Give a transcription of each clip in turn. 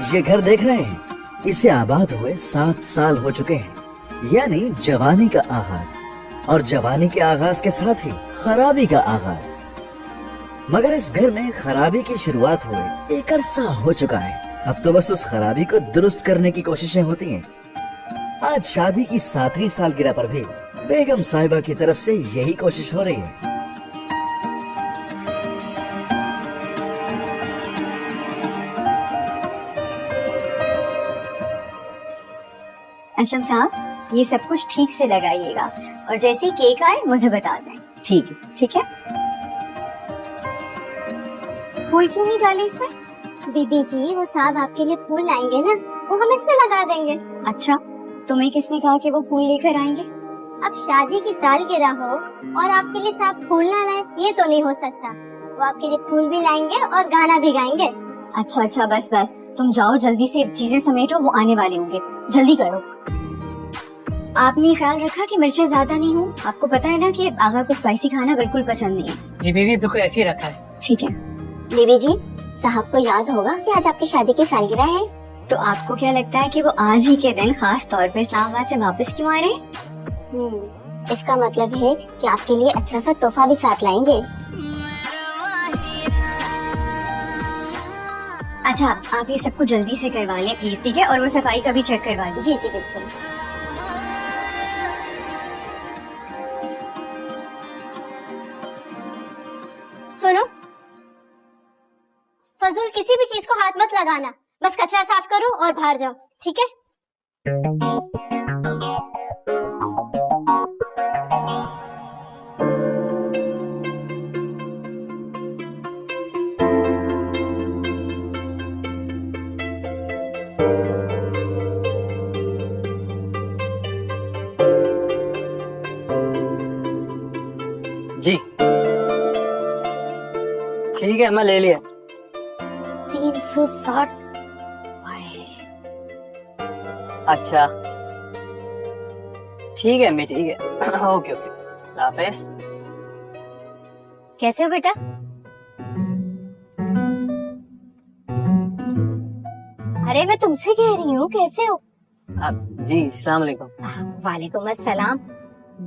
ये घर देख रहे हैं, इसे आबाद हुए 7 साल हो चुके हैं, यानी जवानी का आगाज, और जवानी के आगाज के साथ ही खराबी का आगाज। मगर इस घर में खराबी की शुरुआत हुए 1 अरसा हो चुका है। अब तो बस उस खराबी को दुरुस्त करने की कोशिशें होती हैं। आज शादी की 7वीं सालगिरह पर भी बेगम साहिबा की तरफ से यही कोशिश हो रही है। असलम साहब, ये सब कुछ ठीक से लगाइएगा और जैसे ही केक आए मुझे बता दें। ठीक है। ठीक है। फूल क्यों नहीं डाले इसमें? बीबी जी, वो साहब आपके लिए फूल लाएंगे ना, वो हम इसमें लगा देंगे। अच्छा, तुम्हें किसने कहा कि वो फूल लेकर आएंगे? अब शादी की सालगिरह हो और आपके लिए साहब फूल ना लाए, ये तो नहीं हो सकता। वो आपके लिए फूल भी लाएंगे और गाना भी गाएंगे। अच्छा अच्छा, बस बस, तुम जाओ जल्दी से चीजें समेटो, वो आने वाले होंगे, जल्दी करो। आपने ख्याल रखा कि मिर्चें ज्यादा नहीं हो? आपको पता है ना कि आगा को स्पाइसी खाना बिल्कुल पसंद नहीं है। जी बीबी, बिल्कुल ऐसे ही रखा है। ठीक है। बीबी जी, साहब को याद होगा कि आज आपकी शादी की सालगिरह है, तो आपको क्या लगता है कि वो आज ही के दिन खास तौर पे इस्लामाबाद से वापस क्यों आ रहे हैं? इसका मतलब है कि आपके लिए अच्छा सा तोहफा भी साथ लाएंगे। अच्छा, आप ये सबको जल्दी से करवा लें प्लीज, ठीक है? और वो सफाई का भी चेक करवा लें। जी जी बिल्कुल। सुनो, फजूल किसी भी चीज को हाथ मत लगाना, बस कचरा साफ करो और बाहर जाओ, ठीक है? जी ठीक है, मैं ले लिया। 360। अच्छा ठीक है, मैं ठीक है। ओके ओके, हाफिज। कैसे हो बेटा? अरे मैं तुमसे कह रही हूँ, कैसे हो? जी अस्सलाम वालेकुम। वालेकुम अस्सलाम।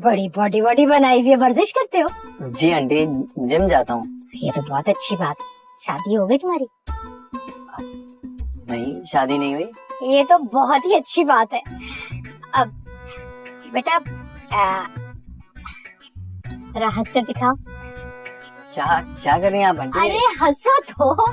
बड़ी बॉडी बनाई हुई है, वर्जिश करते हो? जी आंटी, जिम जाता हूँ। ये तो बहुत अच्छी बात। शादी हो गई तुम्हारी? नहीं, शादी नहीं हुई। ये तो बहुत ही अच्छी बात है। अब बेटा जरा हंस कर दिखाओ। क्या क्या कर रही हैं आप आंटी? अरे हंसो तो।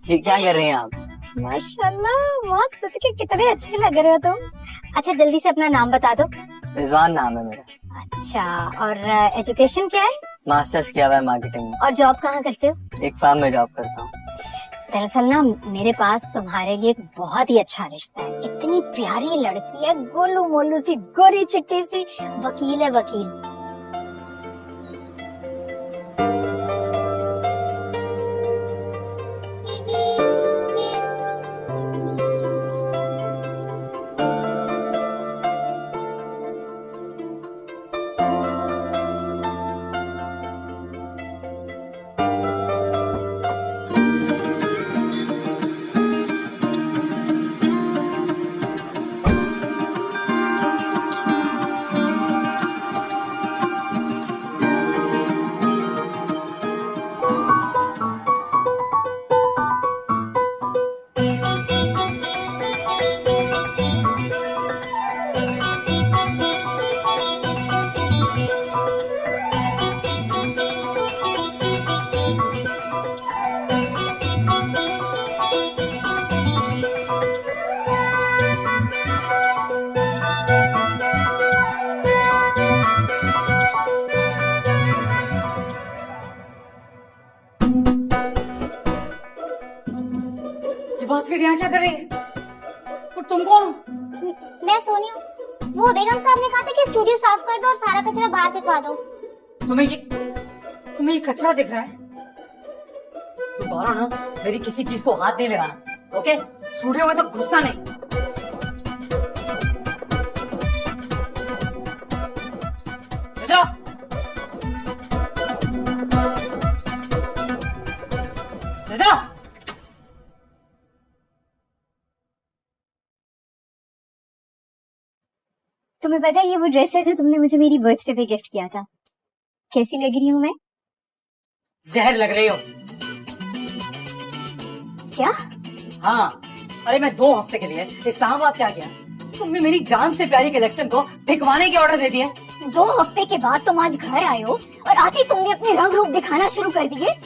ये क्या कर रही हैं आप? माशाल्लाह, मस्त, के कितने अच्छे लग रहे हो तुम। अच्छा जल्दी से अपना नाम बता दो। रिजवान नाम है मेरा। अच्छा, और एजुकेशन क्या है? मास्टर्स किया हुआ है मार्केटिंग में। और जॉब कहाँ करते हो? एक फार्म में जॉब करता हूँ। दरअसल ना मेरे पास तुम्हारे लिए एक बहुत ही अच्छा रिश्ता है। इतनी प्यारी लड़की है, गोलू मोलू सी, गोरी चिट्टी सी, वकील है वकील। बास्केट यहाँ क्या कर रही है? और तुम कौन हो? मैं सोनी हूँ। वो बेगम साहब ने कहा था कि स्टूडियो साफ कर दो और सारा कचरा बाहर फेंकवा दो। तुम्हें ये कचरा दिख रहा है? दोबारा ना मेरी किसी चीज को हाथ नहीं लगाना, ओके? स्टूडियो में तो घुसना नहीं। तुम्हें पता है ये वो ड्रेस है जो तुमने मुझे मेरी बर्थडे पे गिफ्ट किया था। कैसी लग रही हूँ मैं? जहर लग रही हो। क्या? हाँ, अरे मैं 2 हफ्ते के लिए इस्लामाबाद क्या गया, तुमने मेरी जान से प्यारी कलेक्शन को फिकवाने के ऑर्डर दे दिए। 2 हफ्ते के बाद तुम आज घर आए हो और आते ही तुमने अपने रंग रूप दिखाना शुरू कर दिए।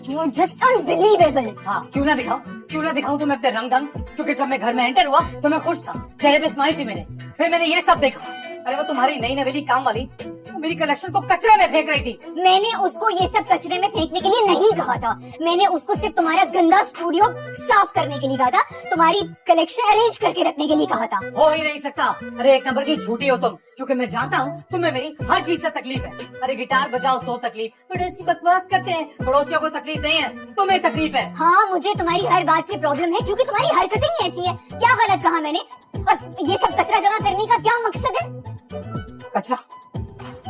You are just unbelievable। हाँ, क्यों ना दिखाऊं तुम्हें अपने रंग ढंग, क्योंकि जब मैं घर में एंटर हुआ तो मैं खुश था, चेहरे पे स्माइल थी मेरे। फिर मैंने ये सब देखा, अरे वो तुम्हारी नई नवेली काम वाली मेरी कलेक्शन को कचरे में फेंक रही थी। मैंने उसको ये सब कचरे में फेंकने के लिए नहीं कहा था, मैंने उसको सिर्फ तुम्हारा गंदा स्टूडियो साफ करने के लिए कहा था, तुम्हारी कलेक्शन अरेंज करके रखने के लिए कहा था। हो ही नहीं सकता। अरे 1 नंबर की झूठी हो तुम, क्योंकि मैं जानता हूँ तुम्हें मेरी हर चीज से तकलीफ है। अरे गिटार बजाओ तो तकलीफ, पड़ोसी बकवास करते हैं, पड़ोसियों को तकलीफ नहीं है, तुम्हें तकलीफ है। हाँ, मुझे तुम्हारी हर बात से प्रॉब्लम है, क्योंकि तुम्हारी हरकतें ही ऐसी है। क्या गलत कहा मैंने? और ये सब कचरा जमा करने का क्या मकसद है? कचरा?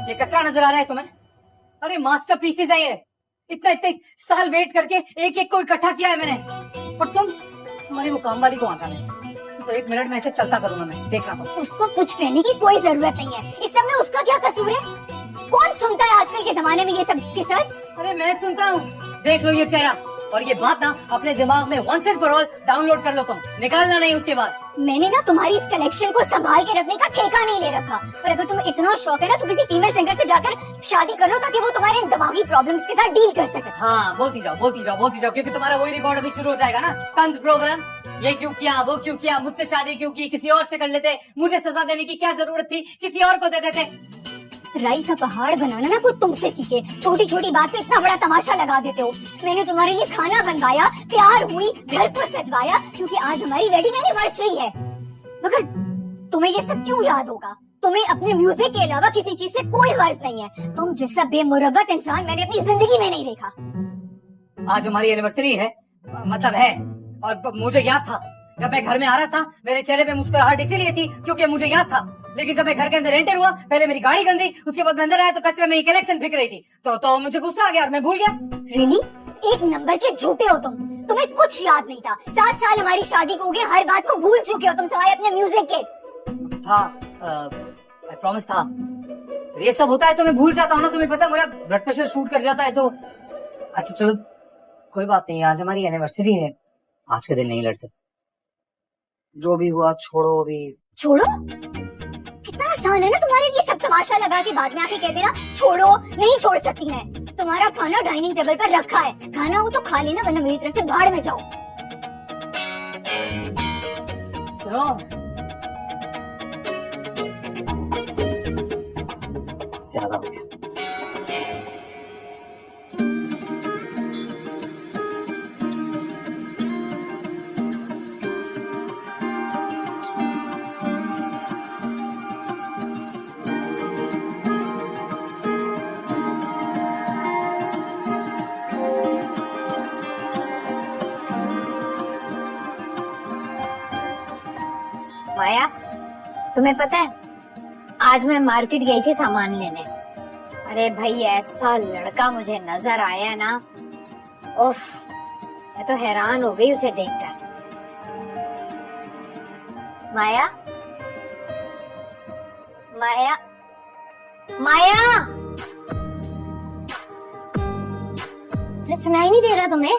ये कचरा नजर आ रहा है तुम्हें? अरे मास्टरपीसेस है ये, इतने साल वेट करके एक एक को इकट्ठा किया है मैंने। और तुम्हारी वो काम वाली को आना तो 1 मिनट में ऐसे चलता करूंगा मैं, देखना तुम। उसको कुछ कहने की कोई जरूरत नहीं है, इस सब में उसका क्या कसूर है? कौन सुनता है आजकल के जमाने में ये सब किस्सत? अरे मैं सुनता हूँ, देख लो ये चेहरा, और ये बात ना अपने दिमाग में once and for all download कर लो तुम, निकालना नहीं उसके बाद। मैंने ना तुम्हारी इस कलेक्शन को संभाल के रखने का ठेका नहीं ले रखा, और अगर तुम्हें इतना शौक है ना तो किसी फीमेल सिंगर से जाकर शादी कर लो, ताकि वो तुम्हारे इन दिमागी प्रॉब्लम्स के साथ डील कर सके। हाँ, बोलती जाओ, क्योंकि तुम्हारा वही रिकॉर्ड अभी शुरू हो जाएगा ना, तंज प्रोग्राम। ये क्यों किया, वो क्यों किया, मुझसे शादी क्यों की, किसी और से कर लेते, मुझे सजा देने की क्या जरूरत थी, किसी और को दे देते। राई का पहाड़ बनाना ना कोई तुमसे सीखे, छोटी छोटी बात पे इतना बड़ा तमाशा लगा देते हो। मैंने तुम्हारे लिए खाना बनवाया, तैयार हुई, घर को सजवाया, क्योंकि आज हमारी वेडिंग एनिवर्सरी है। मगर तुम्हें ये सब क्यों याद होगा? तुम्हें अपने म्यूजिक के अलावा किसी चीज से कोई गर्ज नहीं है। तुम जैसा बेमुरब्बत इंसान मैंने अपनी जिंदगी में नहीं देखा। आज हमारी एनिवर्सरी है, मतलब है, और मुझे याद था जब मैं घर में आ रहा था, मेरे चेहरे पे मुस्कुराहट इसीलिए थी क्योंकि मुझे याद था। लेकिन जब मैं घर के अंदर एंटर हुआ, पहले मेरी गाड़ी गंदी, उसके बाद मैं अंदर आया तो कचरे में कलेक्शन फेंक रही थी, तो मुझे गुस्सा आ गया और मैं भूल गया। रियली? 1 नंबर के झूठे हो तुम, तुम्हें कुछ याद नहीं था। 7 साल हमारी शादी को हो गए, हर बात को भूल चुके हो तुम, सिवाय अपने म्यूजिक के। था, आई प्रॉमिस था। ये सब होता है तो मैं भूल जाता हूँ ना, तुम्हें पता है मेरा ब्लड प्रेशर शूट कर जाता है तो। अच्छा चलो कोई बात नहीं, आज हमारी एनिवर्सरी है, आज के दिन नहीं लड़ते। जो भी हुआ छोड़ो अभी। छोड़ो? कितना आसान है ना तुम्हारे लिए सब तमाशा लगा के बाद में आके कह देना छोड़ो। नहीं छोड़ सकती मैं, तुम्हारा खाना डाइनिंग टेबल पर रखा है, खाना हो तो खा लेना, वरना मेरी तरफ से भाड़ में जाओ। सुनो, ज्यादा हो गया। माया, तुम्हें पता है आज मैं मार्केट गई थी सामान लेने। अरे भाई ऐसा लड़का मुझे नजर आया ना, उफ, मैं तो हैरान हो गई उसे देखकर। माया, माया, माया, अरे सुनाई नहीं दे रहा तुम्हें?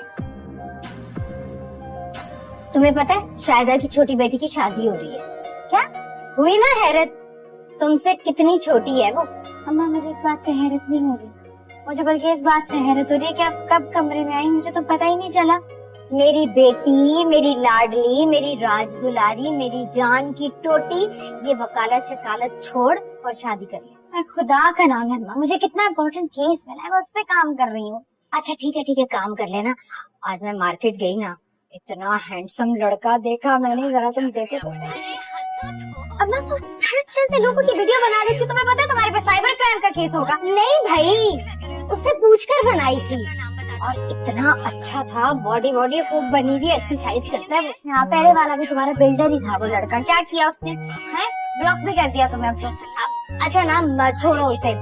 तुम्हें पता है शायदा की छोटी बेटी की शादी हो रही है। क्या हुई ना हैरत? तुमसे कितनी छोटी है वो। अम्मा मुझे इस बात से हैरत नहीं हो रही, मुझे बल्कि इस बात से हैरत हो रही है कि आप कब कमरे में आई, मुझे तो पता ही नहीं चला। मेरी बेटी, मेरी लाडली, मेरी राज दुलारी, मेरी जान की टोटी, ये वकालत शकालत छोड़ और शादी कर ले। मैं खुदा का नाम है अम्मा, मुझे कितना इम्पोर्टेंट केस मिला है, मैं उस पे काम कर रही हूँ। अच्छा ठीक है काम कर लेना। आज मैं मार्केट गई ना, इतना हैंडसम लड़का देखा मैंने, जरा तुम देखो। अम्मा तुम सड़क चलते लोगों की वीडियो बना रही थी, तुम्हें पता है तुम्हारे पे साइबर क्राइम का केस होगा। नहीं भाई, उससे पूछकर बनाई थी और इतना अच्छा था, बॉडी खूब बनी हुई, एक्सरसाइज करता है। यहाँ पहले वाला भी तुम्हारा बिल्डर ही था वो लड़का, क्या किया उसने? है ब्लॉक भी कर दिया तुम्हें अब तो। अच्छा ना छोड़ो उसे,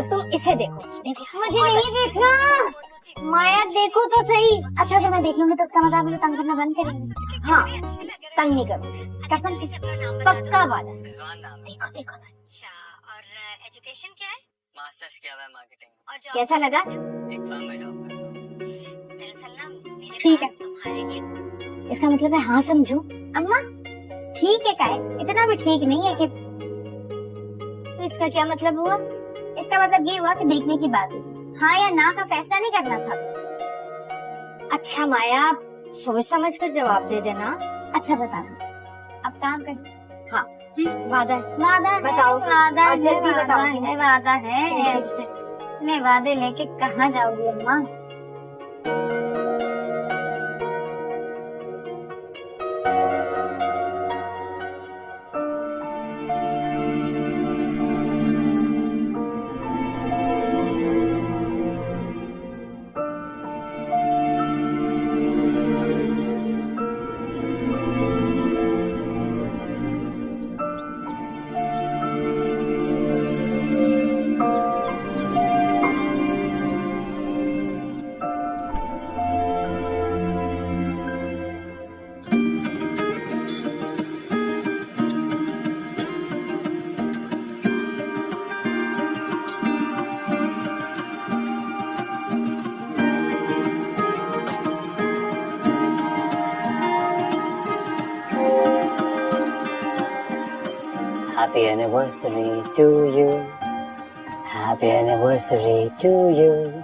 तुम इसे देखो। मुझे नहीं देखना। माया देखो तो सही। अच्छा तो मैं देख लूंगी तो उसका मतलब मुझे तंग करना बंद करेंगे। हाँ तंग नहीं करूंगी, कसम से, पक्का वादा। देखो देखो तो। अच्छा और एजुकेशन क्या है? मास्टर्स किया हुआ है मार्केटिंग। और जॉब कैसा लगा? एक फर्म में जॉब करता हूँ। दरअसल ना मेरे ठीक है तुम्हारे लिए, इसका मतलब है हाँ समझू। अम्मा ठीक है का है, इतना भी ठीक नहीं है कि। तो इसका क्या मतलब हुआ? इसका मतलब ये हुआ कि देखने की बात हुई, हाँ या ना का फैसला नहीं करना था। अच्छा माया सोच समझ कर जवाब दे देना। अच्छा बता दो, अब काम कर। हाँ वादा वादा बताओ, वादा और जल्दी बताओ। वादा है, इतने वादे लेके कहाँ जाओगी अम्मा? Happy anniversary to you. Happy anniversary to you.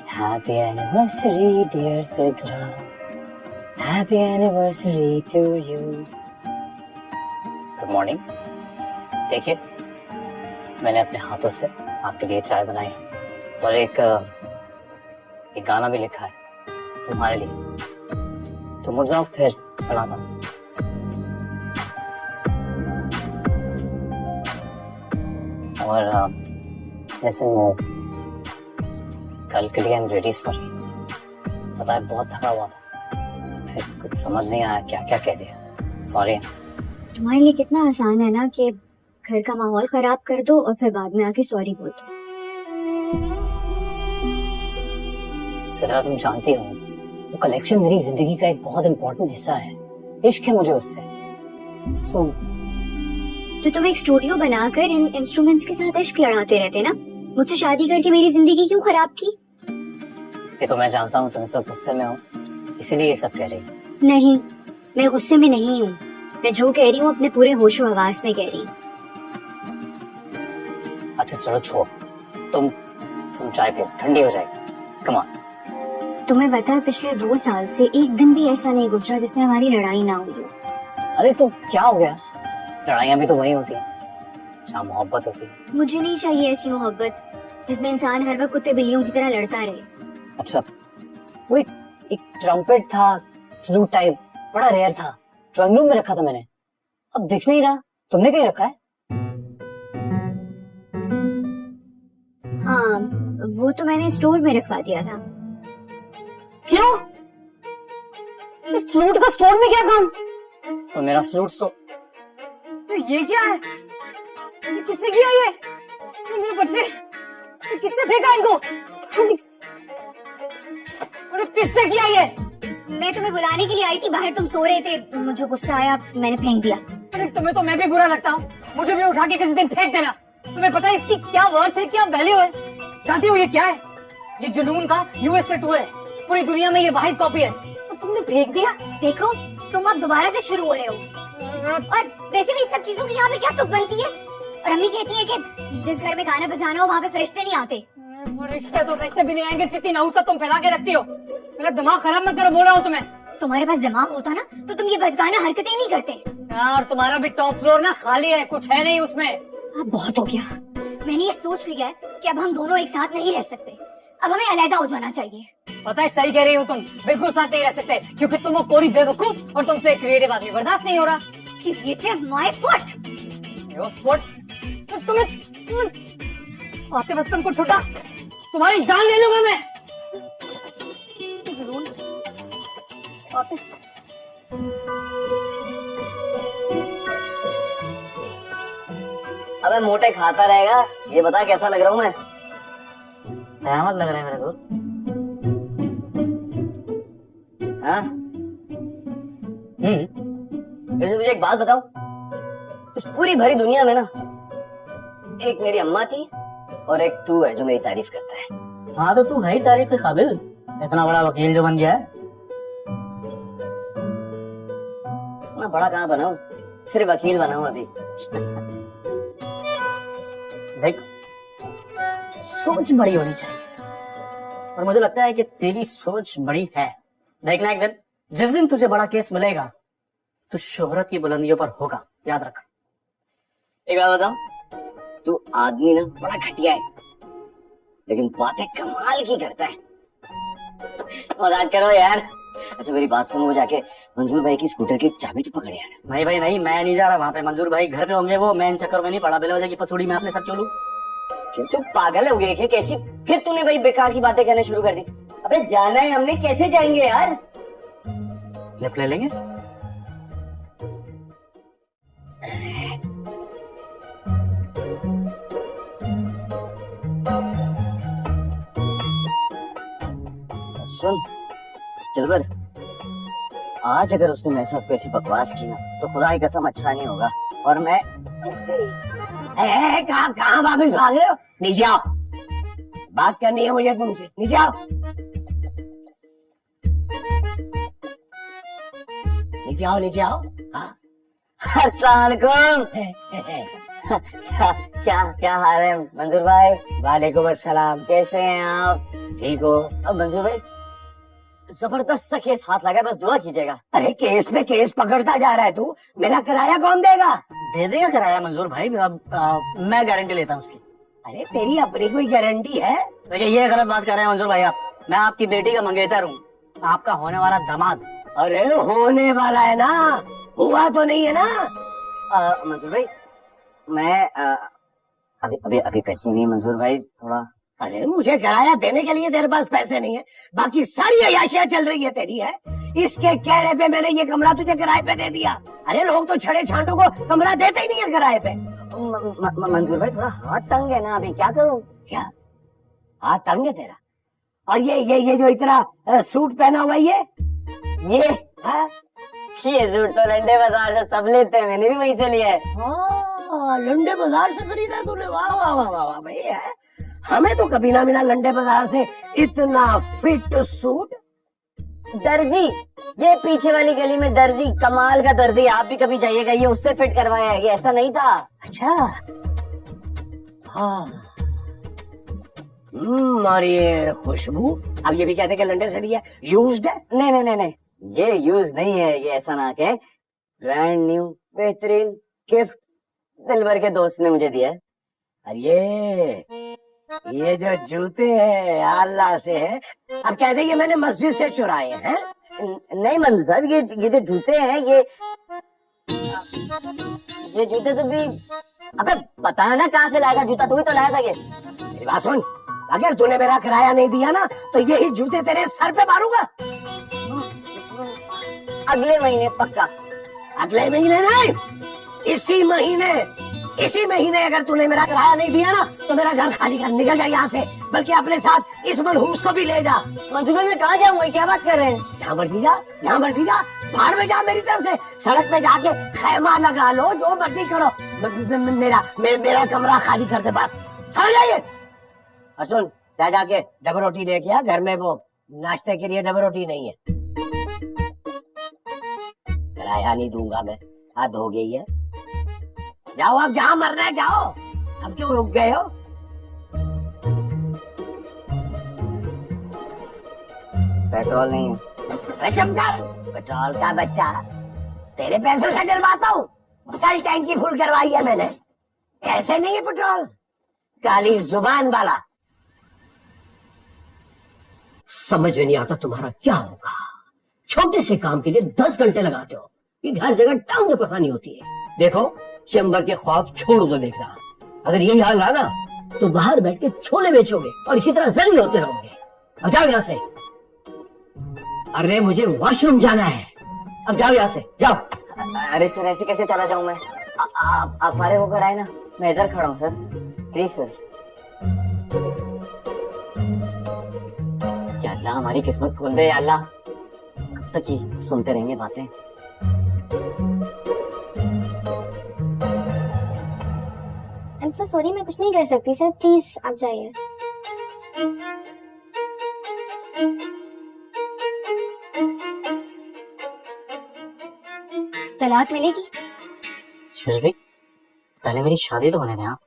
Happy anniversary dear Sidra. Happy anniversary to you. Good morning. देखिए मैंने अपने हाथों से आपके लिए चाय बनाई है और एक गाना भी लिखा है तुम्हारे लिए, तो मुड़ जाओ फिर सुनाता हूँ। और listen more. कल के लिए I'm ready sorry. पता है बहुत थका हुआ था, फिर कुछ समझ नहीं आया क्या क्या कह दिया, सॉरी। तुम्हारे लिए कितना आसान है ना कि घर का माहौल खराब कर दो और फिर बाद में आके सॉरी बोल दो। सिद्रा तुम जानती हो वो कलेक्शन मेरी जिंदगी का एक बहुत इंपॉर्टेंट हिस्सा है, इश्क है मुझे उससे। तो तुम एक स्टूडियो बनाकर इन इंस्ट्रूमेंट्स के साथ इश्क लड़ाते रहते ना, मुझसे शादी करके मेरी जिंदगी क्यों खराब की? देखो मैं जानता हूँ तुम सब गुस्से में हो, इसीलिए ये सब कह रही हो। नहीं मैं गुस्से में नहीं हूँ, मैं जो कह रही हूँ अपने पूरे होशो हवास में कह रही हूँ। अच्छा चलो छोड़, तुम चाय पियो, ठंडी हो जाएगी। Come on. तुम्हें पता है पिछले 2 साल से एक दिन भी ऐसा नहीं गुजरा जिसमें हमारी लड़ाई ना हुई हो। अरे तो क्या हो गया, लड़ाइयाँ भी तो वही होती है जहाँ मोहब्बत होती है। मुझे नहीं चाहिए ऐसी मोहब्बत जिसमें इंसान हर वक्त कुत्ते बिल्लियों की तरह लड़ता रहे। अच्छा वो एक ट्रम्पेट था, फ्लूट टाइप, बड़ा रेयर था, ड्राइंग रूम में रखा था मैंने, अब दिख नहीं रहा, तुमने कहीं रखा है? हाँ वो तो मैंने स्टोर में रखवा दिया था। क्यों? फ्लूट का स्टोर में क्या काम? तो मेरा फ्लूट स्टोर, ये क्या है? ये किसने किया ये मेरे बच्चे, ये किसने फेंका इनको? अरे किसने किया ये? मैं तुम्हें बुलाने के लिए आई थी, बाहर तुम सो रहे थे, मुझे गुस्सा आया मैंने फेंक दिया। अरे तुम्हें तो मैं भी बुरा लगता हूँ, मुझे भी उठा के किसी दिन फेंक देना। तुम्हें पता है इसकी क्या वर्थ है, क्या वैल्यू है? जानती हो ये क्या है? ये जुनून का यूएसए टूर है, पूरी दुनिया में ये वाहिद कॉपी है और तुमने फेंक दिया। देखो तुम अब दोबारा से शुरू हो रहे हो, और वैसे भी सब चीजों की यहाँ पे क्या तुक बनती है? और अम्मी कहती है कि जिस घर में गाना बजाना हो वहाँ पे फरिश्ते नहीं आते। फरिश्ते तो वैसे भी नहीं आएंगे, जितनी नहुसत तुम फैला के रखती हो। मेरा दिमाग खराब मत करो, बोल रहा हूँ तुम्हें। तुम्हारे पास दिमाग होता ना तो तुम ये बचकाना हरकतें ही नहीं करते। और तुम्हारा भी टॉप फ्लोर ना खाली है, कुछ है नहीं उसमें। अब बहुत हो गया, मैंने ये सोच लिया है कि अब हम दोनों एक साथ नहीं रह सकते, अब हमें अलग हो जाना चाहिए। पता है सही कह रही हो तुम, बिल्कुल साथ नहीं रह सकते, क्योंकि तुम हो कोरी बेवकूफ और तुमसे क्रिएटिव आदमी बर्दाश्त नहीं हो रहा। Creative my foot, your foot, तुम्हें आते बस तुमको छुटा, तुम्हारी जान ले लूंगा मैं। अबे मोटे खाता रहेगा, ये बता कैसा लग रहा हूँ मैं? कयामत लग रहा है मेरे को। हाँ? वैसे तुझे एक बात बताऊं, इस पूरी भरी दुनिया में ना एक मेरी अम्मा थी और एक तू है जो मेरी तारीफ करता है। हाँ तो तू है ही तारीफ के काबिल, इतना बड़ा वकील जो बन गया है। मैं बड़ा कहाँ बनाऊं, सिर्फ वकील बनाऊं अभी। देख, सोच बड़ी होनी चाहिए और मुझे लगता है कि तेरी सोच बड़ी है। देखना एक दिन, जिस दिन तुझे बड़ा केस मिलेगा तो शोहरत की बुलंदियों पर होगा, याद रख। एक बात बताऊं, तू आदमी ना बड़ा घटिया है, लेकिन बातें कमाल की करता है। मजाक करो यार। अच्छा मेरी बात सुनो, वो जाके मंजूर भाई की स्कूटर की चाबी तो पकड़ यार। नहीं भाई नहीं, मैं नहीं जा रहा वहां पे। मंजूर भाई घर पे होंगे, वो मैं इन चक्कर में नहीं पड़ा। बेलवजह की पछोड़ी मैं अपने साथ क्यों लूं? तू पागल हो गया क्या? कैसी फिर तूने भाई बेकार की बातें करना शुरू कर दी। अबे जाना है हमने, कैसे जाएंगे यार? लिफ्ट ले लेंगे। सुन दिलबर, आज अगर उसने मेरे साथ ऐसी बकवास की ना तो खुदा की कसम अच्छा नहीं होगा। और मैं कहाँ वापस भाग रहे हो? नीचे आओ, बात करनी है मुझे तुमसे। नीचे आओ, नीचे आओ, नीचे आओ। अस्सलाम वालेकुम। क्या हाल है मंजूर भाई? वालेकुम अस्सलाम। कैसे हैं आप? ठीक हो? अब मंजूर भाई जबरदस्त सा केस हाथ लगा, बस दुआ कीजिएगा। अरे केस पे केस पकड़ता जा रहा है तू, मेरा किराया कौन देगा? दे देगा किराया मंजूर भाई, अब मैं गारंटी लेता हूँ उसकी। अरे तेरी अपनी कोई गारंटी है? देखिए ये गलत बात कर रहे हैं मंजूर भाई आप। मैं आपकी बेटी का मंगेतर हूँ, आपका होने वाला दामाद। अरे होने वाला है ना, हुआ तो नहीं है ना? मंजूर भाई मैं अभी पैसे नहीं है मंजूर भाई, थोड़ा। अरे मुझे किराया देने के लिए तेरे पास पैसे नहीं है, बाकी सारी अयाशियां चल रही है तेरी है। इसके कहने पे मैंने ये कमरा तुझे किराए पे दे दिया। अरे लोग तो छड़े छांटों को कमरा देते ही नहीं है किराए पे। मंजूर भाई थोड़ा हाथ तंग है ना, अभी क्या करूं? क्या हाथ तंग है तेरा? और ये जो इतना सूट पहना हुआ ये सूट तो लंडे बाजार से सब लेते हैं, मैंने भी वहीं से लिया है। लंडे बाजार से खरीदा तूने? वाह वाह वाह वाह भाई है। हमें तो कभी ना मिला लंडे बाजार से इतना फिट सूट। दर्जी, ये पीछे वाली गली में दर्जी, कमाल का दर्जी, आप भी कभी जाइएगा, ये उससे फिट करवाया है, ये ऐसा नहीं था। अच्छा हाँ। और ये खुशबू, अब ये भी कहते हैं कि लंडे से लिया, यूज्ड है? नहीं, ये यूज नहीं है, ये ऐसा ना के ब्रांड न्यू बेहतरीन गिफ्ट दिलबर के दोस्त ने मुझे दिया है। अरे ये जो जूते हैं अल्लाह से है, अब कहते ये मैंने मस्जिद से चुराए हैं। नहीं मंजूर साहब, ये जो जूते हैं ये जूते तो भी, अबे बता ना कहाँ से लाएगा जूता, तू ही तो लाया था ये। मेरी बात सुन, अगर तूने मेरा किराया नहीं दिया ना तो यही जूते तेरे सर पे मारूंगा। अगले महीने पक्का। अगले महीने नहीं, इसी महीने अगर तूने मेरा किराया नहीं दिया ना तो मेरा घर खाली कर, निकल जा यहाँ से, बल्कि अपने साथ इस मनहूस को भी ले जा। मंजूर में कहाँ जाऊँ, क्या बात कर रहे हैं? जहाँ मर्जी जा, बाहर में जा, मेरी तरफ से सड़क पे जाके खैमा लगा लो, जो मर्जी करो, मेरा कमरा खाली कर दे बस, समझ आइए। और सुन, जाके डबल रोटी लेके आ, घर में वो नाश्ते के लिए डबल रोटी नहीं है। किराया नहीं दूंगा मैं, हद हो गई है। जाओ, अब जहाँ मरना है जाओ, अब क्यों रुक गए हो? पेट्रोल नहीं है। चमकार, पेट्रोल का बच्चा, तेरे पैसों से डलवाता हूँ, कल टैंकी फुल करवाई है मैंने। ऐसे नहीं है पेट्रोल, काली जुबान वाला। समझ में नहीं आता तुम्हारा क्या होगा। छोटे से काम के लिए 10 घंटे लगाते हो, ये हर जगह टांग तो पता नहीं होती है। देखो चैम्बर के ख्वाब छोड़ दो देखना, अगर यही हाल रहा ना तो बाहर बैठ के छोले बेचोगे और इसी तरह जलील होते रहोगे। अब जाओ यहाँ से। अरे मुझे वॉशरूम जाना है, अब जाओ यहाँ से, जाओ। अरे सर ऐसे कैसे चला जाऊं मैं? आप फारे होकर आए ना, मैं इधर खड़ा हूँ सर, प्लीज सर। क्या अल्लाह हमारी किस्मत खोल दे, अल्लाह। कब तक ही सुनते रहेंगे बातें। आई एम सो सॉरी, मैं कुछ नहीं कर सकती सर, प्लीज आप जाइए। तलाक मिलेगी? फिर भी पहले मेरी शादी तो होने दें आप।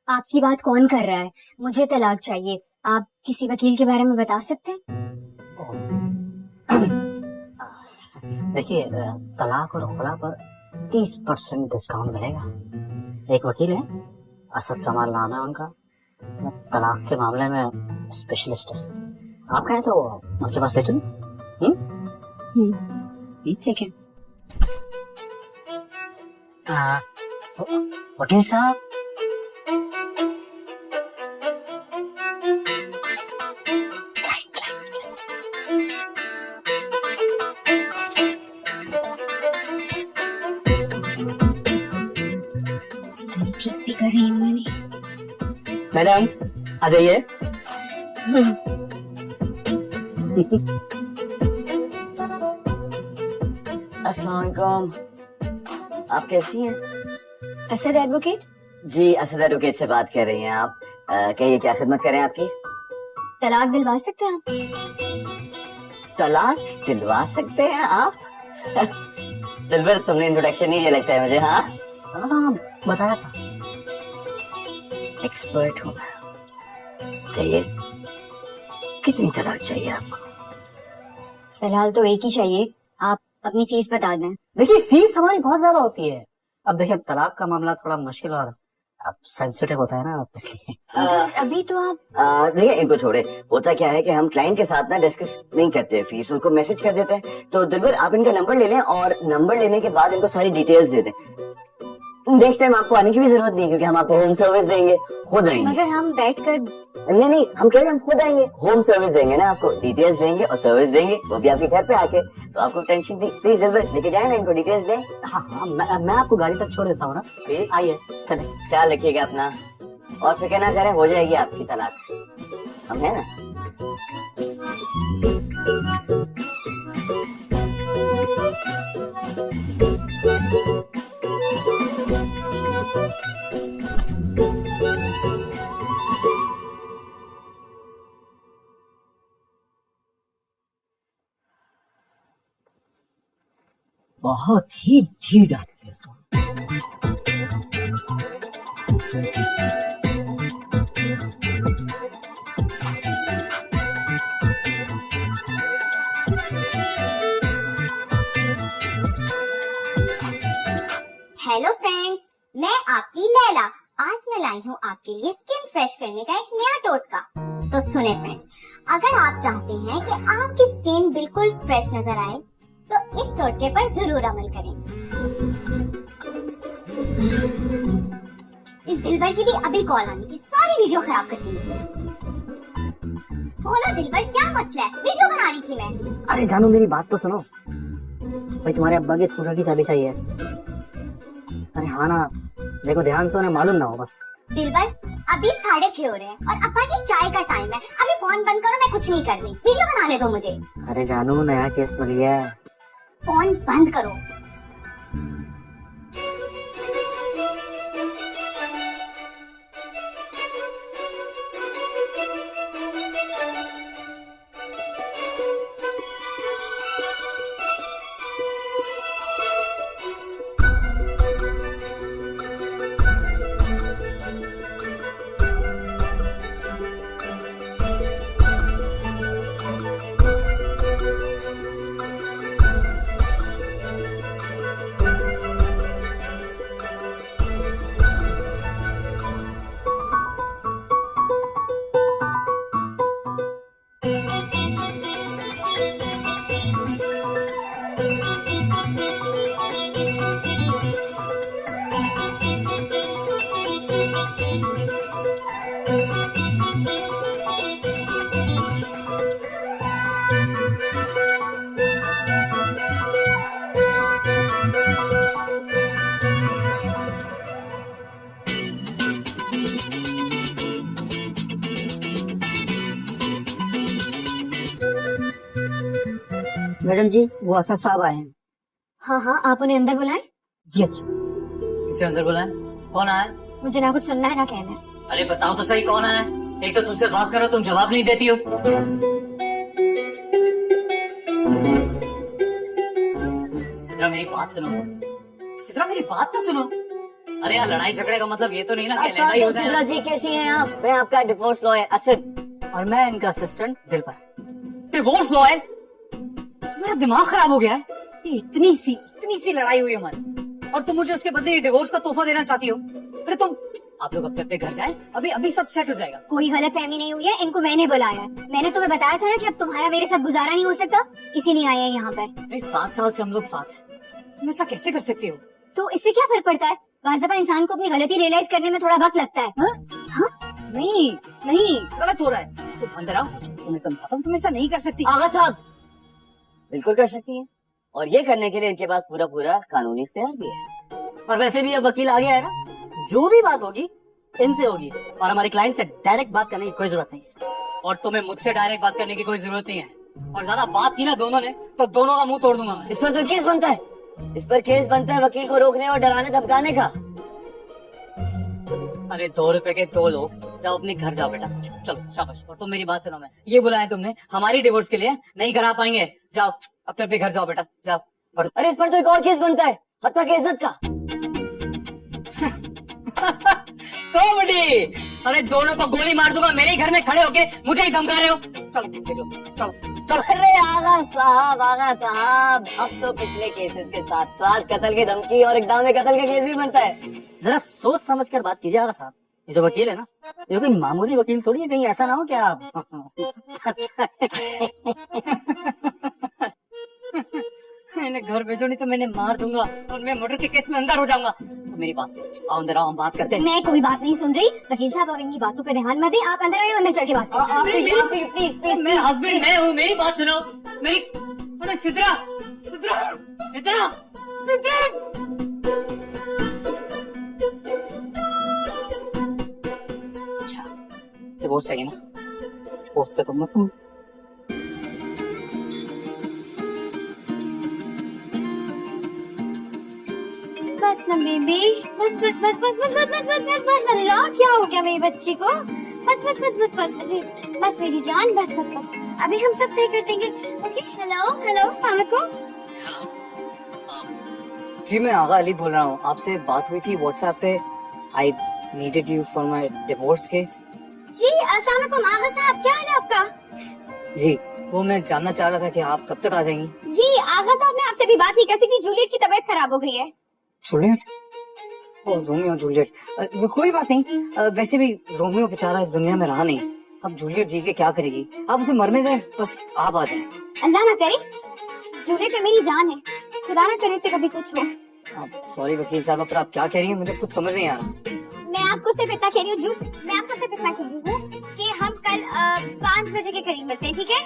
आपकी बात कौन कर रहा है? मुझे तलाक चाहिए। आप किसी वकील के बारे में बता सकते हैं? देखिए, तलाक और खुला पर 30% डिस्काउंट मिलेगा। एक वकील है, असद कमाल नाम है उनका, तलाक के मामले में स्पेशलिस्ट है। आप कहें तो उनके पास ले चलो। ठीक है। वकील साहब, ठीक भी कर रही हूँ मैंने। मैडम आ जाइए। अस्सलाम वालेकुम, आप कैसी हैं? असद एडवोकेट? जी, असद एडवोकेट से बात कर रही हैं आप। कहिए क्या खिदमत करें आपकी? तलाक दिलवा सकते हैं आप? तलाक दिलवा सकते हैं आप? दिलबर, तुमने इंट्रोडक्शन नहीं दिया लगता है मुझे। हाँ हाँ, बताया था, एक्सपर्ट हूँ मैं। कहिए कितनी तलाक चाहिए आपको? फिलहाल तो एक ही चाहिए। आप अपनी फीस बता दें। देखिए, फीस हमारी बहुत ज्यादा होती है। अब देखिए, तलाक का मामला थोड़ा मुश्किल और अब सेंसिटिव होता है ना, इसलिए। अभी तो आप देखिए, इनको छोड़े। होता क्या है कि हम क्लाइंट के साथ ना डिस्कस नहीं करते फीस, उनको मैसेज कर देते हैं। तो दिलबर, आप इनका नंबर ले लें और नंबर लेने के बाद इनको सारी डिटेल्स दे दें। नेक्स्ट टाइम आपको आने की भी जरूरत नहीं, क्योंकि हम आपको होम सर्विस देंगे, खुद आएंगे। मगर हम बैठकर नहीं, हम कह रहे हैं हम खुद आएंगे, होम सर्विस देंगे ना आपको, डिटेल्स देंगे और सर्विस देंगे, वो भी आपके घर पे आके। तो आपको टेंशन नहीं, प्लीज दिलबर लेके जाए ना इनको, डिटेल्स दें। हाँ, मैं आपको गाड़ी तक छोड़ देता हूँ ना, प्लीज आइए। चले, ख्याल रखिएगा अपना और फिक्र ना करें, हो जाएगी आपकी तलाक, हम है ना। बहुत ही ढीठ आदमी हो हेलो फ्रेंड्स, मैं आपकी लैला। आज मैं लाई हूँ आपके लिए स्किन फ्रेश करने का एक नया टोटका। तो सुने फ्रेंड्स, अगर आप चाहते हैं कि आपकी स्किन बिल्कुल फ्रेश नजर आए तो इस टोटके पर जरूर अमल करें। इस दिलबर की भी अभी कॉल आनी थी, सारी वीडियो खराब कर दी। बोलो दिलबर, क्या मसला है? वीडियो बना रही थी मैं। अरे जानू, मेरी बात तो सुनो भाई, तुम्हारे अब्बा की स्कूटर की चाबी चाहिए। अरे हाँ ना, देखो ध्यान से, उन्हें मालूम ना हो बस। दिलबर, अभी 6:30 हो रहे हैं और अब्बा की चाय का टाइम है। अभी फोन बंद करो, मैं कुछ नहीं कर रही, वीडियो बनाने दो मुझे। अरे जानू, नया केस मिल गया है। फोन बंद करो। मैडम जी वो असद साहब आए हैं। हाँ हाँ, आप उन्हें अंदर बुलाएं। जी अच्छा। किसे अंदर बुलाएं? कौन आया? मुझे ना कुछ सुनना है ना कहना है। अरे बताओ तो सही कौन आया? एक तो तुमसे बात करो, तुम जवाब नहीं देती हो। सिद्रा मेरी बात सुनो, सिद्रा मेरी बात तो सुनो। अरे यार लड़ाई झगड़े का मतलब ये तो नहीं ना कि लड़ाई हो सिद्रा जाए। जी कैसी हैं आप? मैं आपका डिवोर्स लॉयर असद और मैं इनका असिस्टेंट दिलबर। Divorce lawyer? तुम्हारा दिमाग खराब हो गया है? ये इतनी सी लड़ाई हुई हमारी और तुम मुझे उसके बदले डिवोर्स का तोहफा देना चाहती हो? फिर तुम आप लोग अपने अपने घर जाएं, अभी सब सेट हो जाएगा। कोई गलत फहमी नहीं हुई है, इनको मैंने बुलाया है। मैंने तुम्हें बताया था ना कि अब तुम्हारा मेरे साथ गुजारा नहीं हो सकता, इसीलिए आए हैं यहाँ पर। अरे 7 साल से हम लोग साथ हैं, तुम ऐसा कैसे कर सकती हो? तो इससे क्या फर्क पड़ता है? बाज़ दफा इंसान को अपनी गलती रियलाइज करने में थोड़ा वक्त लगता है। नहीं गलत हो रहा है। तुम अंदर आओ, तुम्हें समझाता हूँ, तुम ऐसा नहीं कर सकती। आगा साहब बिल्कुल कर सकती हैं और ये करने के लिए इनके पास पूरा कानूनी इख्तियार भी है। और वैसे भी अब वकील आ गया है ना, जो भी बात होगी इनसे होगी और हमारे क्लाइंट से डायरेक्ट बात करने की कोई जरूरत नहीं है। और तुम्हें मुझसे डायरेक्ट बात करने की कोई जरूरत नहीं है। और ज्यादा बात की ना दोनों ने तो दोनों का मुंह तोड़ दूंगा मैं। इस पर तो केस बनता है, इस पर केस बनता है वकील को रोकने और डराने धमकाने का। अरे 2 रुपए के 2 लोग, जाओ अपने घर जाओ बेटा, चलो शाबाश। और तुम मेरी बात सुनो, मैं ये बुलाया तुमने हमारी डिवोर्स के लिए, नहीं करा पाएंगे। जाओ अपने अपने घर जाओ बेटा, जाओ। और अरे इस पर तो एक और केस बनता है, हत्या के इज्जत का। कॉमेडी! अरे दोनों को गोली मार दूंगा मेरे ही घर में खड़े होके, मुझे ही धमका रहे हो। चलो भेजो, चलो। अरे आगा साहब अब तो पिछले केसेस के साथ साथ कत्ल की धमकी और इक़दाम कत्ल का केस भी बनता है। जरा सोच समझ कर बात कीजिए आगा साहब। ये जो वकील है ना, ये कोई मामूली वकील थोड़ी है, कहीं ऐसा ना हो क्या आप। मैंने घर भेजो, नहीं तो मैंने मार दूंगा और मैं मर्डर के केस में अंदर हो जाऊंगा। तो मेरी बात सुनो, आओ अंदर आओ, हम बात करते हैं। मैं कोई बात नहीं सुन रही। वकील साहब और इनकी बातों पे ध्यान मत दें, आप अंदर आइए, अंदर चल के बात करें। प्लीज, मेरा हस्बैंड मैं हूँ, मेरी बात सुनो। मेरी अरे सिद्रा सिद्रा सिद्रा सिद्रा। अच्छा डिवोर्स चाहिए ना? डिवोर्स से तुम बस ना बेबी, बस बस बस बस बस बस बस बस बस बस। अल्लाह क्या हो गया मेरी बच्ची को? बस बस बस बस बस बस बस मेरी जान, बस बस बस। अभी हम सब सही कर देंगे। ओके, हेलो हेलो, अस्सलाम वालेकुम। जी मैं आगा अली बोल रहा हूँ, आपसे बात हुई थी व्हाट्सएप पे। I needed you for my divorce case. जी अस्सलाम वालेकुम आगा साहब, क्या हाल है आपका? जी वो मैं जानना चाह रहा था कि आप कब तक आ जाएंगी? जी आगा साहब, मैं आपसे भी बात नहीं कर सकती, जूलियट की तबीयत खराब हो गई है। जूलियट? ओ रोमियो जूलियट, कोई बात नहीं। वैसे भी रोमियो बेचारा इस दुनिया में रहा नहीं, अब जूलियट जी के क्या करेगी? आप उसे मरने दें, बस आप आ जाएं। अल्लाह ना करे, जूलियट में मेरी जान है, खुदा ना करे से कभी कुछ हो। सॉरी वकील साहब, पर आप क्या कह रही हैं मुझे कुछ समझ नहीं आ रहा। मैं आपको सिर्फ इतना कह रही हूँ मैं आपको सिर्फ इतना कह रही हूँ कि हम कल 5 बजे के करीब मिलते हैं, ठीक है?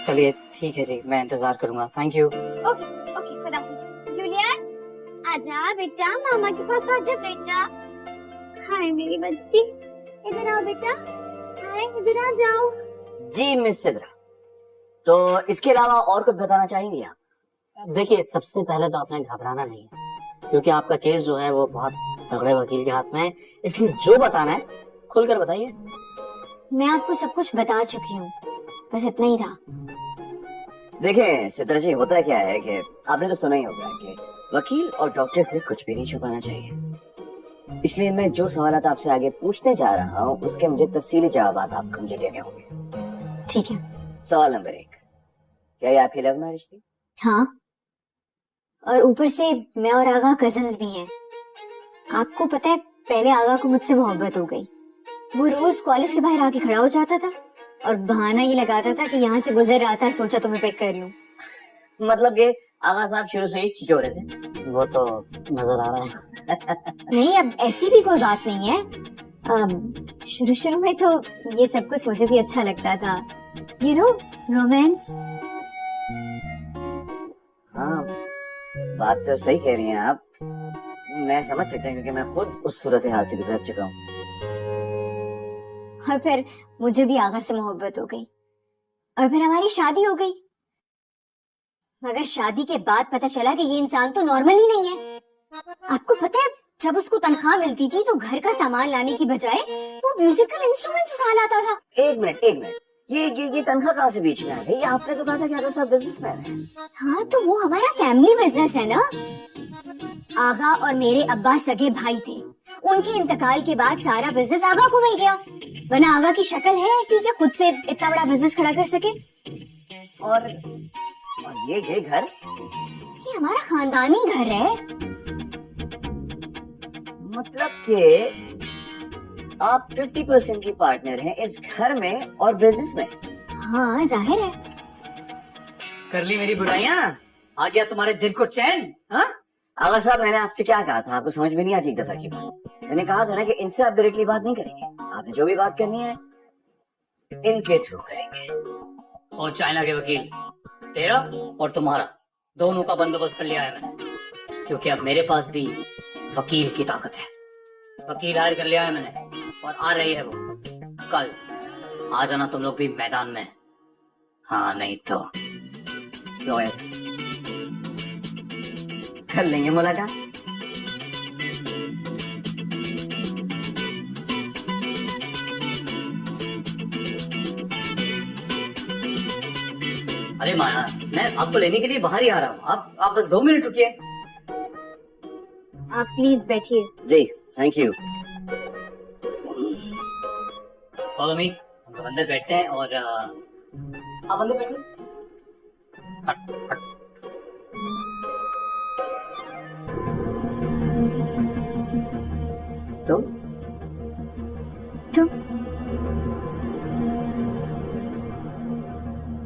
चलिए ठीक है जी, मैं इंतजार करूंगा। Thank you. ओके ओके, खुदा हाफिज। जूलियट आजा बेटा, मामा के पास आजा बेटा। हाय मेरी बच्ची, इधर आओ बेटा, हाय इधर आ जाओ। जी मिस सिद्रा, तो इसके अलावा और कुछ बताना चाहेंगी आप? देखिए सबसे पहले तो आपने घबराना नहीं है, क्योंकि आपका केस जो है वो बहुत तगड़े वकील के हाथ में है, इसलिए जो बताना है खुलकर बताइए। मैं आपको सब कुछ बता चुकी हूँ, बस इतना ही था। देखिए सिद्रा जी, होता क्या है कि आपने तो सुना ही होगा कि वकील और डॉक्टर से कुछ भी नहीं छुपाना चाहिए, इसलिए मैं जो सवाल आपसे आगे पूछने जा रहा हूँ उसके मुझे तफसीली जवाब आपको मुझे देने होंगे। ठीक है। सवाल नंबर 1, क्या ये आपकी लव मैरिज थी? हाँ, और ऊपर से मैं और आगा कजिन्स भी हैं। आपको पता है, पहले आगा को मुझसे मोहब्बत हो गई। वो रोज कॉलेज के बाहर आके खड़ा हो जाता था और बहाना ये लगाता था कि यहाँ से गुजर रहा था, सोचा तुम्हें पिक कर लूं। मतलब ये आगा साहब शुरू से ही चिचोरे थे, वो तो नजर आ रहा है। नहीं, अब ऐसी भी कोई बात नहीं है। शुरू में तो ये सब कुछ मुझे भी अच्छा लगता था, यू नो, रोमांस। हाँ बात तो सही कह रही हैं आप, मैं समझ सकता हूँ क्योंकि मैं खुद उस सूरत हाल से गुजर चुका हूँ। और फिर मुझे भी आगा से मोहब्बत हो गई और फिर हमारी शादी हो गई। मगर शादी के बाद पता चला कि ये इंसान तो नॉर्मल ही नहीं है। आपको पता है जब उसको तनख्वाह मिलती थी तो घर का सामान लाने की बजाय वो म्यूजिकल इंस्ट्रूमेंट्स उठा लाता था। एक मिनट ये तनख्वाह कहाँ से बीच में आ गई? आपने तो कहा था कि आगा साहब बिजनेसमैन है। हाँ तो वो हमारा फैमिली बिजनेस है ना। आगा और मेरे अब्बा सगे भाई थे, उनके इंतकाल के बाद सारा बिजनेस आगा को मिल गया, वरना आगा की शक्ल है ऐसी कि खुद से इतना बड़ा बिजनेस खड़ा कर सके। और ये घर ये हमारा खानदानी घर है। मतलब कि आप 50% की पार्टनर हैं इस घर में और बिजनेस में। हाँ जाहिर है। कर ली मेरी बुराइयां, आ गया तुम्हारे दिल को चैन? हाँ आगा साहब, मैंने आपसे क्या कहा था? आपको समझ में नहीं आती एक दफा की बात। मैंने कहा था ना कि इनसे आप डायरेक्टली बात नहीं करेंगे, आपने जो भी बात करनी है इनके थ्रू करेंगे। और चाइना के वकील, तेरा और तुम्हारा दोनों का बंदोबस्त कर लिया है मैंने, क्योंकि अब मेरे पास भी वकील की ताकत है। वकील हायर कर लिया है मैंने और आ रही है वो कल। आ जाना तुम लोग भी मैदान में। हाँ नहीं तो लॉयर कर लेंगे मुलाकात। अरे माया, मैं आपको लेने के लिए बाहर ही आ रहा हूँ, आप बस 2 मिनट रुकिए। आप प्लीज बैठिए। जी थैंक यू। फॉलो मी, हम लोग अंदर बैठते हैं और आप अंदर बैठो। तुम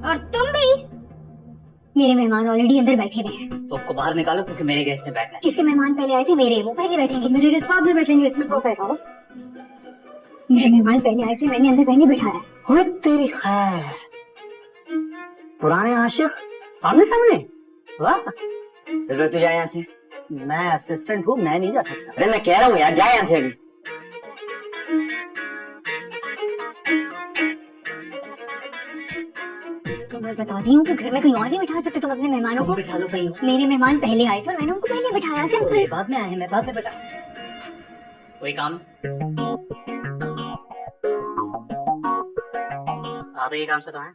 और तुम भी। मेरे मेहमान ऑलरेडी अंदर बैठे हुए हैं। तो आपको बाहर निकालो क्योंकि मेरे गेस्ट ने बैठना है। किसके मेहमान पहले आए थे? मेरे, वो पहले बैठेंगे। मेरे गेस्ट बाद में बैठेंगे, इसमें वो बैठाओ। मेरे मेहमान पहले आए थे, मैंने अंदर पहले बिठाया। हो तेरी खैर, पुराने आशिक आमने सामने। वाह, चलो तू जा यहाँ से। मैं असिस्टेंट हूँ, मैं नहीं जा सकता। अरे मैं कह रहा हूँ यार, जा यहाँ से अभी। तो मैं बता दी हूँ कि घर में कहीं और नहीं बिठा सकते तुम अपने मेहमानों को। बिठा दो कहीं। मेरे मेहमान पहले आए थे और मैंने उनको पहले बिठाया। सिंपल। बाद में आए हैं, मैं बाद में बैठा। कोई काम? आप ये काम से तो हैं।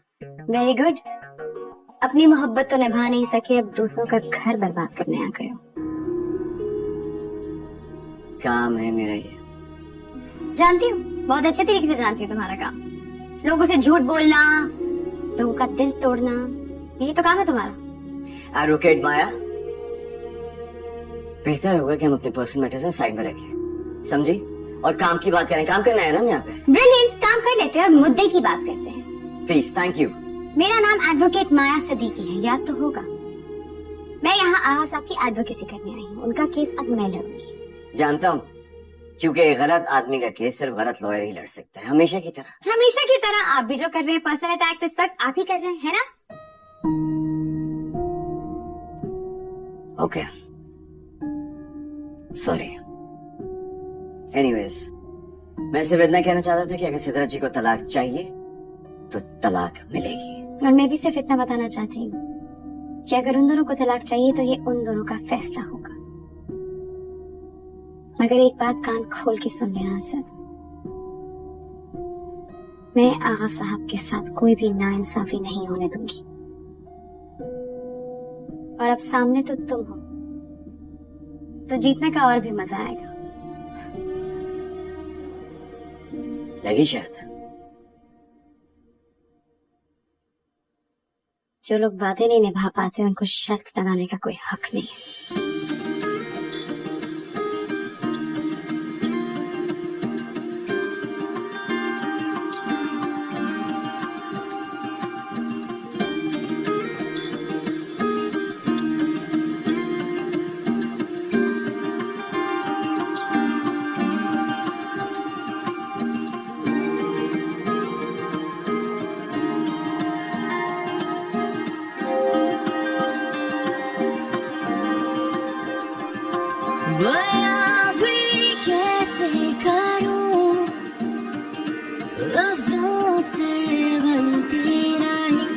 Very good. अपनी मोहब्बत तो निभा नहीं सके, अब दूसरों का घर बर्बाद करने आ गए हो। काम है मेरा ये। जानती हूँ, बहुत अच्छे तरीके से जानती हूँ तुम्हारा काम। लोगों से झूठ बोलना, लोगों का दिल तोड़ना, यही तो काम है तुम्हारा। एडवोकेट माया, बेहतर होगा कि हम अपने पर्सनल मैटर्स साइड में रखें, समझी? और काम की बात करें। काम करना है ना हम यहाँ पे। ब्रिलियंट, काम कर लेते हैं और मुद्दे की बात करते हैं। Please, thank you. मेरा नाम एडवोकेट माया सदीकी है, याद तो होगा। मैं यहाँ आगा साहब की एडवोकेसी करने आई हूँ। उनका केस अब मैं लड़ूंगी। जानता हूँ, क्योंकि गलत आदमी का केस सिर्फ गलत लॉयर ही लड़ सकता है, हमेशा की तरह। हमेशा की तरह आप भी जो कर रहे हैं पर्सनल अटैक्स इस वक्त आप ही कर रहे हैं, है ना? Okay, sorry. एनीवेज, मैं सिर्फ इतना कहना चाहता था कि अगर सिद्रा जी को तलाक चाहिए तो तलाक मिलेगी। और मैं भी सिर्फ इतना बताना चाहती हूँ कि अगर उन दोनों को तलाक चाहिए तो ये उन दोनों का फैसला होगा। मगर एक बात कान खोल के सुन लेना असद, मैं आगा साहब के साथ कोई भी नाइंसाफी नहीं होने दूंगी। और अब सामने तो तुम हो, तो जीतने का और भी मजा आएगा। लगी शर्त? जो लोग वादे नहीं निभा पाते उनको शर्त लगाने का कोई हक नहीं है। बयां भी कैसे करूं, लफ्जों से बनती नहीं।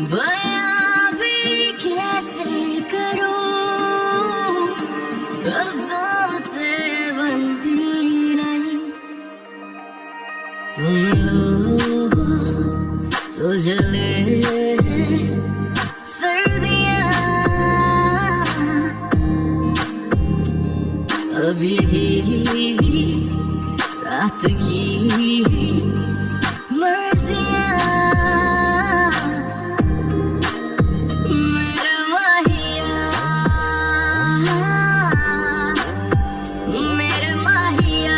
बयां जले सर्दियाँ अभी रात की मर्जियाँ मेरे माहिया मेरे माहिया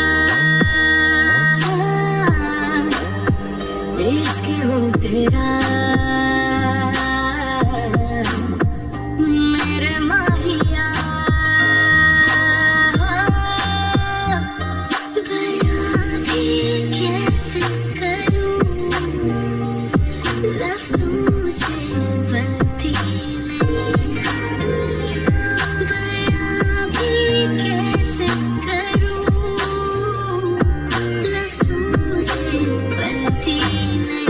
इश्क हूँ तेरा मेरे माहिया बयां भी कैसे करूं लफ्जों से बनती नहीं बयां भी कैसे करूं लफ्जों से बनती नहीं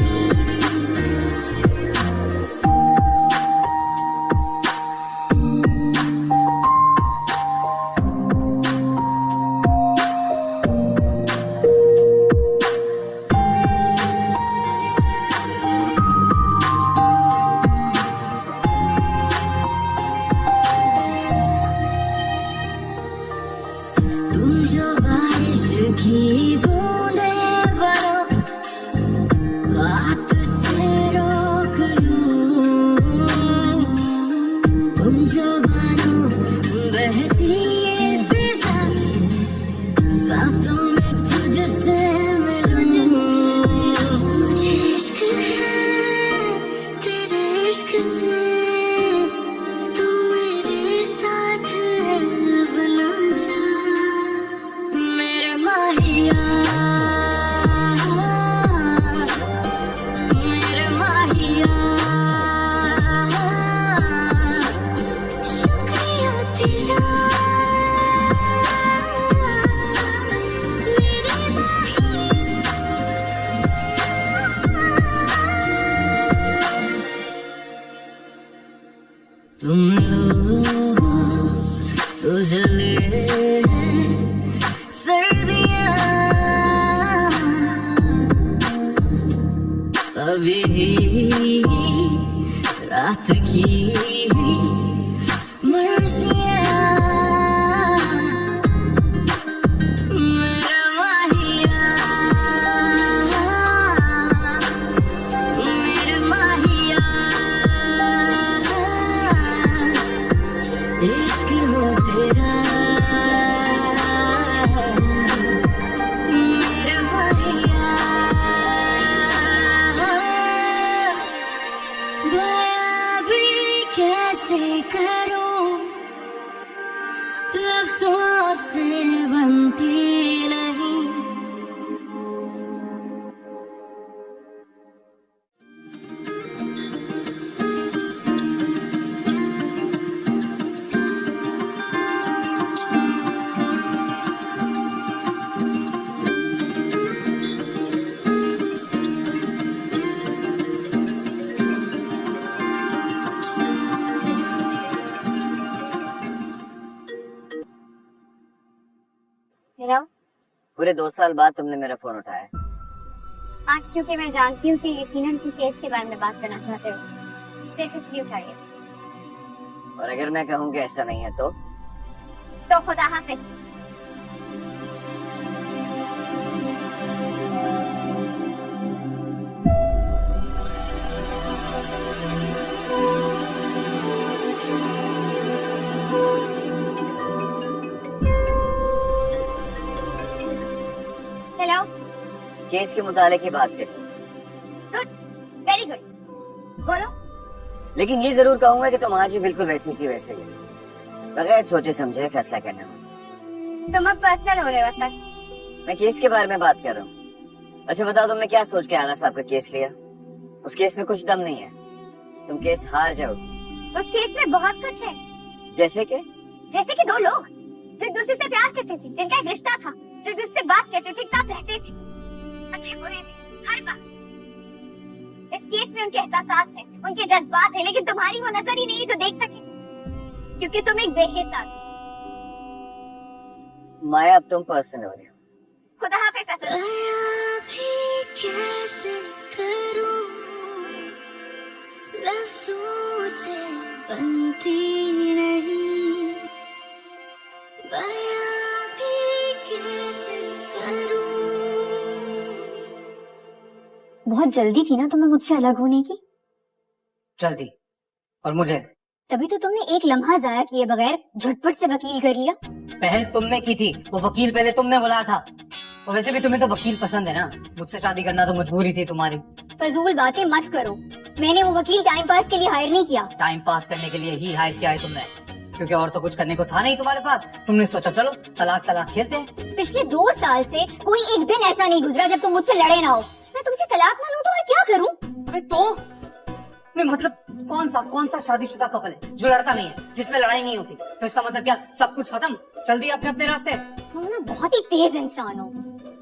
तुम जो बारिश की बूंदें बनो हाथ से रोक लूं तुम जो मानो बहती ये फिजा सांसों में तुझसे मिलूं मुझे इश्क है तेरे इश्क से तू मेरे साथ है अब ना जा मेरे माहिया मेरे माहिया शुक्रिया तेरा मेरे माहिया तुम लो तो जले सर्दियाँ अभी रात की मर्जियाँ मेरा माहिया मेरे माहिया इश्क हो तेरा मेरे माहिया बयां भी कैसे करूं लफ्जों से बनती नहीं हेलो। पूरे 2 साल बाद तुमने मेरा फोन उठाया। हाँ, क्योंकि मैं जानती हूँ कि यकीनन तुम केस के बारे में बात करना चाहते हो, सिर्फ इसलिए उठाइए। और अगर मैं कहूँ कि ऐसा नहीं है तो खुदा हाफिज। हेलो। केस के मुताले की बात करें। गुड, वेरी गुड, बोलो। लेकिन ये जरूर कहूंगा कि तुम आज ही बिल्कुल वैसी की वैसे ही, बगैर सोचे समझे फैसला करना हो। तुम अब पर्सनल हो रहे हो सच। मैं केस के बारे में बात कर रहा हूँ। अच्छा बताओ, तुमने क्या सोच के आगा साहब का केस लिया? उस केस में कुछ दम नहीं है, तुम केस हार जाओगे। उस केस में बहुत कुछ है। जैसे कि 2 लोग जो एक दूसरे से प्यार करते थे, जिनका एक रिश्ता था, जो एक दूसरे से बात करते थे, एक साथ रहते थे, अच्छे बुरे में, हर बात। इस केस में उनके एहसासात हैं, उनके जज्बात हैं, लेकिन तुम्हारी वो नजर ही नहीं है जो देख सके, क्योंकि तुम एक बेहिसाब। माया, अब तुम पर्सन हो रही हो। खुदा हाफिज। कैसे करूं लफ्जों से बनती नहीं, बयां भी कैसे करूं। बहुत जल्दी थी ना तुम्हें मुझसे अलग होने की, जल्दी। और मुझे तभी तो तुमने एक लम्हा जाया किए बगैर झटपट से वकील कर लिया। पहल तुमने की थी, वो वकील पहले तुमने बुलाया था। और वैसे भी तुम्हें तो वकील पसंद है ना, मुझसे शादी करना तो मजबूरी थी तुम्हारी। फजूल बातें मत करो, मैंने वो वकील टाइम पास के लिए हायर नहीं किया। टाइम पास करने के लिए ही हायर किया है तुमने, क्योंकि और तो कुछ करने को था नहीं तुम्हारे पास। तुमने सोचा चलो तलाक तलाक खेलते हैं। पिछले 2 साल से कोई एक दिन ऐसा नहीं गुजरा जब तुम मुझसे लड़े ना हो। मैं तुमसे तलाक ना लूं तो और क्या करूं? अरे तो नहीं, मतलब कौन सा शादीशुदा कपल है जो लड़ता नहीं है, जिसमें लड़ाई नहीं होती? तो इसका मतलब क्या सब कुछ खत्म, चल दिए अपने अपने रास्ते? तुम ना बहुत ही तेज इंसान हो,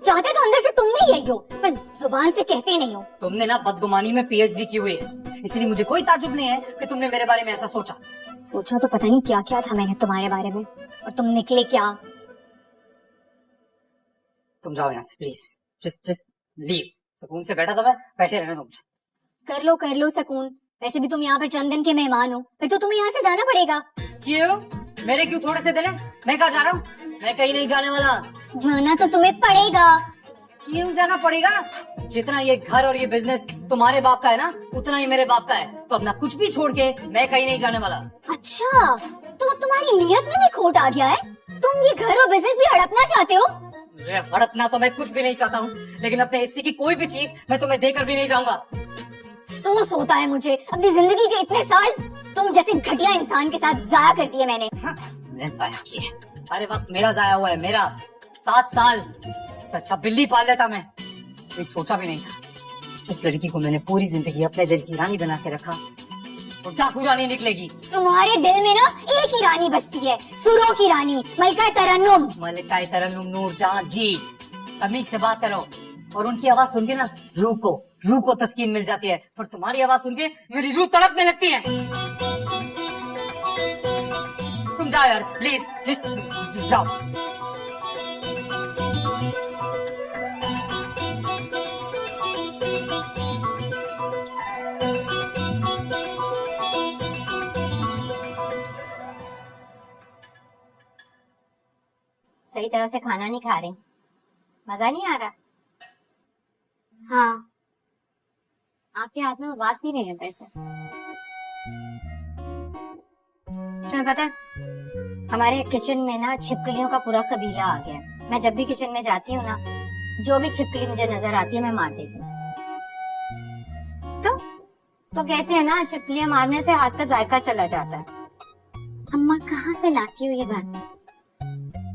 चाहते तो अंदर से तुम भी यही हो, बस जुबान से कहते नहीं हो। तुमने ना बदगुमानी में पीएचडी की हुई है, इसलिए मुझे कोई ताजुब नहीं है कि तुमने मेरे बारे में ऐसा सोचा। सोचा तो पता नहीं क्या क्या था मैंने तुम्हारे बारे में, और तुम निकले क्या। तुम जाओ यहाँ से प्लीज, जस्ट लीव। सुकून से बैठा था मैं, बैठे रहने दो मुझे। कर लो सुकून। वैसे भी तुम यहाँ पर चंदन के मेहमान हो, फिर तो तुम्हें यहाँ से जाना पड़ेगा। क्यों? मेरे क्यों थोड़े से दिल है? मैं कहाँ जा रहा हूँ? मैं कहीं नहीं जाने वाला। जाना तो तुम्हें पड़ेगा। क्यों जाना पड़ेगा? जितना ये घर और ये बिजनेस तुम्हारे बाप का है ना, उतना ही मेरे बाप का है। तो अपना कुछ भी छोड़ के मैं कहीं नहीं जाने वाला। अच्छा, तो अब तुम्हारी नीयत में भी खोट आ गया है? तुम ये घर और बिजनेस भी हड़पना चाहते हो? हड़पना तो मैं कुछ भी नहीं चाहता हूँ, लेकिन अपने हिस्से की कोई भी चीज मैं तुम्हें देकर भी नहीं जाऊंगा। अफसोस होता है मुझे, अपनी जिंदगी के इतने साल तुम जैसे घटिया इंसान के साथ जाया कर दिए मैंने। मैंने जाया किए? अरे वक्त मेरा जाया हुआ है, मेरा 7 साल। सच्चा बिल्ली पाल लेता मैं, ये सोचा भी नहीं था। जिस लड़की को मैंने पूरी जिंदगी अपने दिल की रानी बना के रखा, वो डाकू रानी निकलेगी। तुम्हारे दिल में ना एक ही रानी बसती है, सुरों की रानी, मलका तरन्नुम। मलिका तरन्नुम नूर जहां जी। तमीज से बात करो, और उनकी आवाज सुन के ना रूह को तस्कीन मिल जाती है, पर तुम्हारी आवाज सुन के मेरी रूह तड़पने लगती है। तुम जाओ यार प्लीज, जिस जाओ। सही तरह से खाना नहीं खा रही, मजा नहीं आ रहा। हाँ, आपके हाथ में वो बात नहीं रही है वैसे। तुम्हें पता है हमारे किचन में ना छिपकलियों का पूरा कबीला आ गया है। मैं जब भी किचन में जाती हूँ ना, जो भी छिपकली मुझे नजर आती है मैं मार देती हूँ। तो कहते हैं ना, छिपकलियां मारने से हाथ का जायका चला जाता है। अम्मा कहाँ से लाती हो ये बात?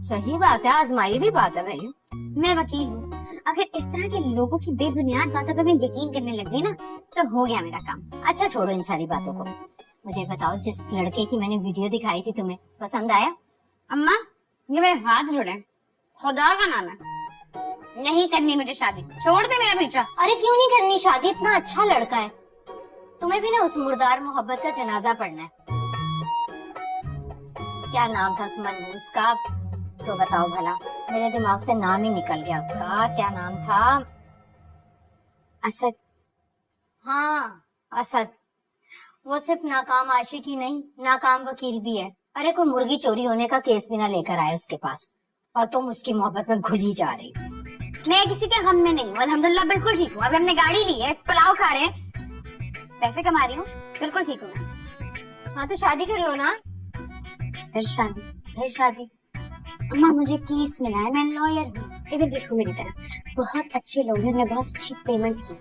सही बात है, आजमाई भी बात है भाई। मैं वकील हूँ, अगर इस तरह के लोगों की बेबुनियाद बातों पे मैं यकीन करने लग गई ना, तो हो गया मेरा काम। अच्छा छोड़ो इन सारी बातों को, मुझे बताओ जिस लड़के की मैंने वीडियो दिखाई थी तुम्हें पसंद आया? अम्मा ये मेरे हाथ जुड़े, खुदा का नाम है, नहीं करनी मुझे शादी, छोड़ दे मेरा पीछा। अरे क्यों नहीं करनी शादी? इतना अच्छा लड़का है, तुम्हें भी ना उस मुर्दार मोहब्बत का जनाजा पढ़ना है। क्या नाम था उस मनहूस का? तो बताओ भला, मेरे दिमाग से नाम ही निकल गया उसका। क्या नाम था? असद। हाँ असद। वो सिर्फ नाकाम आशिक ही नहीं, नाकाम वकील भी है। अरे कोई मुर्गी चोरी होने का केस भी ना लेकर आए उसके पास, और तुम उसकी मोहब्बत में घुली जा रही। मैं किसी के गम में नहीं हूँ, अल्हम्दुलिल्लाह बिल्कुल ठीक हूँ। अभी हमने गाड़ी ली है, पुलाव खा रहे हैं, पैसे कमा रही हूँ, बिल्कुल ठीक हूँ मैं। हाँ तो शादी कर लो ना। फिर शादी। अम्मा मुझे केस मिला है, मैं लॉयर हूँ। इधर देखो मेरी तरफ, बहुत अच्छे लॉयर ने बहुत अच्छी पेमेंट की।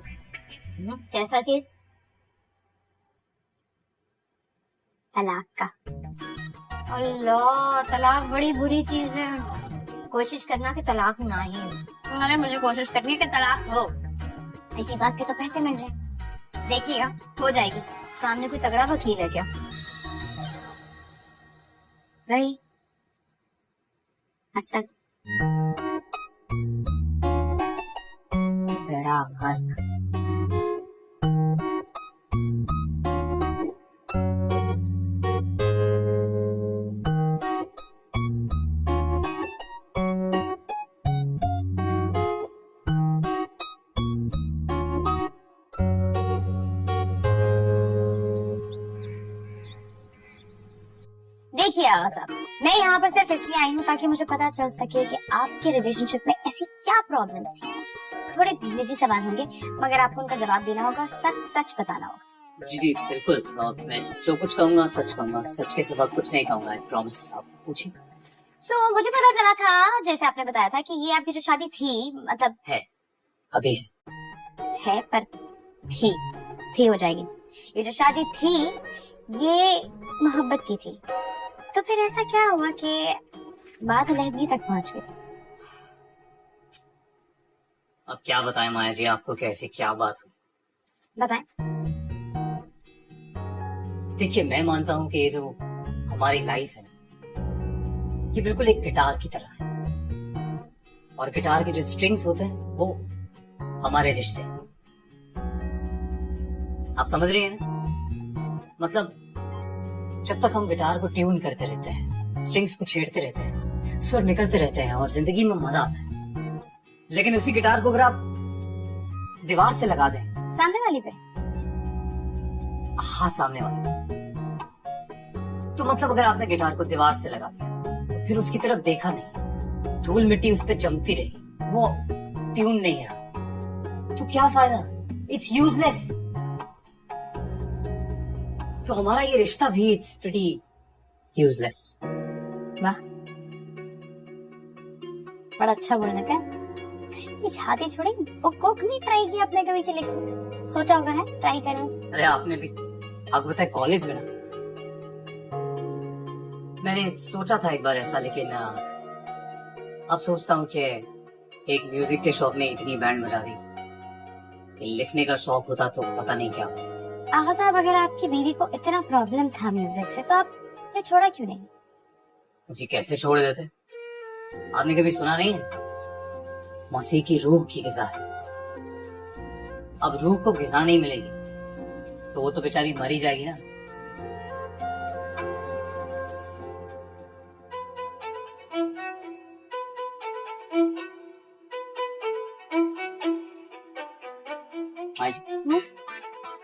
कैसा केस? तलाक का। अल्लाह, तलाक बड़ी बुरी चीज है। कोशिश करना कि तलाक ना ही हो। अरे मुझे कोशिश करनी है कि तलाक हो। ऐसी बात के तो पैसे मिल रहे हैं, देखिएगा हो जाएगी। सामने कोई तगड़ा वकील है क्या? भाई असद। बड़ा गर्क। देखिए आगा साहब, मैं यहाँ पर सिर्फ इसलिए आई हूँ ताकि मुझे पता चल सके कि आपके रिलेशनशिप में ऐसी क्या प्रॉब्लम्स थी। थोड़े निजी सवाल होंगे मगर आपको उनका जवाब देना होगा और सच सच बताना होगा। जी जी बिल्कुल, मैं जो कुछ कहूँगा सच कहूँगा, सच के सिवा कुछ नहीं कहूँगा, आई प्रॉमिस। आप पूछिए। मुझे पता चला था, जैसे आपने बताया था कि ये आपकी जो शादी थी, मतलब है, अभी है पर थी हो जाएगी। ये जो शादी थी ये मोहब्बत की थी, तो फिर ऐसा क्या हुआ कि बात अलहदगी तक पहुंच गई? अब क्या बताएं माया जी आपको कि ऐसी क्या बात हुई। बताएं। देखिए मैं मानता हूँ कि ये जो हमारी लाइफ है ना, ये बिल्कुल एक गिटार की तरह है, और गिटार के जो स्ट्रिंग्स होते हैं वो हमारे रिश्ते हैं। आप समझ रही हैं ना? मतलब जब तक हम गिटार को ट्यून करते रहते हैं, स्ट्रिंग्स को छेड़ते रहते हैं, सुर निकलते रहते हैं और जिंदगी में मजा आता है। लेकिन उसी गिटार को अगर आप दीवार से लगा दें, सामने वाली पे? हाँ सामने वाली, तो मतलब अगर आपने गिटार को दीवार से लगा दिया, फिर उसकी तरफ देखा नहीं, धूल मिट्टी उस पर जमती रही, वो ट्यून नहीं रहा, तो क्या फायदा? It's useless. तो हमारा ये रिश्ता भी इट्स प्रीटी यूजलेस। वाह, बड़ा अच्छा बोल रहे थे। ये शादी छोड़ी, वो कोक नहीं ट्राई किया आपने कभी के लिए? सोचा होगा है ट्राई करें। अरे आपने भी, आपको पता है कॉलेज में ना मैंने सोचा था एक बार ऐसा, लेकिन अब सोचता हूँ कि एक म्यूजिक के शौक ने इतनी बैंड बजा दी, लिखने का शौक होता तो पता नहीं क्या। आगा साहब, अगर आपकी बीवी को इतना प्रॉब्लम था म्यूजिक से तो आपने छोड़ा क्यों नहीं? जी कैसे छोड़ देते? आपने कभी सुना नहीं है, मौसीकी रूह की ग़िज़ा है। अब रूह को ग़िज़ा नहीं मिलेगी तो वो तो बेचारी मर ही जाएगी ना।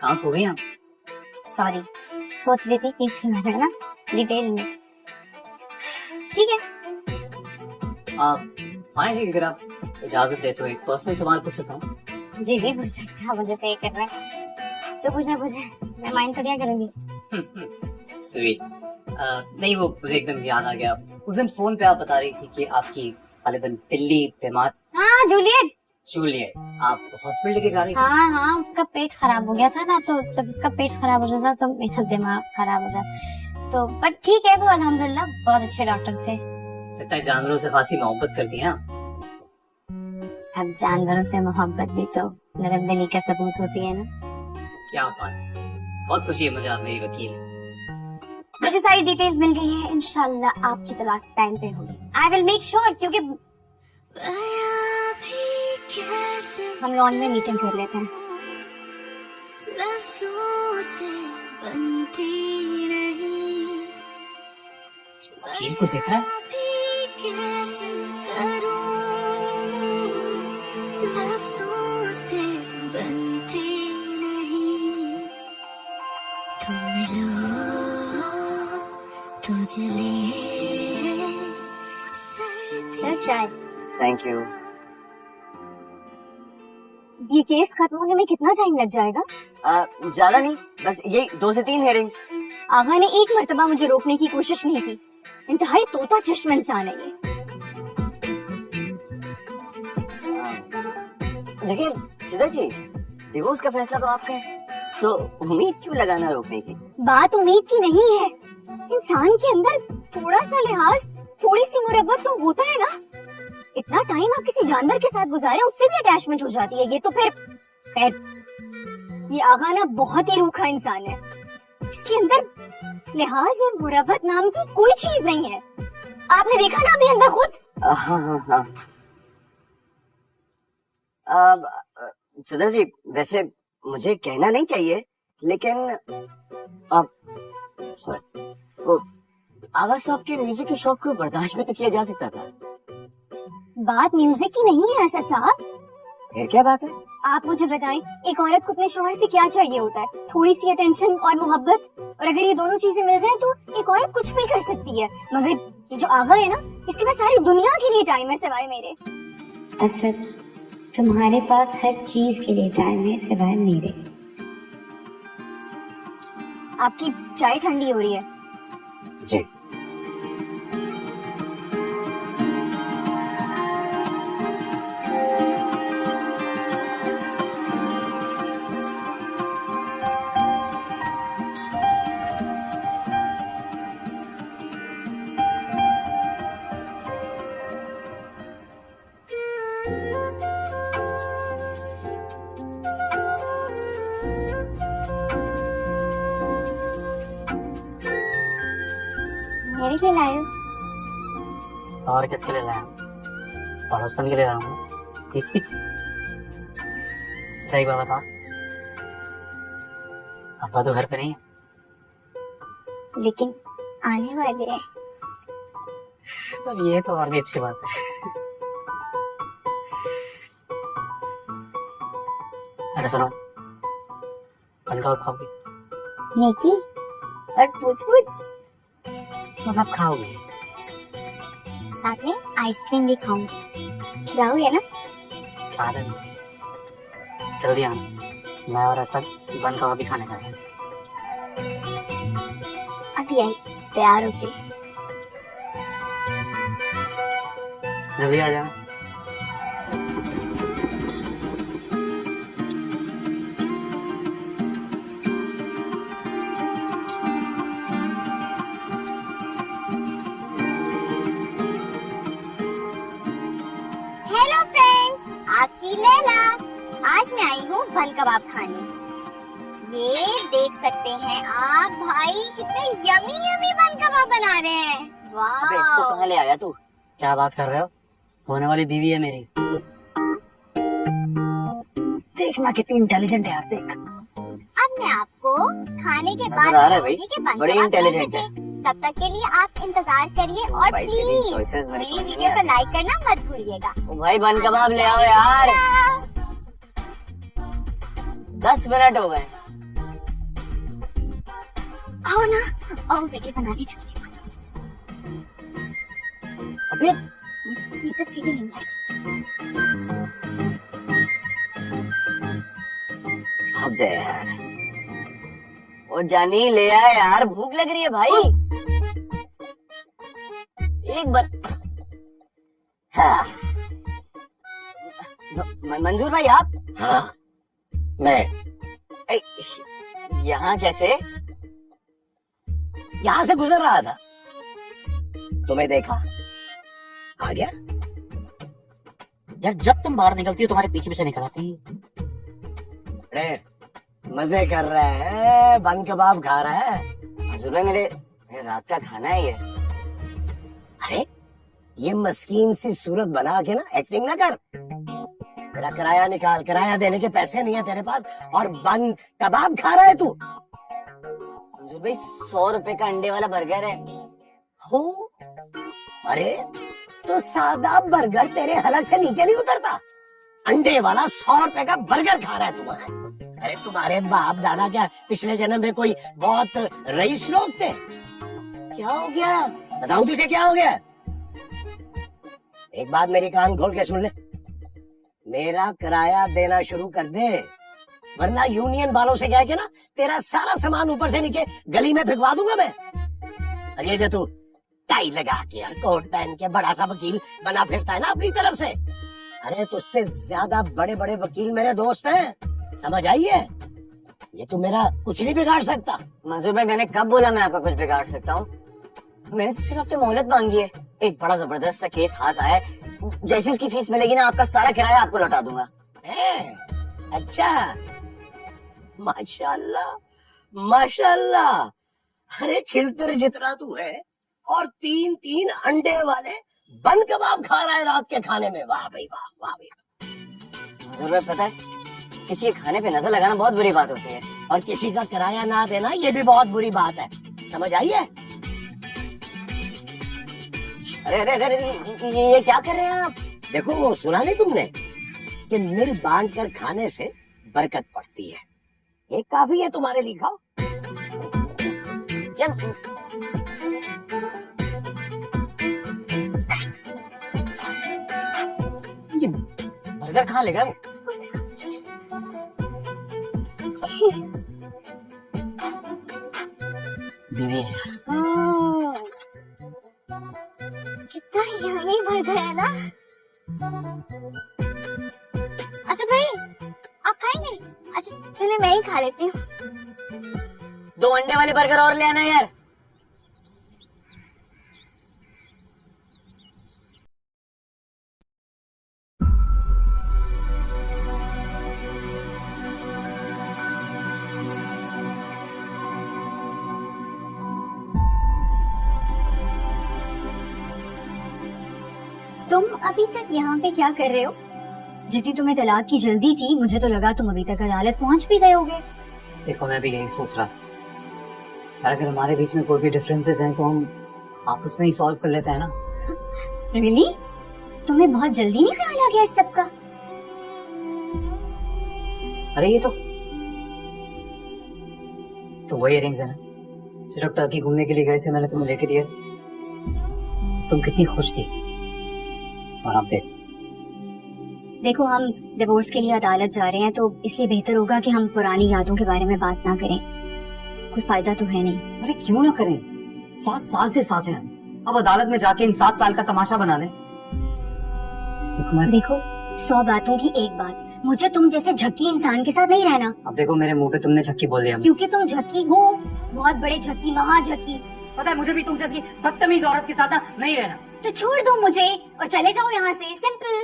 कहाँ खो गई आप? सॉरी, सोच रही थी कि इसी में ना डिटेल में। ठीक है, आप माया जी अगर आप इजाजत दे तो एक पर्सनल सवाल पूछ सकता हूँ? जी जी पूछ सकते हैं। मुझे पे कर रहे हैं, जो पूछना पूछे, मैं माइंड तो क्या करूंगी। स्वीट। नहीं वो मुझे एकदम याद आ गया, उस दिन फोन पे आप बता रही थी कि आपकी गालिबन पिल्ली बीमार। हाँ जूलियट, जूलियट, आप हॉस्पिटल लेके जा रही थी? हाँ उसका पेट खराब हो गया था ना, तो जब उसका पेट खराब हो जाता तो मेरा दिमाग खराब हो जाता। तो बट ठीक है, वो अल्हम्दुलिल्लाह बहुत अच्छे डॉक्टर्स थे। लगता है जानवरों से खासी मोहब्बत करती हैं आप। अब जानवरों से मोहब्बत भी तो नरम दिली का सबूत होती है ना। क्या बात है, बहुत खुशी है मुझे, आप मेरी वकील हैं। मुझे सारी डिटेल्स मिल गई है, इंशाल्लाह आपकी तलाक टाइम पे होगी। आई विल मेक श्योर, क्योंकि हम लॉन में मीटिंग कर लेते हैं। लफ्जों से बनती नहीं, वकील को देख रहा है? कैसे करूं, लफ्जों से बनती नहीं। तुम मिलो तो जले सर चाय। Thank you. ये केस खत्म होने में कितना टाइम लग जाएगा? ज्यादा नहीं, बस ये 2 से 3 हेयरिंग्स। आगा ने एक मर्तबा मुझे रोकने की कोशिश नहीं की, इंतहाई तोता चश्म इंसान है ये। देखिए सिद्धा जी, डिवोर्स का फैसला तो आपका है, तो उम्मीद क्यों लगाना रोकने की? बात उम्मीद की नहीं है, इंसान के अंदर थोड़ा सा लिहाज, थोड़ी सी मुरब्बत तो होता है ना। इतना टाइम आप किसी जानवर के साथ गुजारे, उससे भी अटैचमेंट हो जाती है। ये तो फिर ये आगा ना बहुत ही रूखा इंसान है, इसके अंदर लिहाज और मुरब्बत नाम की कोई चीज नहीं है। आपने देखा ना अभी अंदर खुद। हाँ। सिद्धा जी, वैसे मुझे कहना नहीं चाहिए, लेकिन सॉरी, वो आगा साहब के म्यूजिक के शौक को बर्दाश्त भी तो किया जा सकता था। बात म्यूजिक की नहीं है असद साहब। फिर क्या बात है? आप मुझे बताएं, एक औरत को अपने शौहर से क्या चाहिए होता है? थोड़ी सी अटेंशन और मोहब्बत। और अगर ये दोनों चीजें मिल जाए तो एक औरत कुछ भी कर सकती है। मगर ये जो आगा है ना, इसके पास सारी दुनिया के लिए टाइम है सिवाय मेरे। असद, तुम्हारे पास हर चीज के लिए टाइम है सिवाय मेरे। आपकी चाय ठंडी हो रही है। जी। मेरे लिए लाए हो? और किसके लिए लाया? पड़ोसन के लिए लाया हूँ। सही बात बता, पापा तो घर पे नहीं है। लेकिन आने वाले हैं। तब ये तो और भी अच्छी बात है। अरे सुनो, बनका खाओगी? नेकी और पूछ-पूछ, मतलब खाओगी? साथ में आइसक्रीम भी खाऊंगी। खिलाओगे ना? खा रहे हो? जल्दी आना, मैं और असद बनका भी खाने जा रहे हैं। अभी आई, तैयार होके। जल्दी आ जाना। हेलो फ्रेंड्स, आपकी लैला। आज मैं आई हूँ बन कबाब खाने। ये देख सकते हैं आप, भाई कितने यमी यमी बन कबाब बना रहे हैं। अबे इसको वाह! कहाँ ले आया तू? क्या बात कर रहे हो? होने वाली बीवी है मेरी। देखना कितनी इंटेलिजेंट है यार, देख। अब मैं आपको खाने के बाद नजर आ रहा है भाई, बताऊंगी कि बन बड़ी कबाब इंटेलिजेंट कैसे है। थे। तब तक के लिए आप इंतजार करिए और भाई, तेरी प्लीज choices मेरे मेरी समझ नहीं वीडियो आ को रही। लाइक करना मत भूलिएगा। ओ भाई बन कबाब ले आओ यार। 10 मिनट हो गए। आओ ना, आओ वीडियो बनाने चलिए। अबे ये तस्वीरें नहीं है। अब दे यार। ओ जानी ले आ यार, भूख लग रही है भाई। एक बार। हाँ। मंजूर भाई आप? हाँ मैं। यहाँ कैसे? यहाँ से गुजर रहा था, तुम्हें देखा, आ गया। यार जब तुम बाहर निकलती हो तुम्हारे पीछे पीछे निकल आती है। अरे मजे कर रहे हैं, बन कबाब खा रहा है। मंजूर भाई मेरे रात का खाना है ये। अरे ये मस्कीन सी सूरत बना के ना एक्टिंग ना कर। मेरा किराया निकाल, किराया देने के पैसे नहीं है तेरे पास और बन कबाब खा रहा है तू। मंजूर भाई 100 रुपए का अंडे वाला बर्गर है। हो अरे तो सादा बर्गर तेरे हलक से नीचे नहीं उतरता। अंडे वाला 100 रुपए का बर्गर खा रहा है तुम्हारा। अरे तुम्हारे बाप दादा क्या पिछले जन्म में कोई बहुत रईस लोग थे? क्या हो गया? बताऊं तुझे क्या हो गया? एक बात मेरी कान खोल के सुन ले, मेरा किराया देना शुरू कर दे, वरना यूनियन वालों से कह के ना तेरा सारा सामान ऊपर से नीचे गली में भिगवा दूंगा मैं। और ये जो तू टाई लगा के यार कोट पहन के बड़ा सा वकील बना फिरता है ना अपनी तरफ से, अरे तुझसे ज्यादा बड़े बड़े वकील मेरे दोस्त हैं, समझ आई है? ये तू मेरा कुछ नहीं बिगाड़ सकता। मंजूर भाई मैंने कब बोला मैं आपका कुछ बिगाड़ सकता हूँ? मैंने तो सिर्फ आपसे मोहलत मांगी है। एक बड़ा जबरदस्त सा केस हाथ आया है, जैसे उसकी फीस मिलेगी ना आपका सारा किराया आपको लौटा दूंगा। अच्छा, माशाल्लाह माशाल्लाह। अरे छिलतर जितना तू है और 3-3 अंडे वाले बन कबाब खा रहा है रात के खाने में। वाह भाई वाह, वाह भाई वाह। मंजूर भाई पता है किसी के खाने पे नजर लगाना बहुत बुरी बात होती है, और किसी का किराया ना देना ये भी बहुत बुरी बात है, समझ आई है? अरे अरे अरे ये क्या कर रहे हैं आप? देखो वो सुना नहीं तुमने, कि मिल बांट कर खाने से बरकत पड़ती है। एक काफी है तुम्हारे लिए, खाओ। चल। ये बर्गर खा लेगा वो। बीवी है। कितना यही भर गया ना। अच्छा भाई आप खाएंगे? अच्छा चलिए मैं ही खा लेती हूँ। 2 अंडे वाले बर्गर और ले आना यार। तुम अभी तक यहाँ पे क्या कर रहे हो? जितनी तुम्हें तलाक की जल्दी थी, मुझे तो लगा तुम अभी तक अदालत पहुँच भी गए होगे। देखो मैं भी यही सोच रहा था यार, अगर हमारे बीच में कोई भी डिफरेंसेस हैं तो हम आपस में ही सॉल्व कर लेते हैं ना। रियली? तुम्हें बहुत जल्दी नहीं ख्याल आ गया इस सब का? अरे ये तो वही इयरिंग्स है ना, सिर्फ टर्की घूमने के लिए गए थे, मैंने तुम्हें लेके दिए थे। तुम कितनी खुश थी। और आप देखो हम डिवोर्स के लिए अदालत जा रहे हैं, तो इसलिए बेहतर होगा कि हम पुरानी यादों के बारे में बात ना करें। कोई फायदा तो है नहीं। अरे क्यों ना करें, 7 साल से साथ हैं हम। अब अदालत में जाके इन 7 साल का तमाशा बना दें। देखो 100 बातों की एक बात, मुझे तुम जैसे झक्की इंसान के साथ नहीं रहना। अब देखो मेरे मुंह पे तुमने झक्की बोल दिया। क्योंकि तुम झक्की हो, बहुत बड़े झक्की, महा झक्की। पता है मुझे भी तुम जैसी बदतमीज औरत के साथ नहीं रहना। तो छोड़ दो मुझे और चले जाओ यहाँ से। सिंपल।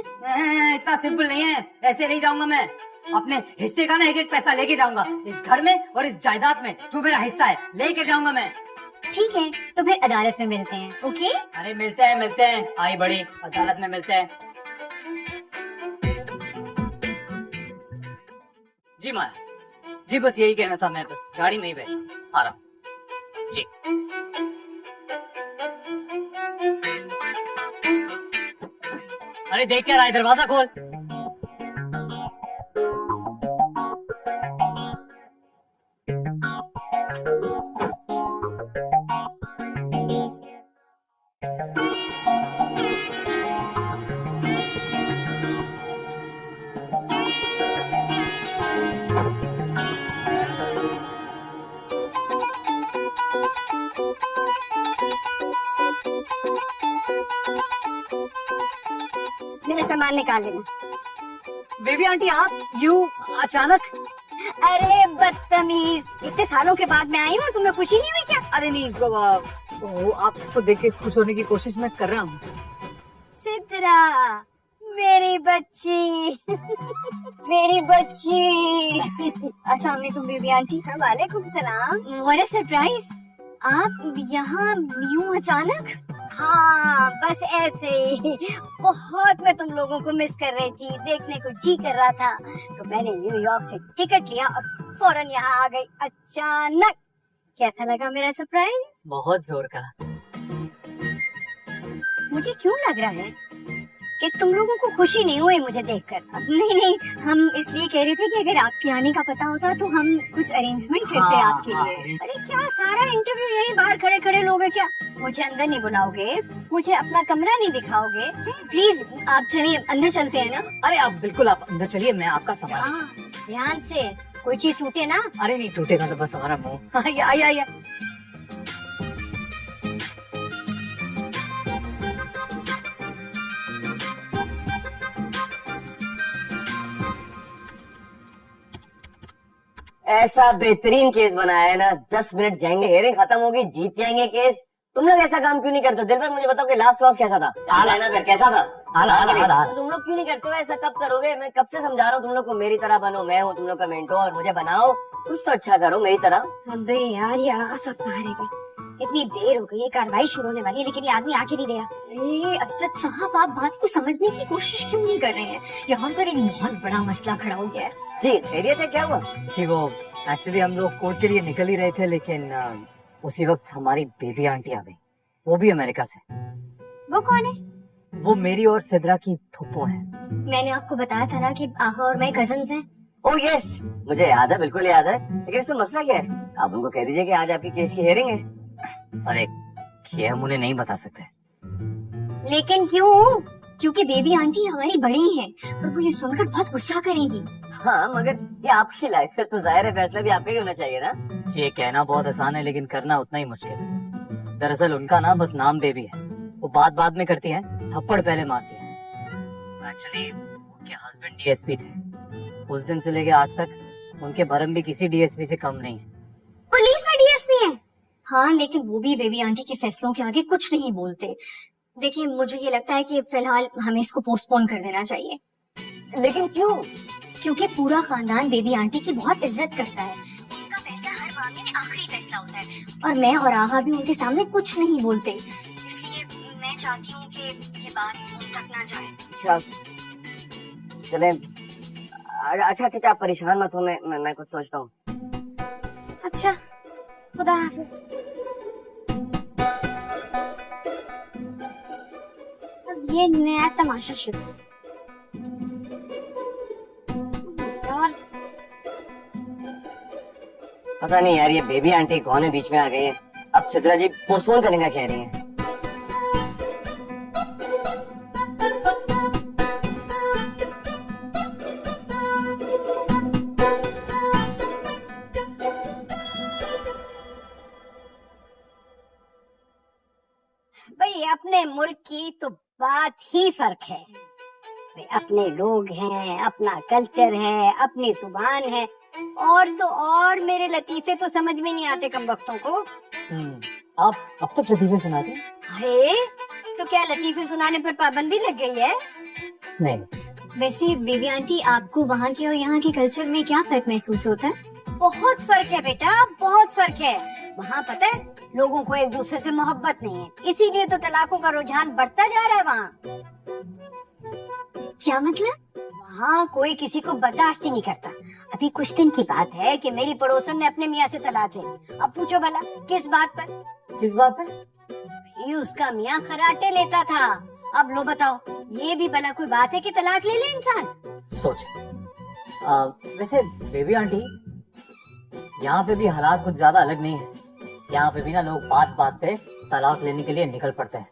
इतना सिंपल नहीं है, ऐसे नहीं जाऊंगा मैं। अपने हिस्से का ना एक एक पैसा लेके जाऊंगा, इस घर में और इस जायदाद में जो मेरा हिस्सा है लेके जाऊंगा मैं। ठीक है तो फिर अदालत में मिलते हैं। ओके? अरे मिलते हैं आई बड़ी, अदालत में मिलते हैं। जी माया जी, बस यही कहना था, मैं बस गाड़ी में ही बैठा आ रहा हूँ जी। अरे देख क्या रहा है, दरवाजा खोल। मेरा सामान निकाल लेना। बेबी आंटी आप यूं अचानक? अरे बदतमीज, इतने सालों के बाद मैं आई हूँ, तुम्हें खुशी नहीं हुई क्या? अरे नहीं, वो आपको देख के खुश होने की कोशिश मैं कर रहा हूँ। सिद्रा मेरी बच्ची मेरी बच्ची। अस्सलाम वालेकुम बेबी आंटी। वालेकुम सलाम। व्हाट अ सरप्राइज, आप यहाँ यूं अचानक? हाँ बस ऐसे ही, बहुत मैं तुम लोगों को मिस कर रही थी, देखने को जी कर रहा था, तो मैंने न्यूयॉर्क से टिकट लिया और फौरन यहाँ आ गई अचानक। कैसा लगा मेरा सरप्राइज? बहुत जोर का। मुझे क्यों लग रहा है कि तुम लोगों को खुशी नहीं हुई मुझे देखकर? नहीं, हम इसलिए कह रहे थे कि अगर आपके आने का पता होता तो हम कुछ अरेंजमेंट करते आपके लिए। अरे क्या सारा इंटरव्यू यही बाहर खड़े खड़े लोगे क्या? मुझे अंदर नहीं बुलाओगे? मुझे अपना कमरा नहीं दिखाओगे? प्लीज आप चलिए, अंदर चलते हैं ना। अरे आप बिल्कुल, आप अंदर चलिए, मैं आपका सामान। ध्यान से, कोई चीज टूटे ना। अरे नहीं टूटेगा तो बस हमारा मुंह। आइए। ऐसा बेहतरीन केस बनाया है ना, 10 मिनट जाएंगे, हेयरिंग खत्म होगी, जीत जाएंगे केस। तुम लोग ऐसा काम क्यों नहीं करते हो? दिलबर मुझे बताओ कि लास्ट लॉस कैसा था? हाल है ना फिर, कैसा था? हाल तुम लोग क्यों नहीं करते हो? ऐसा कब करोगे? मैं कब से समझा रहा हूँ तुम लोग को, मेरी तरह बनो, मैं हूँ तुम लोग का मेंटोर, मुझे बनाओ, कुछ तो अच्छा करो मेरी तरह। अबे यार ये आगा सब मारेगा, इतनी देर हो गई है, कार्रवाई शुरू होने वाली है लेकिन ये आदमी आके नहीं दिया। अरे असद साहब आप बात को समझने की कोशिश क्यों नहीं कर रहे हैं? यहाँ पर एक बहुत बड़ा मसला खड़ा हो गया है। जी खैरियत है, क्या हुआ? जी वो एक्चुअली हम लोग कोर्ट के लिए निकल ही रहे थे, लेकिन उसी वक्त हमारी बेबी आंटी आ गई, वो भी अमेरिका से। वो कौन है? वो मेरी और सिद्रा की फुप्पो है। मैंने आपको बताया था ना कि आहा और मैं कजन्स हैं। ओह यस, मुझे याद है, बिल्कुल याद है। लेकिन इसमें मसला क्या है? आप उनको कह दीजिए कि आज आपकी केस की हियरिंग है। अरे ये हम उन्हें नहीं बता सकते। लेकिन क्यों? क्योंकि बेबी आंटी हमारी बड़ी हैं और वो ये सुनकर बहुत गुस्सा करेंगी। हाँ, मगर ये आपकी लाइफ है तो जाहिर है फैसला भी आपका ही होना चाहिए ना। ये कहना बहुत आसान है लेकिन करना उतना ही मुश्किल है। दरअसल उनका ना बस नाम बेबी है, वो बात बात में करती है, थप्पड़ पहले मारती है। एक्चुअली उनके हस्बैंड डीएसपी थे। उस दिन से लेके आज तक उनके भरम भी किसी डीएसपी से कम नहीं है। पुलिस में डीएसपी है? हाँ, लेकिन वो भी बेबी आंटी के फैसलों के आगे कुछ नहीं बोलते। देखिए, मुझे ये लगता है कि फिलहाल हमें इसको पोस्टपोन कर देना चाहिए। लेकिन क्यों? क्योंकि पूरा खानदान बेबी आंटी की बहुत इज्जत करता है। उनका फैसला हर मामले में आखिरी फैसला होता है और मैं और आहा भी उनके सामने कुछ नहीं बोलते। इसलिए मैं चाहती हूँ कि ये बात उन तक ना जाए। अच्छा चले, अच्छा आप परेशान मत हो, मैं कुछ सोचता हूँ। अच्छा, खुदा हाफिज। अब ये नया तमाशा शुरू। और पता नहीं यार, ये बेबी आंटी कौन है, बीच में आ गई है। अब चित्रा जी पोस्टपोन करने का कह रही हैं। भाई अपने मुल्क की तो बात ही फर्क है। भाई अपने लोग हैं, अपना कल्चर है, अपनी जुबान है, और तो और मेरे लतीफे तो समझ में नहीं आते कम वक्तों को। आप अब तक लतीफे सुनाते? है तो क्या लतीफे सुनाने पर पाबंदी लग गई है? नहीं। वैसे बेबी आंटी, आपको वहाँ के और यहाँ के कल्चर में क्या फर्क महसूस होता है? बहुत फर्क है बेटा, बहुत फर्क है। वहाँ पता है लोगों को एक दूसरे से मोहब्बत नहीं है, इसीलिए तो तलाकों का रुझान बढ़ता जा रहा है वहाँ। क्या मतलब? वहाँ कोई किसी को बर्दाश्त ही नहीं करता। अभी कुछ दिन की बात है कि मेरी पड़ोसन ने अपने मियाँ से तलाक ली। अब पूछो भला किस बात पर? किस बात पे? ये उसका मियाँ खराटे लेता था। अब लो बताओ, ये भी भला कोई बात है कि तलाक ले ले इंसान? सोच। वैसे बेबी आंटी, यहाँ पे भी हालात कुछ ज्यादा अलग नहीं है। यहाँ पे भी ना लोग बात बात पे तलाक लेने के लिए निकल पड़ते हैं।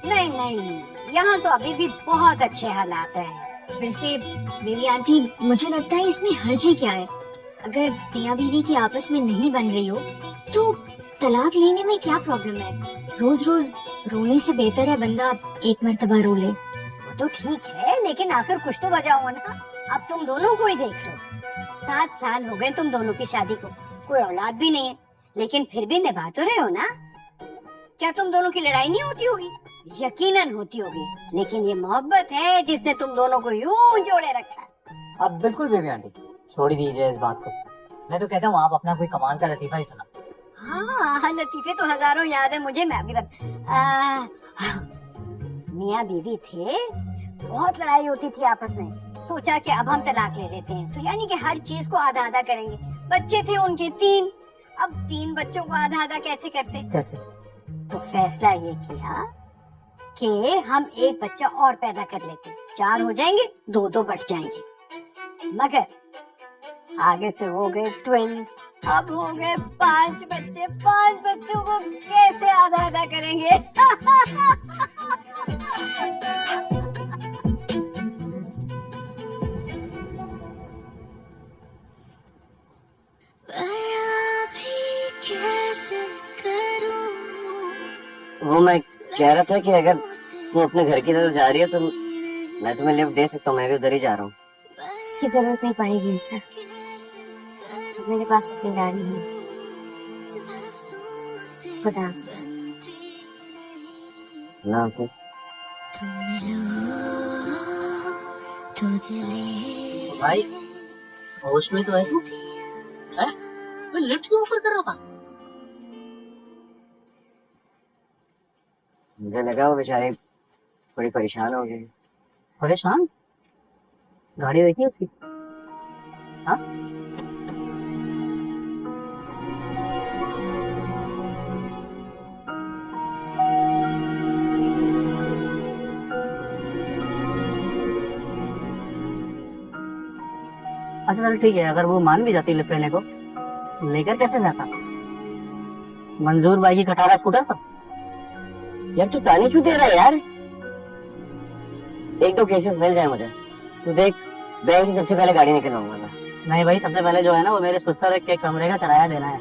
नहीं नहीं, यहाँ तो अभी भी बहुत अच्छे हालात हैं। वैसे बेबी आंटी, मुझे लगता है इसमें हर्जी क्या है? अगर मियाँ बीवी की आपस में नहीं बन रही हो तो तलाक लेने में क्या प्रॉब्लम है? रोज रोज रोने से बेहतर है बंदा एक मर्तबा रो ले। वो तो ठीक है, लेकिन आखिर कुछ तो वजह हो ना। अब तुम दोनों को ही देख लो, 7 साल हो गए तुम दोनों की शादी को, कोई औलाद भी नहीं है, लेकिन फिर भी निभा तो रहे हो ना। क्या तुम दोनों की लड़ाई नहीं होती होगी? यकीनन होती होगी, लेकिन ये मोहब्बत है जिसने तुम दोनों को यूं जोड़े रखा है। अब बिल्कुल बेबी आंटी, छोड़ ही दीजिए इस बात को। मैं तो कहता हूँ आप अपना कोई कमाल का लतीफा ही सुना। हाँ, लतीफे तो हजारों याद है मुझे। मैं अभी मियाँ बीवी थे, बहुत लड़ाई होती थी आपस में। सोचा कि अब हम तलाक ले लेते हैं, तो यानी कि हर चीज को आधा आधा करेंगे। बच्चे थे उनके 3, अब 3 बच्चों को आधा आधा कैसे करते? कैसे? तो फैसला ये किया कि हम एक बच्चा और पैदा कर लेते, 4 हो जाएंगे, 2 बढ़ जाएंगे। मगर आगे से हो गए ट्विंस, अब हो गए 5 बच्चे। 5 बच्चों को कैसे आधा आधा करेंगे? वो मैं कह रहा था कि अगर तू अपने घर की तरफ जा रही है तो मैं तुम्हें लिफ्ट दे सकता हूँ, मैं भी उधर ही जा रहा हूँ। इसकी जरूरत नहीं पड़ेगी सर, मेरे पास अपनी गाड़ी है। खुदा हाफिज। ना आपको भाई होश में तो है तू? हैं? मैं लिफ्ट क्यों ऑफर कर रहा था? मुझे लगा वो बेचारी बड़ी परेशान हो गई। परेशान? गाड़ी देखी उसकी? हाँ? अच्छा चल ठीक है, अगर वो मान भी जाती लिफ्ट लेने को, लेकर कैसे जाता मंजूर भाई की खटारा स्कूटर पर? यार तू ताने क्यों दे रहा है यार? एक दो केसेस मिल जाए मुझे, तू देख, बैंक से सबसे पहले गाड़ी निकलवाऊंगा मैं। नहीं भाई, सबसे पहले जो है ना वो मेरे सुसर के कमरे का किराया देना है।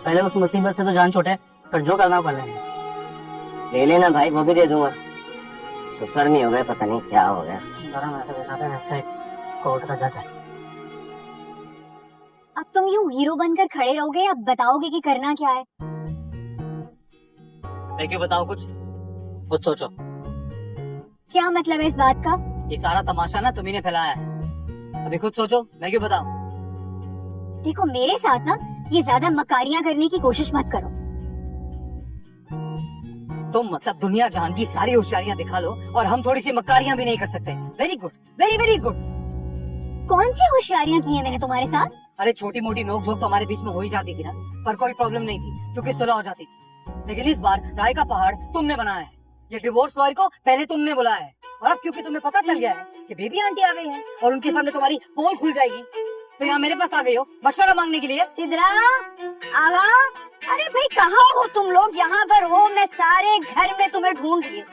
पहले उस मुसीबत से तो जान छूटे, फिर जो करना कर लेंगे। ले लेना भाई, वो भी दे दूंगा। सुसर में हो गए, पता नहीं क्या हो गया। वैसे कोर्ट का जज है। अब तुम यूं हीरो बनकर खड़े रहोगे, अब बताओगे कि करना क्या है? मैं क्यों बताऊं कुछ सोचो। क्या मतलब है इस बात का? ये सारा तमाशा ना तुम्ही ने फैलाया है, अभी खुद सोचो, मैं क्यों बताऊं? देखो मेरे साथ ना ये ज्यादा मकारियां करने की कोशिश मत करो। तुम मतलब दुनिया जहान की सारी होशियारियां दिखा लो और हम थोड़ी सी मक्कारियां भी नहीं कर सकते। Very good, very very good. कौन सी होशियारियां की है मैंने तुम्हारे साथ? अरे छोटी मोटी नोक झोंक तो हमारे बीच में हो ही जाती थी ना, पर कोई प्रॉब्लम नहीं थी क्योंकि सुलह हो जाती थी। लेकिन इस बार राय का पहाड़ तुमने बनाया है। ये डिवोर्स लॉयर को पहले तुमने बुलाया है, और अब क्योंकि तुम्हें पता चल गया है कि बेबी आंटी आ गई है और उनके सामने तुम्हारी पोल खुल जाएगी, तो यहाँ मेरे पास आ गई हो मशवरा मांगने के लिए। सिद्रा, आवा, अरे भाई कहाँ हो तुम लोग? यहाँ पर हो, मैं सारे घर में तुम्हें ढूंढ रही हूँ।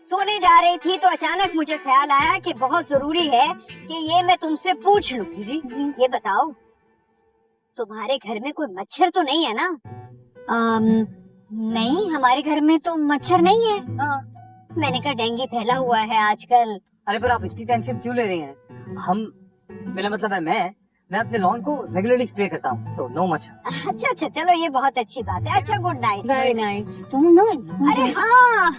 सोने जा रही थी तो अचानक मुझे ख्याल आया कि बहुत जरूरी है कि ये मैं तुमसे पूछ लूं। जी ये बताओ, तुम्हारे घर में कोई मच्छर तो नहीं है ना? नहीं, हमारे घर में तो मच्छर नहीं है। मैंने कहा डेंगू फैला हुआ है आजकल। अरे पर आप इतनी टेंशन क्यों ले रही हैं? मेरा मतलब है मैं अपने लॉन को रेगुलरली स्प्रे करता हूँ, सो नो मच्छर। अच्छा, चलो ये बहुत अच्छी बात है। अच्छा, गुड नाइट। Very nice. तुम नो, अरे हाँ,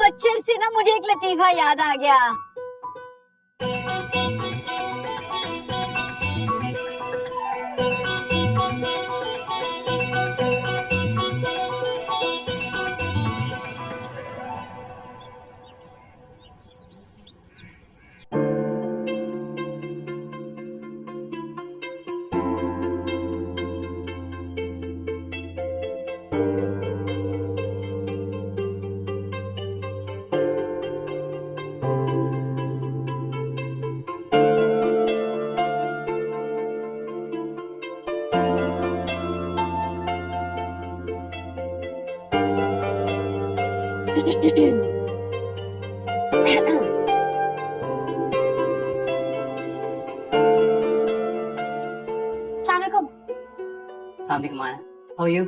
मच्छर से ना मुझे एक लतीफा याद आ गया। How are you?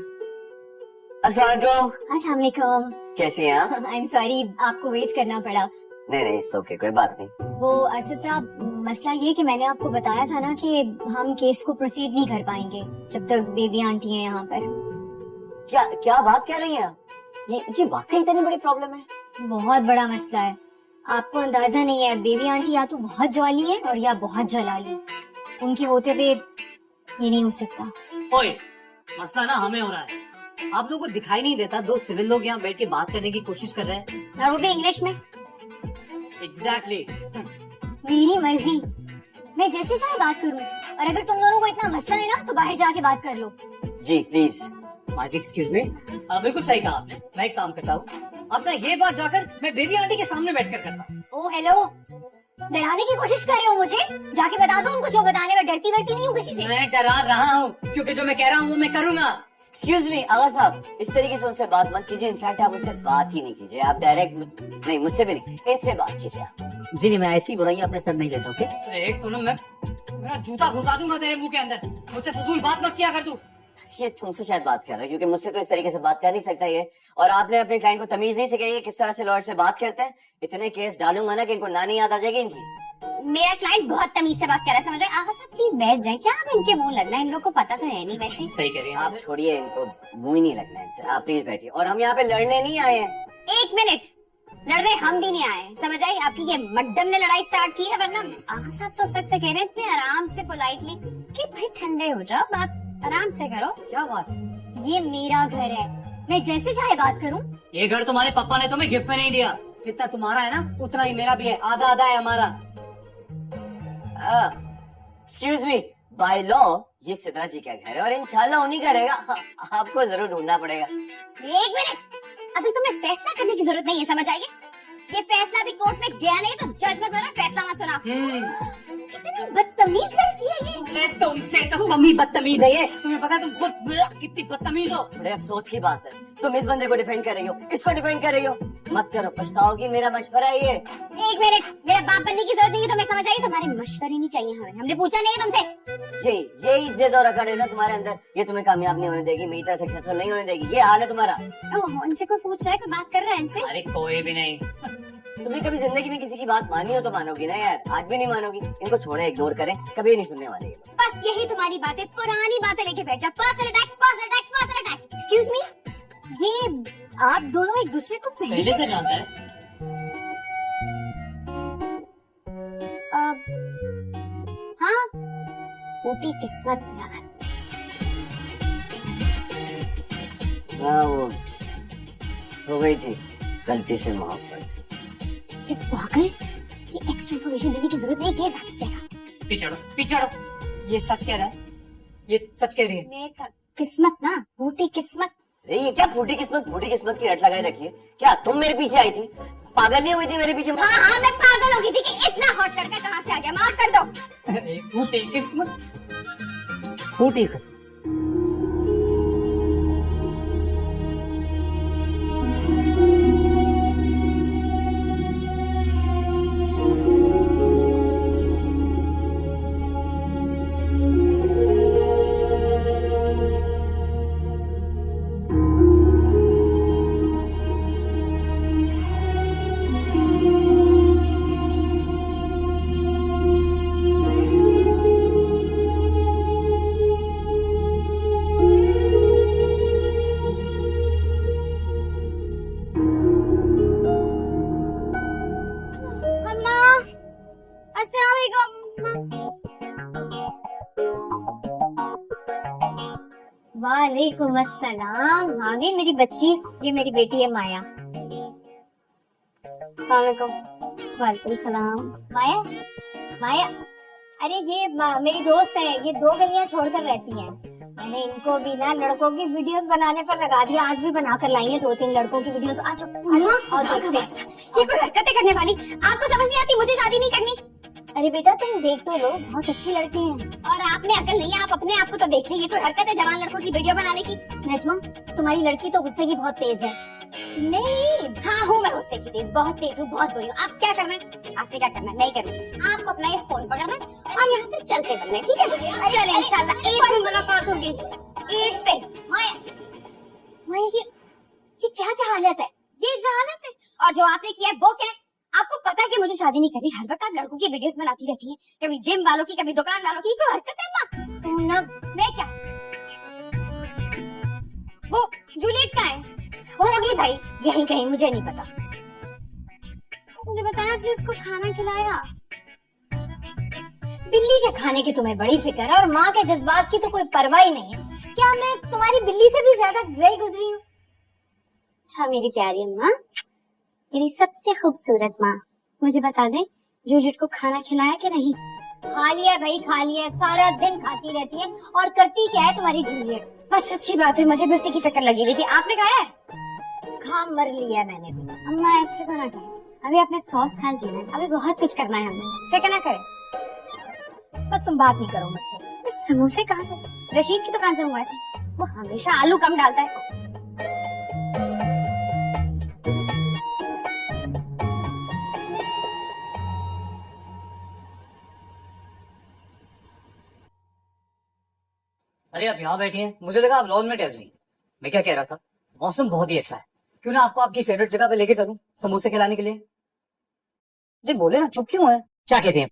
अस्सलाम वालेकुम। कैसी हैं आप? आई एम सॉरी, आपको वेट करना पड़ा। नहीं इट्स ओके, कोई बात नहीं। वो असद साहब, मसला ये कि मैंने आपको बताया था ना कि हम केस को प्रोसीड नहीं कर पाएंगे जब तक बेबी आंटी है यहाँ पर। क्या बात कह रही हैं आप? ये वाकई इतनी बड़ी प्रॉब्लम है? बहुत बड़ा मसला है, आपको अंदाजा नहीं है। बेबी आंटी या तो बहुत ज्वाली है और या बहुत जलाली। उनके होते हुए ये नहीं हो सकता। ओए, मसला ना हमें हो रहा है, आप लोगों को दिखाई नहीं देता? दो सिविल लोग यहाँ बैठ के बात करने की कोशिश कर रहे हैं, और वो भी इंग्लिश में। एग्जैक्टली। मेरी मर्जी, मैं जैसे चाहे बात करूं, और अगर तुम दोनों को इतना मसला है ना तो बाहर जाके बात कर लो। जी प्लीज। एक्सक्यूज मी, बिल्कुल सही कहा आपने। मैं एक काम करता हूँ, अपना ये बात जाकर मैं बेबी आंटी के सामने बैठकर करता हूँ। ओ हेलो, डराने की कोशिश कर रहे हो मुझे? जाके बता दो उनको, जो बताने में डरती नहीं हूँ किसी से। मैं डरा रहा हूँ क्योंकि जो मैं कह रहा हूँ वो मैं करूँगा। एक्सक्यूज मी आगा साहब, इस तरीके से उनसे बात मत कीजिए। इनफैक्ट आप उनसे बात ही नहीं कीजिए, आप डायरेक्ट नहीं, मुझसे भी नहीं, इनसे बात कीजिए आप। जी मैं ऐसी बुराई अपने सर नहीं लेता। ओके, एक तो ना मैं मेरा जूता घुसा दूंगा तेरे मुंह के अंदर। मुझसे फजूल बात मत किया कर तू। ये तुमसे शायद बात कर रहा है, क्योंकि मुझसे तो इस तरीके से बात कर नहीं सकता ये। और आपने अपने क्लाइंट को तमीज नहीं सिखाई है किस तरह से लॉयर से बात करते हैं। इतने केस डालूंगा ना कि इनको नानी याद आ जाएगी इनकी। मेरा क्लाइंट बहुत तमीज से बात कर रहा है, समझ रहे? आगा साहब प्लीज बैठ जाए। क्या आप इनके मुंह लगना है? इन लोग को पता तो है नहीं। वैसे सही कह रही हैं आप छोड़िए इनको, मुंह ही नहीं लगना इनसे। आप प्लीज बैठिए, और हम यहाँ पे लड़ने नहीं आए हैं। एक मिनट, लड़ने हम भी नहीं आए, समझ आई? आपकी ये मड्डम ने लड़ाई स्टार्ट की है, वरना आगा साहब तो सच से कह रहे हैं इतने आराम से पोलाइटली कि भाई ठंडे हो जाओ, बात आराम से करो। क्या बात है? ये मेरा घर है, मैं जैसे चाहे बात करूं। ये घर तुम्हारे पापा ने तुम्हें गिफ्ट में नहीं दिया। जितना तुम्हारा है ना उतना ही मेरा भी है, आधा आधा है हमारा। एक्सक्यूज मी, बाय लॉ ये सिद्रा जी का घर है और इंशाल्लाह उन्हीं का रहेगा। आपको जरूर ढूंढना पड़ेगा। एक मिनट, अभी तुम्हें फैसला करने की जरूरत नहीं है, समझ आएगी? ये फैसला भी कोर्ट में गया नहीं तो जज मत बना, फैसला मत सुना। कितनी बदतमीज लड़की है ये। तुमसे तो कमी बदतमीज है ये। तुम्हें पता है तुम खुद कितनी बदतमीज हो। बड़े अफसोस की बात है, तुम इस बंदे को डिफेंड कर रही हो, इसको डिफेंड कर रही हो। मत करो, पछताओगी। मेरा मशवरा है ये। एक मिनट, मेरा बाप बनने की जरूरत नहीं है, तुम्हें समझ आई? तुम्हारे मशवरे नहीं चाहिए हमें, हमने पूछा नहीं है तुमसे। यही जिद और अकड़ है ना तुम्हारे अंदर, ये तुम्हें कामयाब नहीं होने देगी, मेरी तरह सक्सेसफुल नहीं होने देगी। ये हाल है तुम्हारा। ओह, इनसे कोई पूछ रहा है, कोई बात कर रहा है इनसे? अरे कोई भी नहीं। तुमने कभी जिंदगी में किसी की बात मानी हो तो मानोगी ना यार, आज भी नहीं मानोगी। इनको छोड़े, इग्नोर करें, कभी नहीं सुनने वाले ये लोग। बस यही तुम्हारी बातें, पुरानी बातें लेके बैठ जा। Personal attacks, personal attacks, personal attacks. Excuse me, ये आप दोनों एक दूसरे को पहले से जानता है। हाँ, टूटी किस्मत यार। हाँ, वो हो गई थी गलती से मोहब्बत। ये पागल, ये एक्स्ट्रा इन्फॉर्मेशन देने की जरूरत नहीं, केस हाथ जाएगा। पिछड़ो पिछड़ो, ये सच कह रहा है, ये सच कह रही है। मेरे किस्मत ना, टूटी किस्मत। अरे ये क्या फूटी किस्मत की रट लगाए रखी है? क्या तुम मेरे पीछे आई थी? पागल नहीं हुई थी मेरे पीछे? हाँ हाँ, मैं पागल हो गई थी कि इतना हॉट लड़का कहाँ से आ गया, माफ कर दो। अरे फूटी किस्मत। फूटी किस्मत। अम्मा, अस्सलाम वालेकुम। वालेकुम अस्सलाम। आ गई मेरी बच्ची, ये मेरी बेटी है माया। वालेकुम सलाम। माया, माया, अरे ये मेरी दोस्त है, ये 2 गलियां छोड़कर रहती हैं। मैंने इनको भी ना लड़कों की वीडियोस बनाने पर लगा दिया, आज भी बनाकर लाई है 2-3 लड़कों की वीडियोस। आज ये कोई हरकतें करने वाली, आपको समझ नहीं आती? मुझे शादी नहीं करनी। अरे बेटा तुम देख तो लो, बहुत अच्छी लड़की है। और आपने अकल नहीं है, आप अपने आप को तो देख लीजिए। कोई हरकत है जवान लड़कों की वीडियो बनाने की? नजमा, तुम्हारी लड़की तो गुस्से की बहुत तेज है। नहीं, हाँ हूँ मैं गुस्से की तेज, बहुत तेज हूँ, बहुत बुरी हूँ। आप क्या करना है? आपने क्या करना है? नहीं करना। आपको अपना ये फोन पकड़ना है और यहाँ से चलते बनना है, ठीक है? चले इंशाल्लाह ईद में मुलाकात होगी। ईद पे। माया, माया, ये क्या जहालत है? ये जहालत है। और जो आपने किया है वो क्या है? आपको पता है कि मुझे शादी नहीं करनी। हर वक्त आप लड़कों की वीडियोस बनाती रहती है, कभी जिम वालों की, कभी दुकान वालों की। कोई हरकत है माँ? तुम ना, मैं क्या, वो जूलियट का है? होगी भाई यहीं कहीं, मुझे नहीं पता। तुमने बताया कि उसको खाना खिलाया। बिल्ली के खाने की तुम्हें बड़ी फिक्र है और माँ के जज्बात की तो कोई परवाह ही नहीं है। क्या मैं तुम्हारी बिल्ली से भी ज्यादा ग्रही गुजरी हूँ? अच्छा मेरी प्यारी अम्मा, मेरी सबसे खूबसूरत माँ, मुझे बता दे जूलियट को खाना खिलाया कि नहीं? खा लिया भाई, खा लिया। सारा दिन खाती रहती है और करती क्या है तुम्हारी जूलियट? बस अच्छी बात है, मुझे भी उसी की फिक्र लगी हुई थी। आपने खाया है? खा मर लिया मैंने भी। अम्मा ऐसे तो ना करें, अभी आपने 100 साल जीना है, अभी बहुत कुछ करना है हमें, फिक्र ना करें। बस तुम बात नहीं करो मुझसे। समोसे कहाँ से? रशीद की दुकान से मंगवाए थे, वो हमेशा आलू कम डालता है। अरे आप यहाँ बैठी हैं, मुझे लगा आप लॉन में टहल रही हैं। मैं क्या कह रहा था, मौसम बहुत ही अच्छा है, क्यों ना आपको आपकी फेवरेट जगह पे लेके चलूं समोसे खिलाने के लिए। अरे बोले ना, चुप क्यों है? क्या कहते हैं,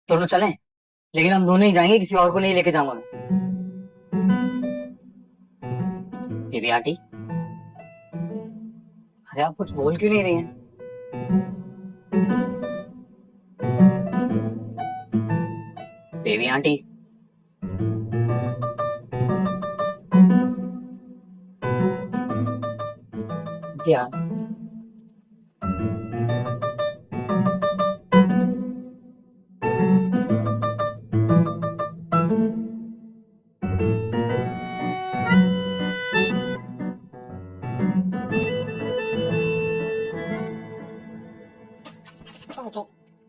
दोनों चलें? लेकिन हम दोनों ही जाएंगे, किसी और को नहीं लेके जाऊंगा मैं। बेबी आंटी, अरे आप कुछ बोल क्यों नहीं रही हैं? बेबी आंटी, क्या?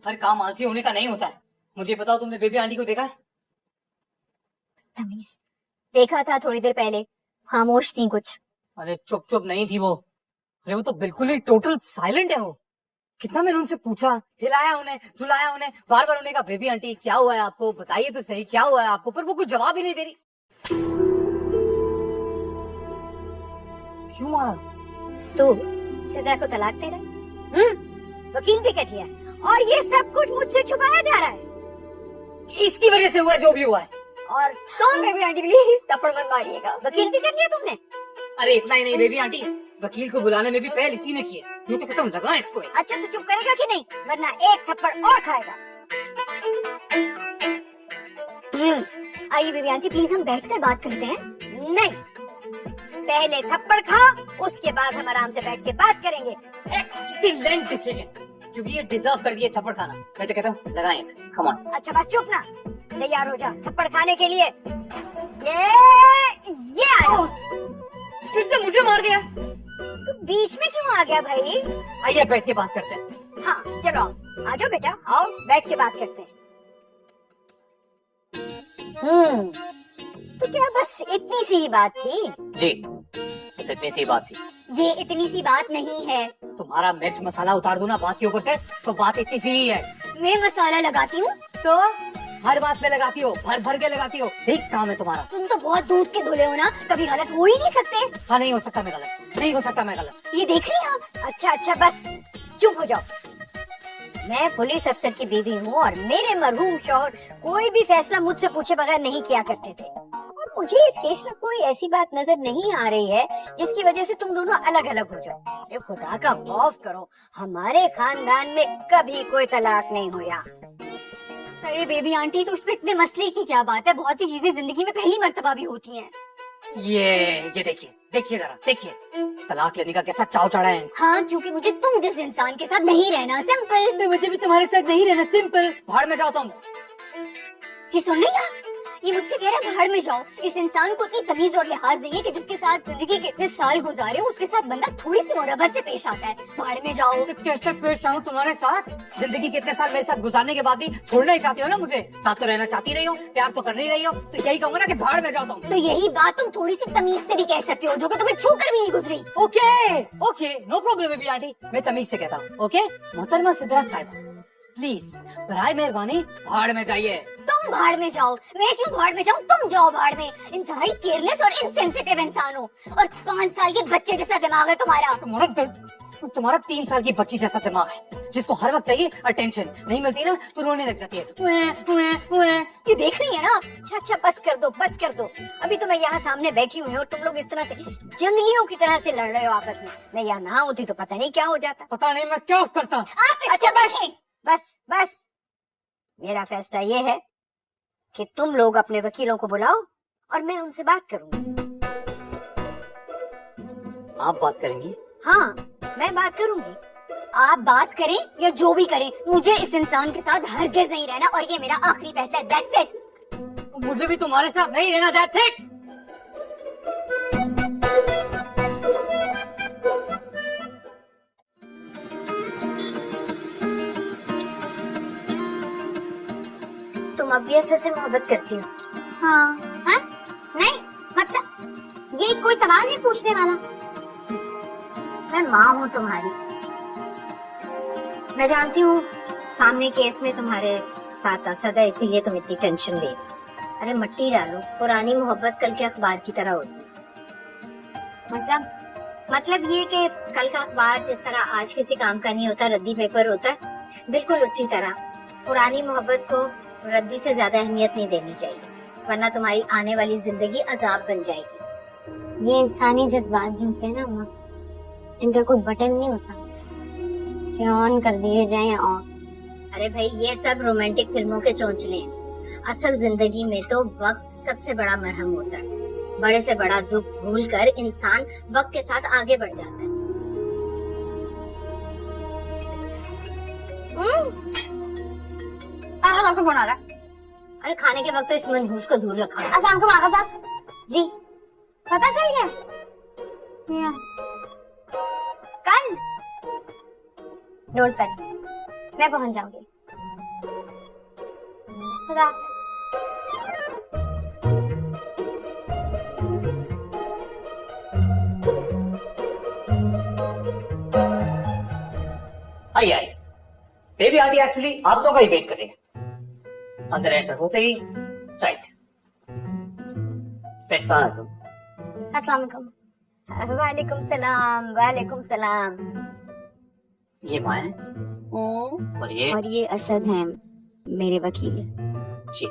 हर काम आलसी होने का नहीं होता है। मुझे बताओ, तुमने बेबी आंटी को देखा है? बदतमीज। देखा था थोड़ी देर पहले, खामोश थी कुछ। अरे चुप चुप नहीं थी वो। अरे वो तो बिल्कुल ही टोटल साइलेंट है वो। कितना मैंने उनसे पूछा, हिलाया उन्हें, झुलाया उन्हें, बार बार उन्हें कहा बेबी आंटी क्या हुआ है आपको, बताइए तो सही क्या हुआ है आपको, पर वो कुछ जवाब ही नहीं दे रही। क्यों मारा? तू सिद्रा को तलाक दे रहा है, वकील भी कर लिया और ये सब कुछ मुझसे छुपाया जा रहा है। इसकी वजह से हुआ जो भी हुआ है। और तुम बेबी आंटी प्लीज थप्पड़ मत मारिएगा। वकील भी कर लिया तुमने? अरे इतना ही नहीं बेबी आंटी, वकील को बुलाने में भी पहल इसी ने की है। मैं तो कहता हूँ लगा इसको। अच्छा तो चुप करेगा कि नहीं, वरना एक थप्पड़ और खाएगा। आइए बेबी आंटी प्लीज हम बैठकर बात करते हैं। नहीं, पहले थप्पड़ खा, उसके बाद हम आराम से बैठ के बात करेंगे। एक्सीलेंट डिसीजन, क्योंकि ये डिजर्व कर दिए थप्पड़ खाना। मैं तो कहता हूँ लगाएं, कम ऑन। अच्छा बस चुप ना, तैयार हो जा थप्पड़ खाने के लिए। ये आया। फिर से मुझे मार दिया। तू बीच में क्यों आ गया भाई? आइए बैठ के बात करते हैं। हाँ चलो आ जाओ बेटा, आओ बैठ के बात करते हैं। तो क्या बस इतनी सी ही बात थी? जी बस इतनी सी बात थी। ये इतनी सी बात नहीं है। तुम्हारा मिर्च मसाला उतार दूं ना बात के ऊपर से, तो बात इतनी सी ही है। मैं मसाला लगाती हूँ तो हर बात पे लगाती हो, भर भर के लगाती हो, ठीक काम है तुम्हारा। तुम तो बहुत दूध के धुले हो ना, कभी गलत हो ही नहीं सकते। हाँ नहीं हो सकता मैं गलत, नहीं हो सकता मैं गलत। ये देख रही हैं आप? अच्छा बस चुप हो जाओ। मैं पुलिस अफसर की बीवी हूँ और मेरे मरहूम शौहर कोई भी फैसला मुझसे पूछे बगैर नहीं किया करते थे, और मुझे इस केस में कोई ऐसी बात नजर नहीं आ रही है जिसकी वजह से तुम दोनों अलग अलग हो जाओ। अरे खुदा का खौफ करो, हमारे खानदान में कभी कोई तलाक नहीं हुआ। अरे बेबी आंटी तो उसमें इतने मसले की क्या बात है, बहुत सी चीजें जिंदगी में पहली मर्तबा भी होती हैं। ये देखिए जरा देखिए, तलाक लेने का कैसा चाव चढ़ा है। हाँ क्योंकि मुझे तुम जैसे इंसान के साथ नहीं रहना, सिंपल। तो मुझे भी तुम्हारे साथ नहीं रहना, सिंपल। भाड़ में जाओ तुम। ये सुन रही हैं आप? ये मुझसे कह रहा है भाड़ में जाओ। इस इंसान को इतनी तमीज और लिहाज नहीं है कि जिसके साथ जिंदगी के इतने साल गुजारे हो, उसके साथ बंदा थोड़ी सी मुरब्बत से पेश आता है। भाड़ में जाओ। तो कैसे पेश आऊं तुम्हारे साथ? जिंदगी के इतने साल मेरे साथ गुजारने के बाद भी छोड़ना ही चाहती हो ना मुझे? साथ तो रहना चाहती नहीं हो, प्यार तो कर नहीं रही हो, तो यही कहूंगा ना कि भाड़ में जाओ तुम। तो यही बात तुम थोड़ी सी तमीज से भी कह सकते हो, जो कि तुम्हें छू कर भी नहीं गुजरी। Okay no problem baby aunty, मैं तमीज से कहता हूँ। ओके मोहतरमा सिद्रा साहिबा, प्लीज बराए मेहरबानी भाड़ में जाइए। तुम भाड़ में जाओ। मैं क्यों भाड़ में जाऊँ? तुम जाओ भाड़ में। इंतहाई केयरलेस और इनसेंसिटिव इंसान हो, और 5 साल के बच्चे जैसा दिमाग है तुम्हारा। तुम्हारा 3 साल की बच्ची जैसा दिमाग है, जिसको हर वक्त चाहिए अटेंशन, नहीं मिलती ना तो रोने लग जाती है। ये देख रही है ना आप? अच्छा बस कर दो। अभी तो मैं यहाँ सामने बैठी हुई हूँ और तुम लोग इस तरह से जंगलियों की तरह से लड़ रहे हो आपस में। मैं यहाँ ना होती तो पता नहीं क्या हो जाता। पता नहीं मैं क्या करता। आप अच्छा बस मेरा फैसला ये है कि तुम लोग अपने वकीलों को बुलाओ और मैं उनसे बात करूंगी। आप बात करेंगी? हाँ मैं बात करूंगी। आप बात करें या जो भी करें, मुझे इस इंसान के साथ हरगिज नहीं रहना, और ये मेरा आखिरी फैसला है। That's it। मुझे भी तुम्हारे साथ नहीं रहना। That's it। तुम अब भी ऐसे मोहब्बत करती हो? हाँ? नहीं मतलब ये कोई सवाल नहीं पूछने वाला। मैं माँ हूँ तुम्हारी। मैं जानती हूँ सामने केस में तुम्हारे साथ असद है, इसीलिए तुम इतनी टेंशन ले रही। अरे मट्टी डालो, पुरानी मोहब्बत कल के अखबार की तरह होती है। मतलब ये कि कल का अखबार जिस तरह आज किसी काम का नहीं होता, रद्दी पेपर होता है, बिल्कुल उसी तरह पुरानी मोहब्बत को रद्दी से ज्यादा अहमियत नहीं देनी चाहिए, वरना तुम्हारी आने वाली जिंदगी अजाब बन जाएगी। ये इंसानी जज्बात जो होते हैं ना अम्मा, इनका कोई बटन नहीं होता कि ऑन कर दिए जाएं ऑफ। अरे भाई ये सब रोमांटिक फिल्मों के चोंचले हैं। असल जिंदगी में तो वक्त सबसे बड़ा मरहम होता है। बड़े से बड़ा दुख भूल कर इंसान वक्त के साथ आगे बढ़ जाता है। आपको फोन आ रहा है। अरे खाने के वक्त तो इस मनहूस को दूर रखा। अस्सलाम वालेकुम आगा साहब जी, पता चल गया कल? डोंट वरी, मैं पहुंच जाऊंगी। खुदा हाफिज। आइए आइए। बेबी आंटी एक्चुअली आप दोनों का ही वेट कर रही है। अंदर एंटर होते ही राइट। अस्सलाम वालेकुम। वालेकुम सलाम, वालेकुम सलाम। ये माँ है और ये असद हैं, मेरे वकील। जी।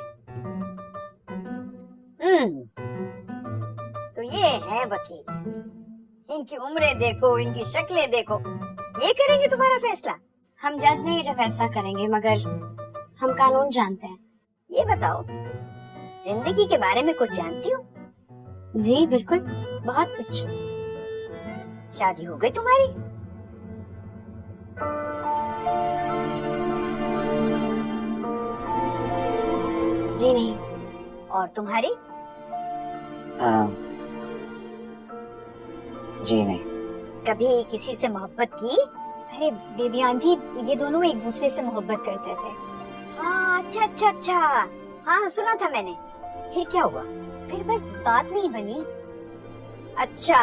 तो ये है वकील, इनकी उम्रें देखो, इनकी शक्लें देखो, ये करेंगे तुम्हारा फैसला? हम जज नहीं जो फैसला करेंगे, मगर हम कानून जानते हैं। ये बताओ, जिंदगी के बारे में कुछ जानती हो? जी बिल्कुल, बहुत कुछ। शादी हो गई तुम्हारी? जी नहीं। और तुम्हारी? जी नहीं। कभी किसी से मोहब्बत की? अरे बेबी आंटी, ये दोनों एक दूसरे से मोहब्बत करते थे। हाँ, अच्छा अच्छा अच्छा, हाँ सुना था मैंने। फिर क्या हुआ? फिर बस बात नहीं बनी। अच्छा,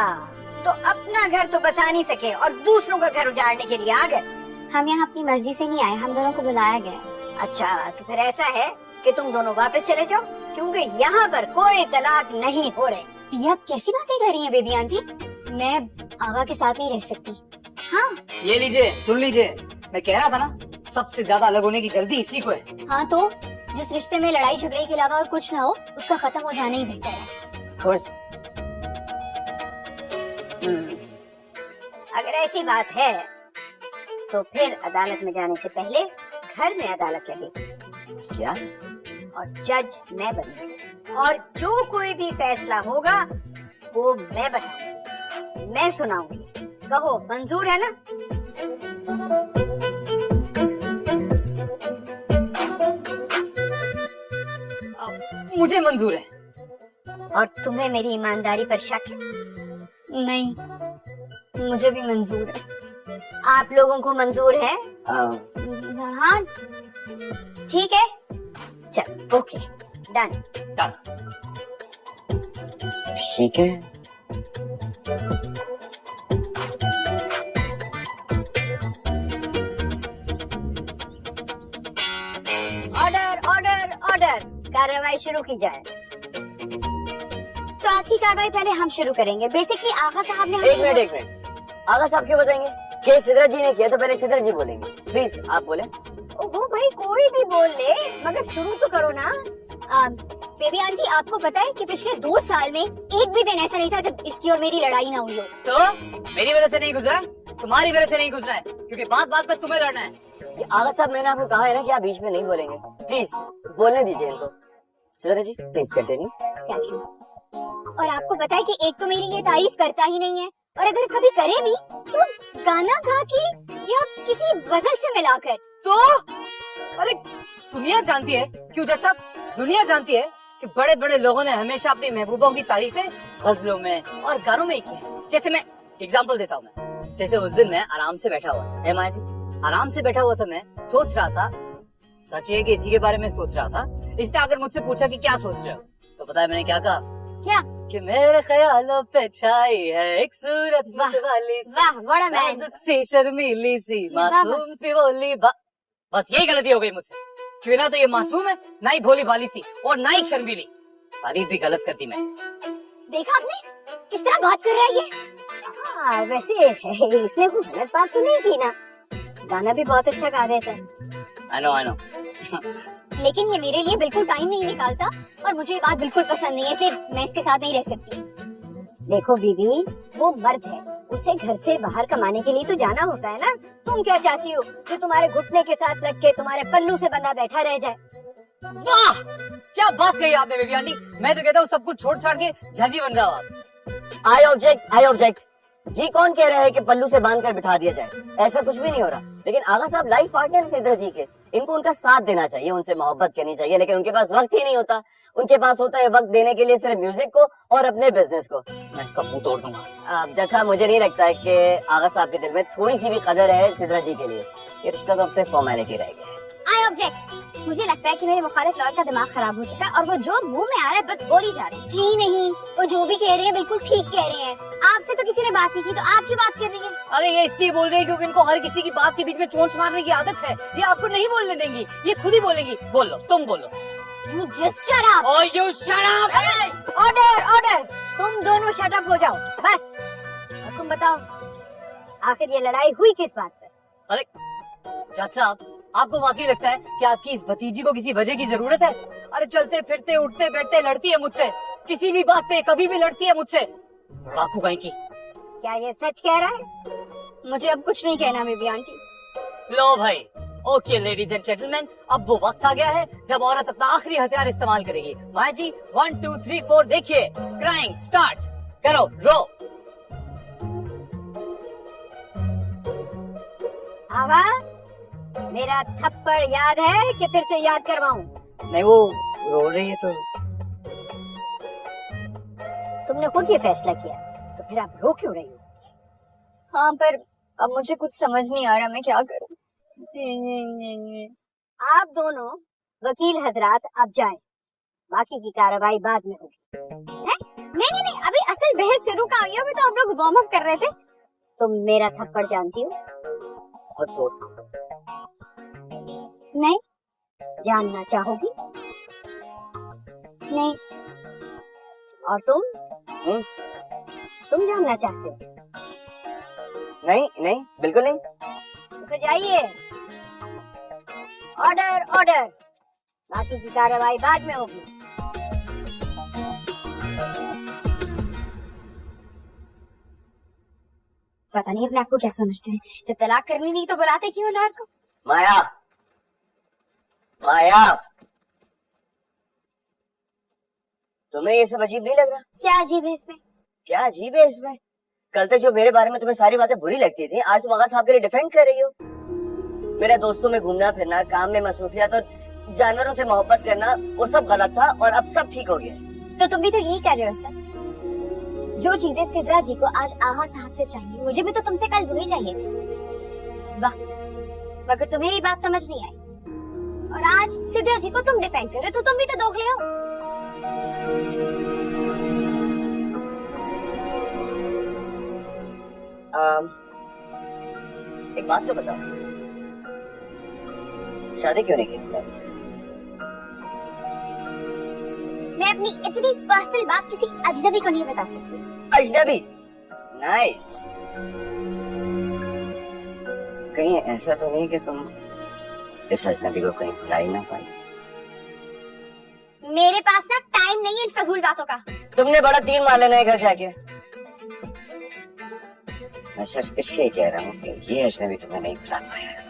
तो अपना घर तो बसा नहीं सके और दूसरों का घर उजाड़ने के लिए आ गए? हम यहाँ अपनी मर्जी से नहीं आए, हम दोनों को बुलाया गया। अच्छा, तो फिर ऐसा है कि तुम दोनों वापस चले जाओ, क्योंकि यहाँ पर कोई तलाक नहीं हो रहे। ये आप कैसी बातें कर रही हैं बेबी आंटी? मैं आगा के साथ नहीं रह सकती। हाँ ये लीजिए, सुन लीजिए, मैं कह रहा था ना, सबसे ज्यादा अलग होने की जल्दी इसी को है। हाँ तो जिस रिश्ते में लड़ाई झगड़े के अलावा और कुछ ना हो, उसका खत्म हो जाना ही बेहतर है। खुश। अगर ऐसी बात है तो फिर अदालत में जाने से पहले घर में अदालत लगेगी। क्या? और जज मैं बनूंगी, और जो कोई भी फैसला होगा वो मैं बताऊंगी, मैं सुनाऊंगी। कहो मंजूर है ना? मुझे मंजूर है। और तुम्हें मेरी ईमानदारी पर शक है? नहीं, मुझे भी मंजूर है। आप लोगों को मंजूर है? हाँ ठीक है। चल ओके, डन। ठीक है। ऑर्डर ऑर्डर ऑर्डर, कार्रवाई शुरू की जाए। तो आज की कार्रवाई पहले हम शुरू करेंगे। बेसिकली आगा साहब ने एक मिनट, आगा साहब क्यों बताएंगे? केस सिद्रा जी ने किया तो पहले सिद्रा जी बोलेंगे। प्लीज आप बोले। ओहो भाई, कोई भी बोल ले, मगर शुरू तो करो ना। बेबी आंटी, आपको पता है कि पिछले 2 साल में एक भी दिन ऐसा नहीं था जब इसकी और मेरी लड़ाई ना हुई हो। तो मेरी वजह से नहीं गुजरा, तुम्हारी वजह से नहीं गुजरा है, क्योंकि बात बात पे तुम्हें लड़ना है। ये आगा साहब, मैंने आपको कहा है ना कि आप बीच में नहीं बोलेंगे। प्लीज बोलने दीजिए इनको। सिद्रा जी प्लीज कंटिन्यू। और आपको पता है कि एक तो मेरी ये तारीफ करता ही नहीं है, और अगर कभी करे भी तो गाना गा के या किसी गजल से मिलाकर। तो अरे दुनिया जानती है, क्यों जज साहब, दुनिया जानती है कि बड़े बड़े लोगों ने हमेशा अपनी महबूबों की तारीफें गजलों में और गानों में ही की है। जैसे मैं एग्जांपल देता हूँ, मैं जैसे उस दिन मैं आराम से बैठा हुआ था, माया जी आराम से बैठा हुआ था, मैं सोच रहा था, सच है कि इसी के बारे में सोच रहा था। इसने अगर मुझसे पूछा कि क्या सोच रहे हो, तो पता है मैंने क्या कहा? क्या? कि मेरे ख्यालों पे छाई है एक सूरत वाली सी, वाह, बड़ा नाजुक सी शर्मीली सी मासूम सी भोली बस यही गलती हो गई मुझसे, क्यों ना तो ये मासूम है, ना ही भोली भाली सी और ना ही शर्मीली। तारीफ भी गलत करती मैं। देखा आपने किस तरह बात कर रहा है ये? हाँ, वैसे इसने कोई गलत बात तो नहीं की ना, गाना भी बहुत अच्छा गा रहे थे। I know। लेकिन ये मेरे लिए बिल्कुल टाइम नहीं निकालता और मुझे ये बात बिल्कुल पसंद नहीं है, इसलिए मैं इसके साथ नहीं रह सकती। देखो बीबी, वो मर्द है, उसे घर से बाहर कमाने के लिए तो जाना होता है ना। तुम क्या चाहती हो कि तुम्हारे घुटने के साथ लग के तुम्हारे पल्लू से बंधा बैठा रह जाए? वाह, क्या बात कही आपने बेबी आंटी। मैं तो कहता हूँ सब कुछ छोड़ छाड़ के झांझी बन जाओ आप। I object. ये कौन कह रहा है कि पल्लू से बांध कर बिठा दिया जाए? ऐसा कुछ भी नहीं हो रहा। लेकिन आगा साहब लाइफ पार्टनर है सिद्रा जी के, इनको उनका साथ देना चाहिए, उनसे मोहब्बत करनी चाहिए, लेकिन उनके पास वक्त ही नहीं होता। उनके पास होता है वक्त देने के लिए सिर्फ म्यूजिक को और अपने बिजनेस को। मैं इसका मुंह तोड़ दूंगा। जज साहब, मुझे नहीं लगता है कि आगा साहब के दिल में थोड़ी सी भी कदर है सिद्रा जी के लिए। ये रिश्ता तो अब सिर्फ फॉर्मेलिटी रह गया है। I object. मुझे लगता है कि मेरे मुखालिफ लॉयर का दिमाग खराब हो चुका है और वो जो मुंह में आ रहा है बस बोली जा रहे हैं। जी नहीं, वो जो भी कह रहे हैं बिल्कुल ठीक कह रहे हैं। आपसे तो किसी ने बात नहीं की तो आप क्यों बात कर रही हैं? अरे ये इसलिए बोल रही है क्योंकि इनको हर किसी की बात के बीच में चोंच मारने की आदत है। ये आपको नहीं बोलने देंगी, ये खुद ही बोलेंगी। बोलो, तुम बोलो। You just shut up. Oh, you shut up! Order order, तुम दोनों शट अप हो जाओ बस। और तुम बताओ आखिर ये लड़ाई हुई किस बात पर? अरे जज साहब, आपको वाकई लगता है कि आपकी इस भतीजी को किसी वजह की जरूरत है? अरे चलते फिरते उठते बैठते लड़ती है मुझसे, किसी भी बात पे कभी भी लड़ती है मुझसे। लड़ाकू कहीं की। क्या ये सच कह रहा है? मुझे अब कुछ नहीं कहना बेबी आंटी। लो भाई, ओके लेडीज एंड जेंटलमैन, अब वो वक्त आ गया है जब औरत अपना आखिरी हथियार इस्तेमाल करेगी। माया जी 1 2 3 4 देखिए, क्राइंग स्टार्ट करो, रो। आवा, मेरा थप्पड़ याद है कि फिर से याद करवाऊं? नहीं, वो रो रही है तो तुमने खुद ये फैसला किया तो फिर आप रो क्यों रही हो? हाँ, पर अब मुझे कुछ समझ नहीं आ रहा मैं क्या करूं। आप दोनों वकील हजरात अब जाएं, बाकी की कार्रवाई बाद में होगी। नहीं, अभी असल बहस शुरू कहाँ हुई है? अभी तो हम लोग वार्म अप कर रहे थे। तुम मेरा थप्पड़ जानती हो? बहुत जोर। नहीं जानना चाहोगी? नहीं। और तुम तुम जानना चाहते हो? नहीं नहीं, बिल्कुल नहीं। तो फिर जाइए। ऑर्डर ऑर्डर, बाकी की कार्रवाई बाद में होगी। पता नहीं अपने आप को क्या समझते हैं। जब तलाक करनी नहीं तो बुलाते क्यों लॉयर को? माया, माया, तुम्हें ये सब अजीब नहीं लग रहा? क्या अजीब है इसमें? क्या अजीब है इसमें? कल तक जो मेरे बारे में तुम्हें सारी बातें बुरी लगती थी, आज तुम आगा साहब के लिए डिफेंड कर रही हो। मेरा दोस्तों में घूमना फिरना, काम में मसरूफियत और जानवरों से मोहब्बत करना, वो सब गलत था और अब सब ठीक हो गया। तो तुम भी तो यही कर रहे हो सर। जो चीजें सिद्रा जी को आज आहा साहब से चाहिए, मुझे भी तो तुमसे कल वही चाहिए थी। वक्त मगर तुम्हें ये बात समझ नहीं आई और आज सिद्रा जी को तुम डिफेंड कर रहे हो, तो तुम भी तो दोगले हो। एक बात तो बताओ, शादी क्यों नहीं की तुमने? मैं अपनी इतनी पर्सनल बात किसी अजनबी को नहीं बता सकती। अजनबी? नाइस। कहीं ऐसा तो नहीं कि तुम इस अजनबी को कहीं भुला ही ना पाई? मेरे पास ना टाइम नहीं है इन फजूल बातों का। तुमने बड़ा तीर मार लेना है घर जाके। मैं सिर्फ इसलिए कह रहा हूँ कि ये अजनबी तुम्हें नहीं भुला पाया है।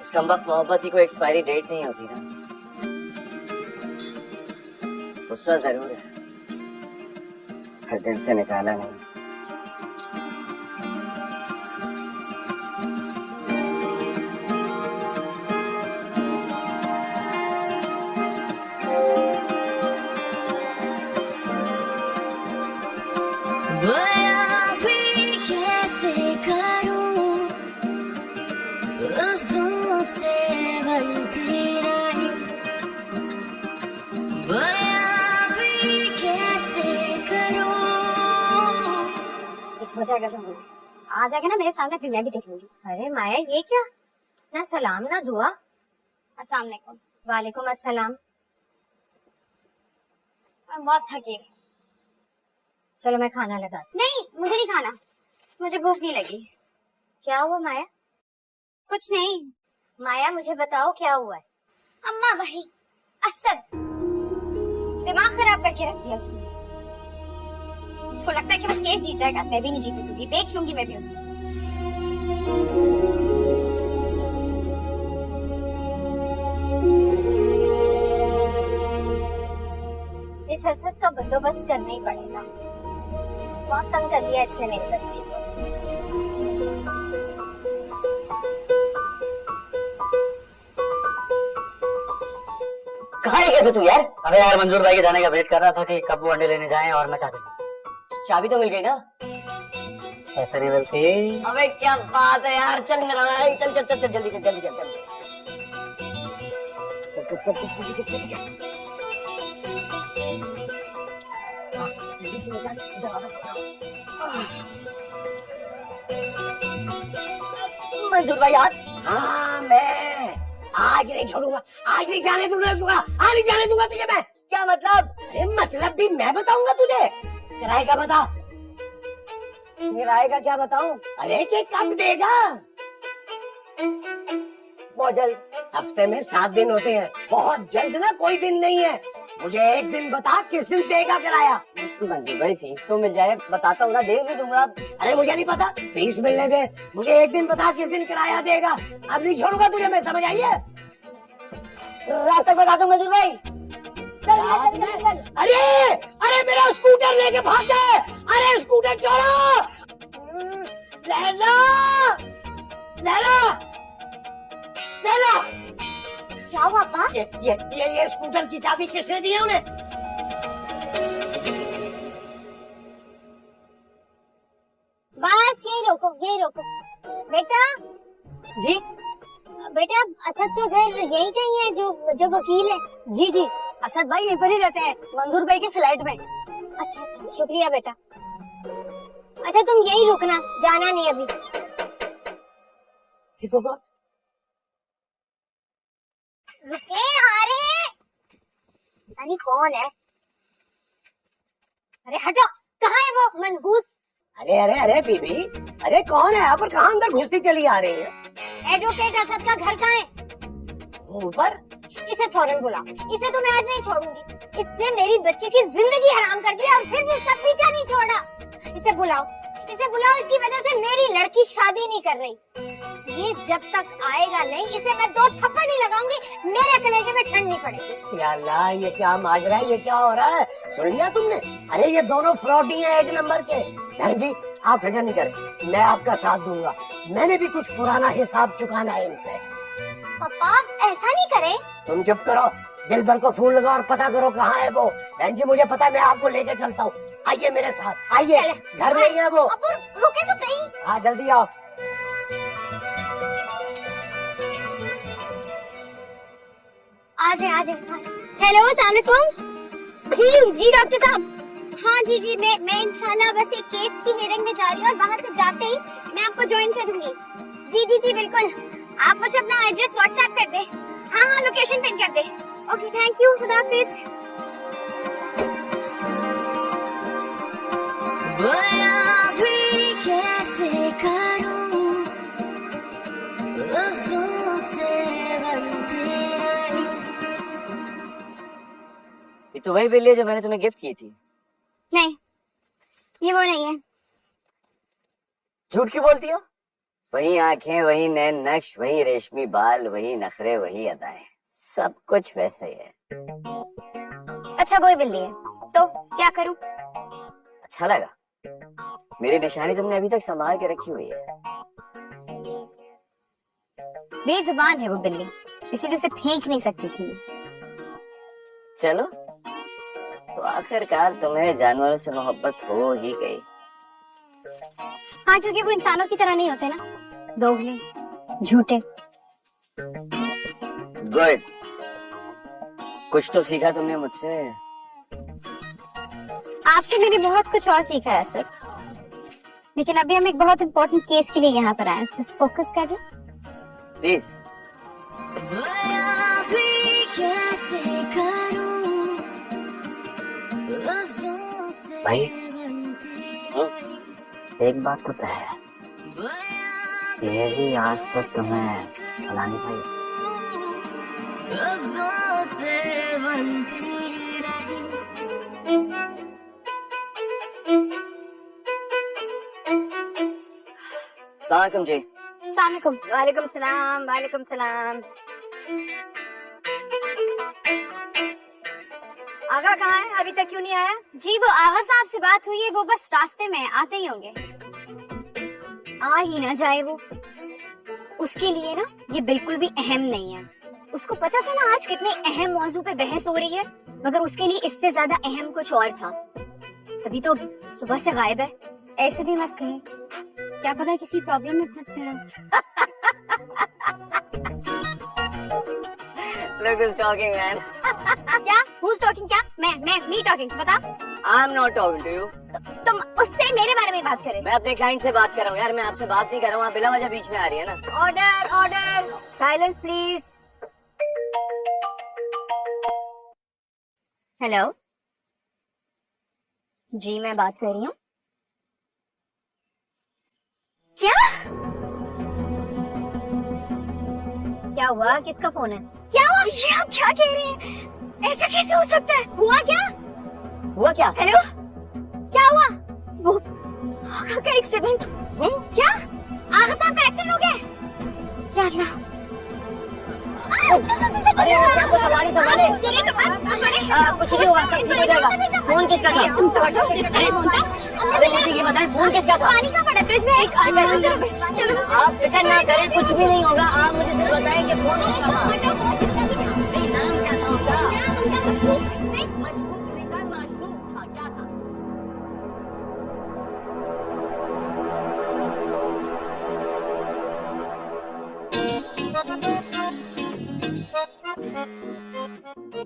इस कमबख्त मोहब्बत की कोई एक्सपायरी डेट नहीं होती ना। गुस्सा जरूर है, हर दिल से निकाला नहीं। बयां भी कैसे करूं, लफ्जों से बनती नहीं। बयां भी कैसे करूं। हो जाएगा जो होना है। आ जाएगा ना मेरे सामने, फिर मैं भी देख लूंगी। अरे माया, ये क्या? ना सलाम ना दुआ। अस्सलाम वालेकुम। वालेकुम अस्सलाम। मैं बहुत थकी हूँ। चलो मैं खाना लगा। नहीं, मुझे नहीं खाना, मुझे भूख नहीं लगी। क्या हुआ माया? कुछ नहीं। माया मुझे बताओ क्या हुआ है? अम्मा वही असद दिमाग खराब करके रख दिया उसने। उसको लगता है कि वो केस जीत जाएगा। मैं भी नहीं जीत लूंगी, देख लूंगी मैं भी उसको। इस असद का बंदोबस्त करना ही पड़ेगा। बहुत तंग कर दिया इसने मेरे बच्चे को। कहाँ कहाँ गए थे तू यार? अबे यार मंजूर भाई के जाने का वेट कर रहा था कि कब वो अंडे लेने जाएं और मैं चाबी लूं। चाबी तो मिल गई ना? ऐसा नहीं मिलती। अबे क्या बात है यार, चल मेरा भाई, चल चल चल चल जल्दी चल जल्दी चल चल चल चल चल जल्दी चल जल्दी चल। जल्दी से निकाल, दरवाजा खोलो। मंजूर भाई यार। हाँ मैं आज नहीं छोड़ूंगा, आज नहीं जाने दूंगा, आज नहीं जाने दूंगा तुझे मैं। क्या मतलब? अरे मतलब भी मैं बताऊंगा तुझे। किराए का बता। किराए का क्या बताऊं? अरे कि कब देगा? बहुत जल्द, हफ्ते में 7 दिन होते हैं, बहुत जल्द ना, कोई दिन नहीं है। मुझे एक दिन बता, किस दिन देगा किराया? मंजूर भाई फीस तो मिल जाए, बताता हूँ ना, दे भी दूंगा। अरे मुझे नहीं पता, फीस मिलने दे, मुझे एक दिन बता किस दिन किराया देगा। अब नहीं छोड़ूंगा तुझे मैं, समझ आई है? रात तक बता दूं मंजूर भाई। अरे अरे मेरा स्कूटर लेके भाग गए, अरे स्कूटर चोरा। लैला लैला लैला, क्या हुआ पापा? ये स्कूटर की चाबी किसने दी है उन्हें? बस यही रोको, यही रोको। बेटा जी बेटा, असद का घर यही कहीं है जो वकील है? जी जी, असद भाई यहीं पर ही रहते हैं, मंजूर भाई की फ्लैट में। अच्छा अच्छा, शुक्रिया बेटा। अच्छा तुम यही रुकना, जाना नहीं अभी। ठीक होगा? रुके, आ रहे हैं। पता नहीं कौन है। अरे हटो, कहाँ है वो मनहूस? अरे अरे अरे बीबी, अरे कौन है यहाँ पर? कहाँ अंदर घुसती चली आ रही है? एडवोकेट असद का घर कहाँ है? वो ऊपर। इसे फौरन बुलाओ, इसे तो मैं आज नहीं छोड़ूंगी। इसने मेरी बच्ची की जिंदगी हराम कर दी और फिर भी उसका पीछा नहीं छोड़ा। इसे बुलाओ, इसे बुलाओ, इसकी वजह से मेरी लड़की शादी नहीं कर रही। ये जब तक आएगा नहीं, इसे मैं 2 थप्पड़ नहीं लगाऊंगी, मेरे कलेजे में ठंड नहीं पड़ेगी। या अल्लाह, ये क्या माजरा है, ये क्या हो रहा है? सुन लिया तुमने? अरे ये दोनों फ्रॉडी हैं, 1 नंबर के। बहन जी आप फिक्र नहीं करें, मैं आपका साथ दूंगा। मैंने भी कुछ पुराना हिसाब चुकाना है इनसे। पापा ऐसा नहीं करे। तुम चुप करो, दिल भर को फोन लगाओ और पता करो कहाँ है वो। बहन जी मुझे पता है, मैं आपको लेके चलता हूँ, आइए मेरे साथ, आइए। घर नहीं है वो। अब रुके तो सही। हाँ जल्दी आओ। आज हेलो, अस्सलाम वालेकुम। जी डॉक्टर साहब। हाँ जी, मैं इंशाल्लाह बस एक केस की हियरिंग में जा रही हूँ और वहाँ से जाते ही मैं आपको ज्वाइन कर दूंगी। जी बिल्कुल, आप मुझे अपना एड्रेस व्हाट्सएप कर दे। हाँ लोकेशन पिन कर दे। ओके थैंक यू, खुदा हाफिज। बयां भी कैसे करूं, लफ्जों से बनती नहीं। ये तो वही बिल्ली है जो मैंने तुम्हें गिफ्ट की थी। नहीं, ये वो नहीं है। झूठ क्यों बोलती हो? वही आंखें, वही नैन नक्श, वही रेशमी बाल, वही नखरे, वही अदाएं, सब कुछ वैसे ही है। अच्छा वही बिल्ली है, तो क्या करूं? अच्छा लगा? मेरी निशानी तुमने अभी तक संभाल के रखी हुई है। बेजुबान है वो बिल्ली, इसीलिए उसे फेंक नहीं सकती थी। चलो, तो आखिरकार तुम्हें जानवरों से मोहब्बत हो ही गई। हाँ, क्योंकि वो इंसानों की तरह नहीं होते ना, दोगले, झूठे। गुड, कुछ तो सीखा तुमने मुझसे। आपसे मैंने बहुत कुछ और सीखा है सर, लेकिन अभी हम एक बहुत इम्पोर्टेंट केस के लिए यहाँ पर आए, उस पर फोकस कर रहे। प्लीज। बयां भी कैसे करूं, लफ्जों से भाई, बनती नहीं। एक बात तो तय है, ये भी आज तक तुम्हें भुलानी पाई। लफ्जों से बनती नहीं। सलाम जी। सलाम। वालेकुम सलाम। वालेकुम सलाम। आगा कहाँ है? अभी तक क्यों नहीं आया? जी वो आगा साहब से बात हुई है, वो बस रास्ते में आते ही होंगे। आ ही ना जाए वो, उसके लिए ना ये बिल्कुल भी अहम नहीं है। उसको पता था ना आज कितने अहम मौजू पे बहस हो रही है, मगर उसके लिए इससे ज्यादा अहम कुछ और था, तभी तो सुबह से गायब है। ऐसे भी मत कहे, क्या पता किसी प्रॉब्लम में फंस गया। Look who's talking, man. क्या? Who's talking? क्या? मैं me talking, बता। I'm not talking to you. तुम उससे मेरे बारे में बात करें। मैं अपने क्लाइंट से बात कर रहा हूँ यार, मैं आपसे बात नहीं कर रहा हूँ, आप बिला वजह बीच में आ रही है ना। Order order, silence please. Hello जी, मैं बात कर रही हूँ। क्या हुआ, किसका फोन है? क्या हुआ? ये आप क्या कह रहे हैं? ऐसा कैसे हो सकता है? हुआ क्या? हुआ क्या? हेलो, क्या हुआ? वो आगा का एक्सीडेंट। क्या आगा साहब का एक्सीडेंट हो गया? क्या अल्लाह, अरे आपको संभाले संभाले, कुछ नहीं होगा, सब ठीक हो जाएगा। फोन किसका था? तुम तो हटो, किसका फोन था? अरे मुझे ये बताएं, फोन किसका था? पानी का पड़ा फ्रिज में। एक चलो आप फिक्र ना करें, कुछ भी नहीं होगा, आप मुझे सिर्फ बताएं कि फोन किसका था। नहीं, नाम क्या था उसका? मशरूफ नहीं था, माशरूफ था, क्या था?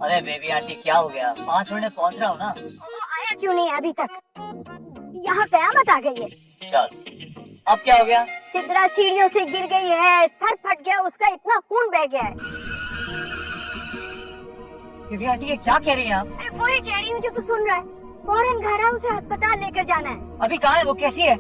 अरे बेबी आंटी क्या हो गया? 5 मिनट में पहुंच रहा हूँ ना। वो आया क्यों नहीं अभी तक? यहाँ कयामत आ गई है। चल, अब क्या हो गया? सिद्रा सीढ़ियों से गिर गई है, सर फट गया उसका, इतना खून बह गया है। बेबी आंटी ये क्या कह रही हैं आप? अरे वही कह रही हूँ जो तू सुन रहा है। फौरन घर आ, उसे अस्पताल लेकर जाना है। अभी कहाँ है वो? कैसी है?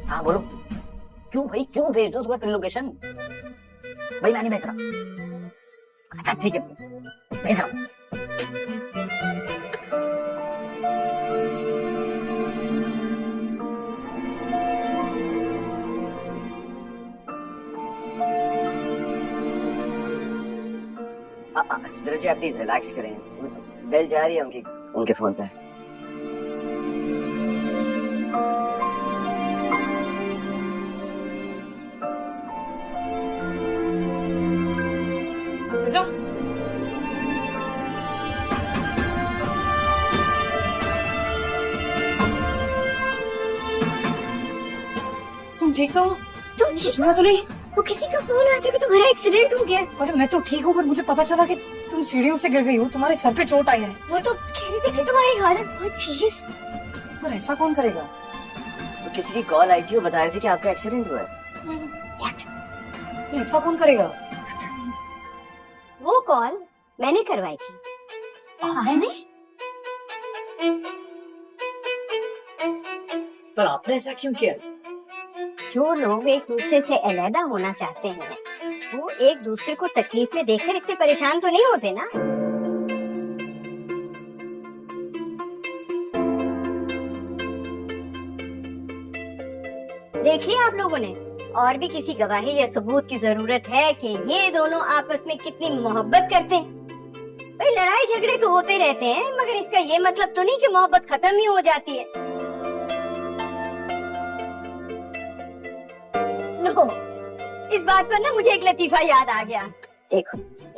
हाँ बोलो, क्यों भाई, क्यों भेज दो तुम्हें लोकेशन? भाई मैं नहीं भेज रहा। अच्छा ठीक है, भेज रहा हूँ। सिद्रा जी आप प्लीज रिलैक्स करें, बेल जा रही है उनके फोन पे। तुम ठीक तो? तुम ठीक हो? नहीं, वो किसी का फोन आया था कि तुम्हारा एक्सीडेंट हो गया। अरे मैं तो ठीक हूँ, पर मुझे पता चला कि तुम सीढ़ियों से गिर गई हो, तुम्हारे सर पे चोट आई है। वो तो कह रही थी कि तुम्हारी हालत बहुत सीरियस। पर ऐसा कौन करेगा? तो किसी की कॉल आई थी, वो बता रही थी कि आपका एक्सीडेंट हुआ है। ऐसा कौन करेगा? वो कॉल मैंने करवाई थी। पर आपने ऐसा क्यों किया? जो लोग एक दूसरे से अलहदा होना चाहते हैं, वो एक दूसरे को तकलीफ में देखकर इतने परेशान तो नहीं होते ना। देख लिया आप लोगों ने, और भी किसी गवाही या सबूत की जरूरत है कि ये दोनों आपस में कितनी मोहब्बत करते हैं। भाई लड़ाई झगड़े तो होते रहते हैं, मगर इसका ये मतलब तो नहीं कि मोहब्बत खत्म ही हो जाती है। नो, इस बात पर ना मुझे एक लतीफा याद आ गया। देखो,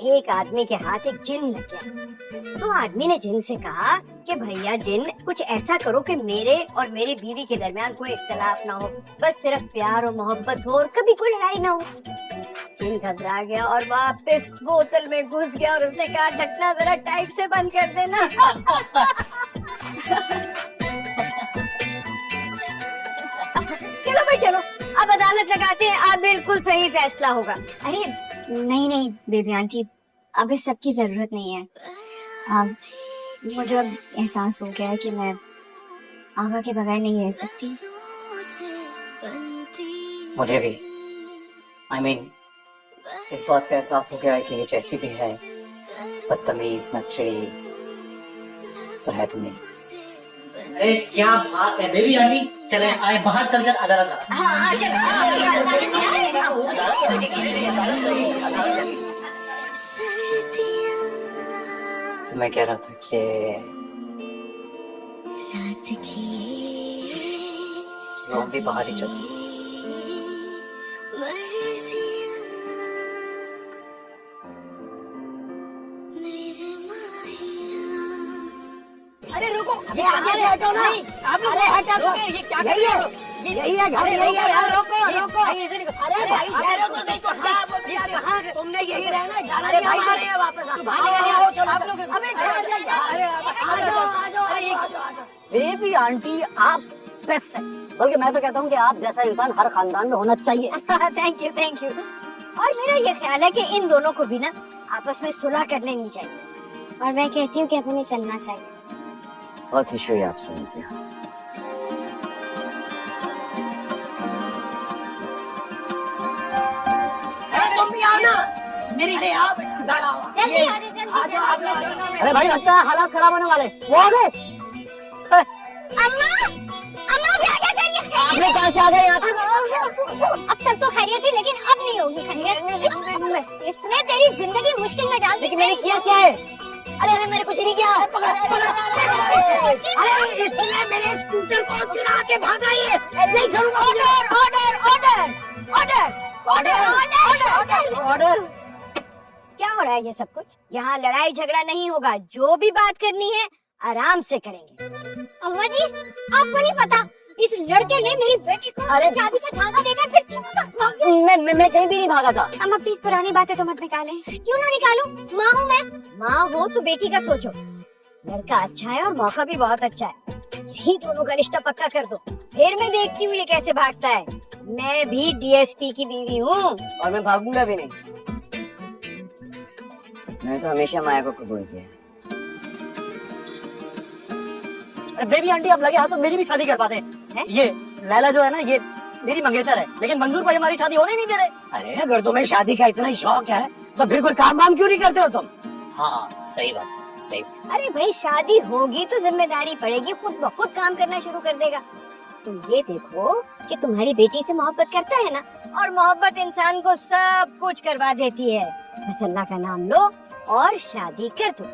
एक आदमी के हाथ एक जिन लग गया, तो आदमी ने जिन से कहा कि भैया जिन, कुछ ऐसा करो कि मेरे और मेरी बीवी के दरमियान कोई इख्तलाफ ना हो, बस सिर्फ प्यार और मोहब्बत हो और कभी कोई लड़ाई ना हो। जिन घबरा गया और वापस बोतल में घुस गया और उसने कहा ढकना जरा टाइट से बंद कर देना। चलो भाई चलो, अब अदालत लगाते हैं, आप बिल्कुल सही फैसला होगा। अरे नहीं नहीं बेबी आंटी, अब इस सब की जरूरत नहीं है। मुझे अब एहसास हो गया है कि मैं आगा के बगैर नहीं रह सकती। मुझे भी। I mean, इस बात का एहसास हो गया है कि ये जैसी भी है, बदतमीज, नकचड़ी, तो है तुम नहीं। अरे क्या बात है बेबी आंटी, चले आए बाहर चलकर अदालत। तो मैं कह रहा था कि चलो हम भी बाहर ही चलो। अरे रुको, ये आगे से हटो ना। आप लोग हटो तो ये क्या कर रहे हो? यही है घर, यही है। रोको रोको। अरे भाई ठहरो तो सही। तो हाँ तुमने यही रहना, जाना नहीं हमारे यहाँ वापस। आओ चलो आप लोग। अबे ठहर जा यार। अरे आ जाओ आ जाओ। बेबी आंटी आप बेस्ट है, बल्कि मैं तो कहता हूँ कि आप जैसा इंसान हर खानदान में होना चाहिए। Thank you. और मेरा ये ख्याल है कि इन दोनों को भी ना आपस में सुलह कर लेनी चाहिए। और मैं कहती हूँ कि अब हमें चलना चाहिए। बहुत ही शुक्रिया आपसे। तुम भी आओ ना मेरी। अरे आप जल्दी आ जाओ आप लोग। अरे भाई लगता है हालात खराब होने वाले। वो आ गए। अम्मा क्या कर रही है? आपने कहाँ से आ गए यहाँ पे? अब तक तो खैरियत थी, लेकिन अब नहीं होगी खैरियत। इसने तेरी जिंदगी मुश्किल में डाल दी। लेकिन मैंने किया क्या है? अरे मैंने कुछ नहीं किया। अरे इसने मेरे स्कूटर को चुरा के भागा। ये नहीं सुनूंगा। ऑर्डर। क्या हो रहा है ये सब कुछ? यहाँ लड़ाई झगड़ा नहीं होगा, जो भी बात करनी है आराम से करेंगे। अम्मा जी आपको नहीं पता, इस लड़के ने मेरी बेटी को शादी का झांसा देकर फिर चुप कर भाग गया। मैं कहीं भी नहीं भागा था। अम्मा प्लीज पुरानी बातें तो मत निकालें। क्यों ना निकालूं? माँ हूँ मैं। माँ हो तो बेटी का सोचो। लड़का अच्छा है और मौका भी बहुत अच्छा है। यही दोनों का रिश्ता पक्का कर दो, फिर मैं देखती हूँ ये कैसे भागता है। मैं भी डीएसपी की बीवी हूँ। और मैं भागूंगा भी नहीं। मैंने तो हमेशा माया को कबूल किया। अरे बेबी आंटी आप लगे हाथ तो मेरी भी शादी कर पाते हैं। ये लैला जो है ना, ये मेरी मंगेतर है, लेकिन मंजूर भाई हमारी शादी होने नहीं दे रहे। अरे अगर तुम्हें शादी का इतना ही शौक है तो फिर कोई काम वाम क्यों नहीं करते हो तुम? हाँ सही बात, सही। अरे भाई शादी होगी तो जिम्मेदारी पड़ेगी, खुद ब खुद काम करना शुरू कर देगा। तुम ये देखो कि तुम्हारी बेटी से मोहब्बत करता है ना, और मोहब्बत इंसान को सब कुछ करवा देती है। बस अल्लाह का नाम लो और शादी कर दो।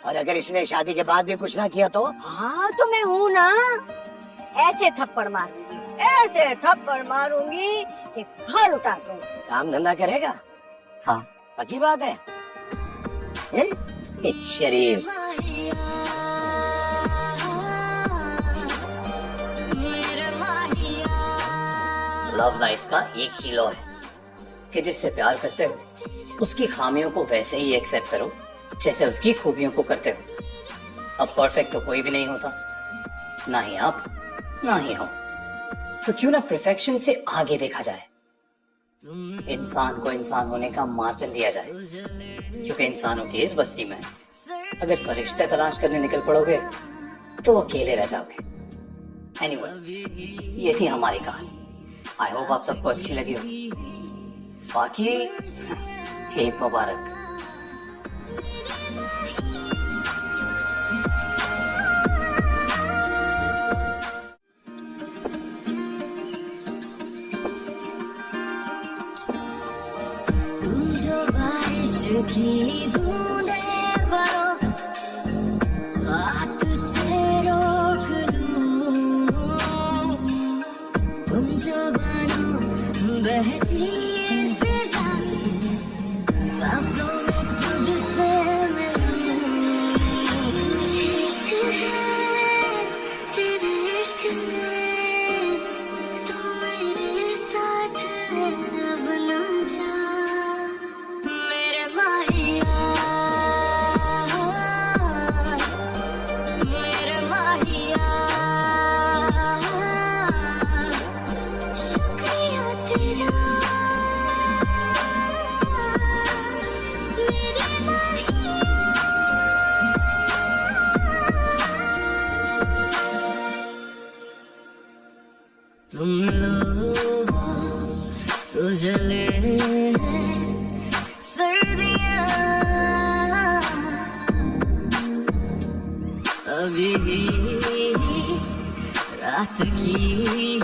और अगर इसने शादी के बाद भी कुछ ना किया तो? हाँ तो मैं हूँ ना, ऐसे थप्पड़ मारूंगी कि घर उतार दूंगी। काम धंधा करेगा? हाँ पक्की बात है। शरीर लव लाइफ का एक ही लॉ है कि जिससे प्यार करते हो उसकी खामियों को वैसे ही एक्सेप्ट करो जैसे उसकी खूबियों को करते हो। अब परफेक्ट तो कोई भी नहीं होता, ना ही आप ना ही हम। तो क्यों ना परफेक्शन से आगे देखा जाए, इंसान को इंसान होने का मार्जिन दिया जाए। क्योंकि इंसानों की इस बस्ती में अगर फरिश्ते तलाश करने निकल पड़ोगे तो अकेले रह जाओगे। एनीवे, ये थी हमारी कहानी। आई होप आप सबको अच्छी लगी हो। बाकी ईद मुबारक। तुम जो बारिश की बूंदें पड़ो, हाथ से रोक लूं। तुम जो बनो बहती फिजा, सांसों में तुझसे मिलूं। मुझे इश्क है तेरे इश्क से, तू मेरे साथ है अब ना जा। मेरे माहिया, मेरे माहिया, शुक्रिया तेरा मेरे माहिया। तुम लो तो जले अभी रात की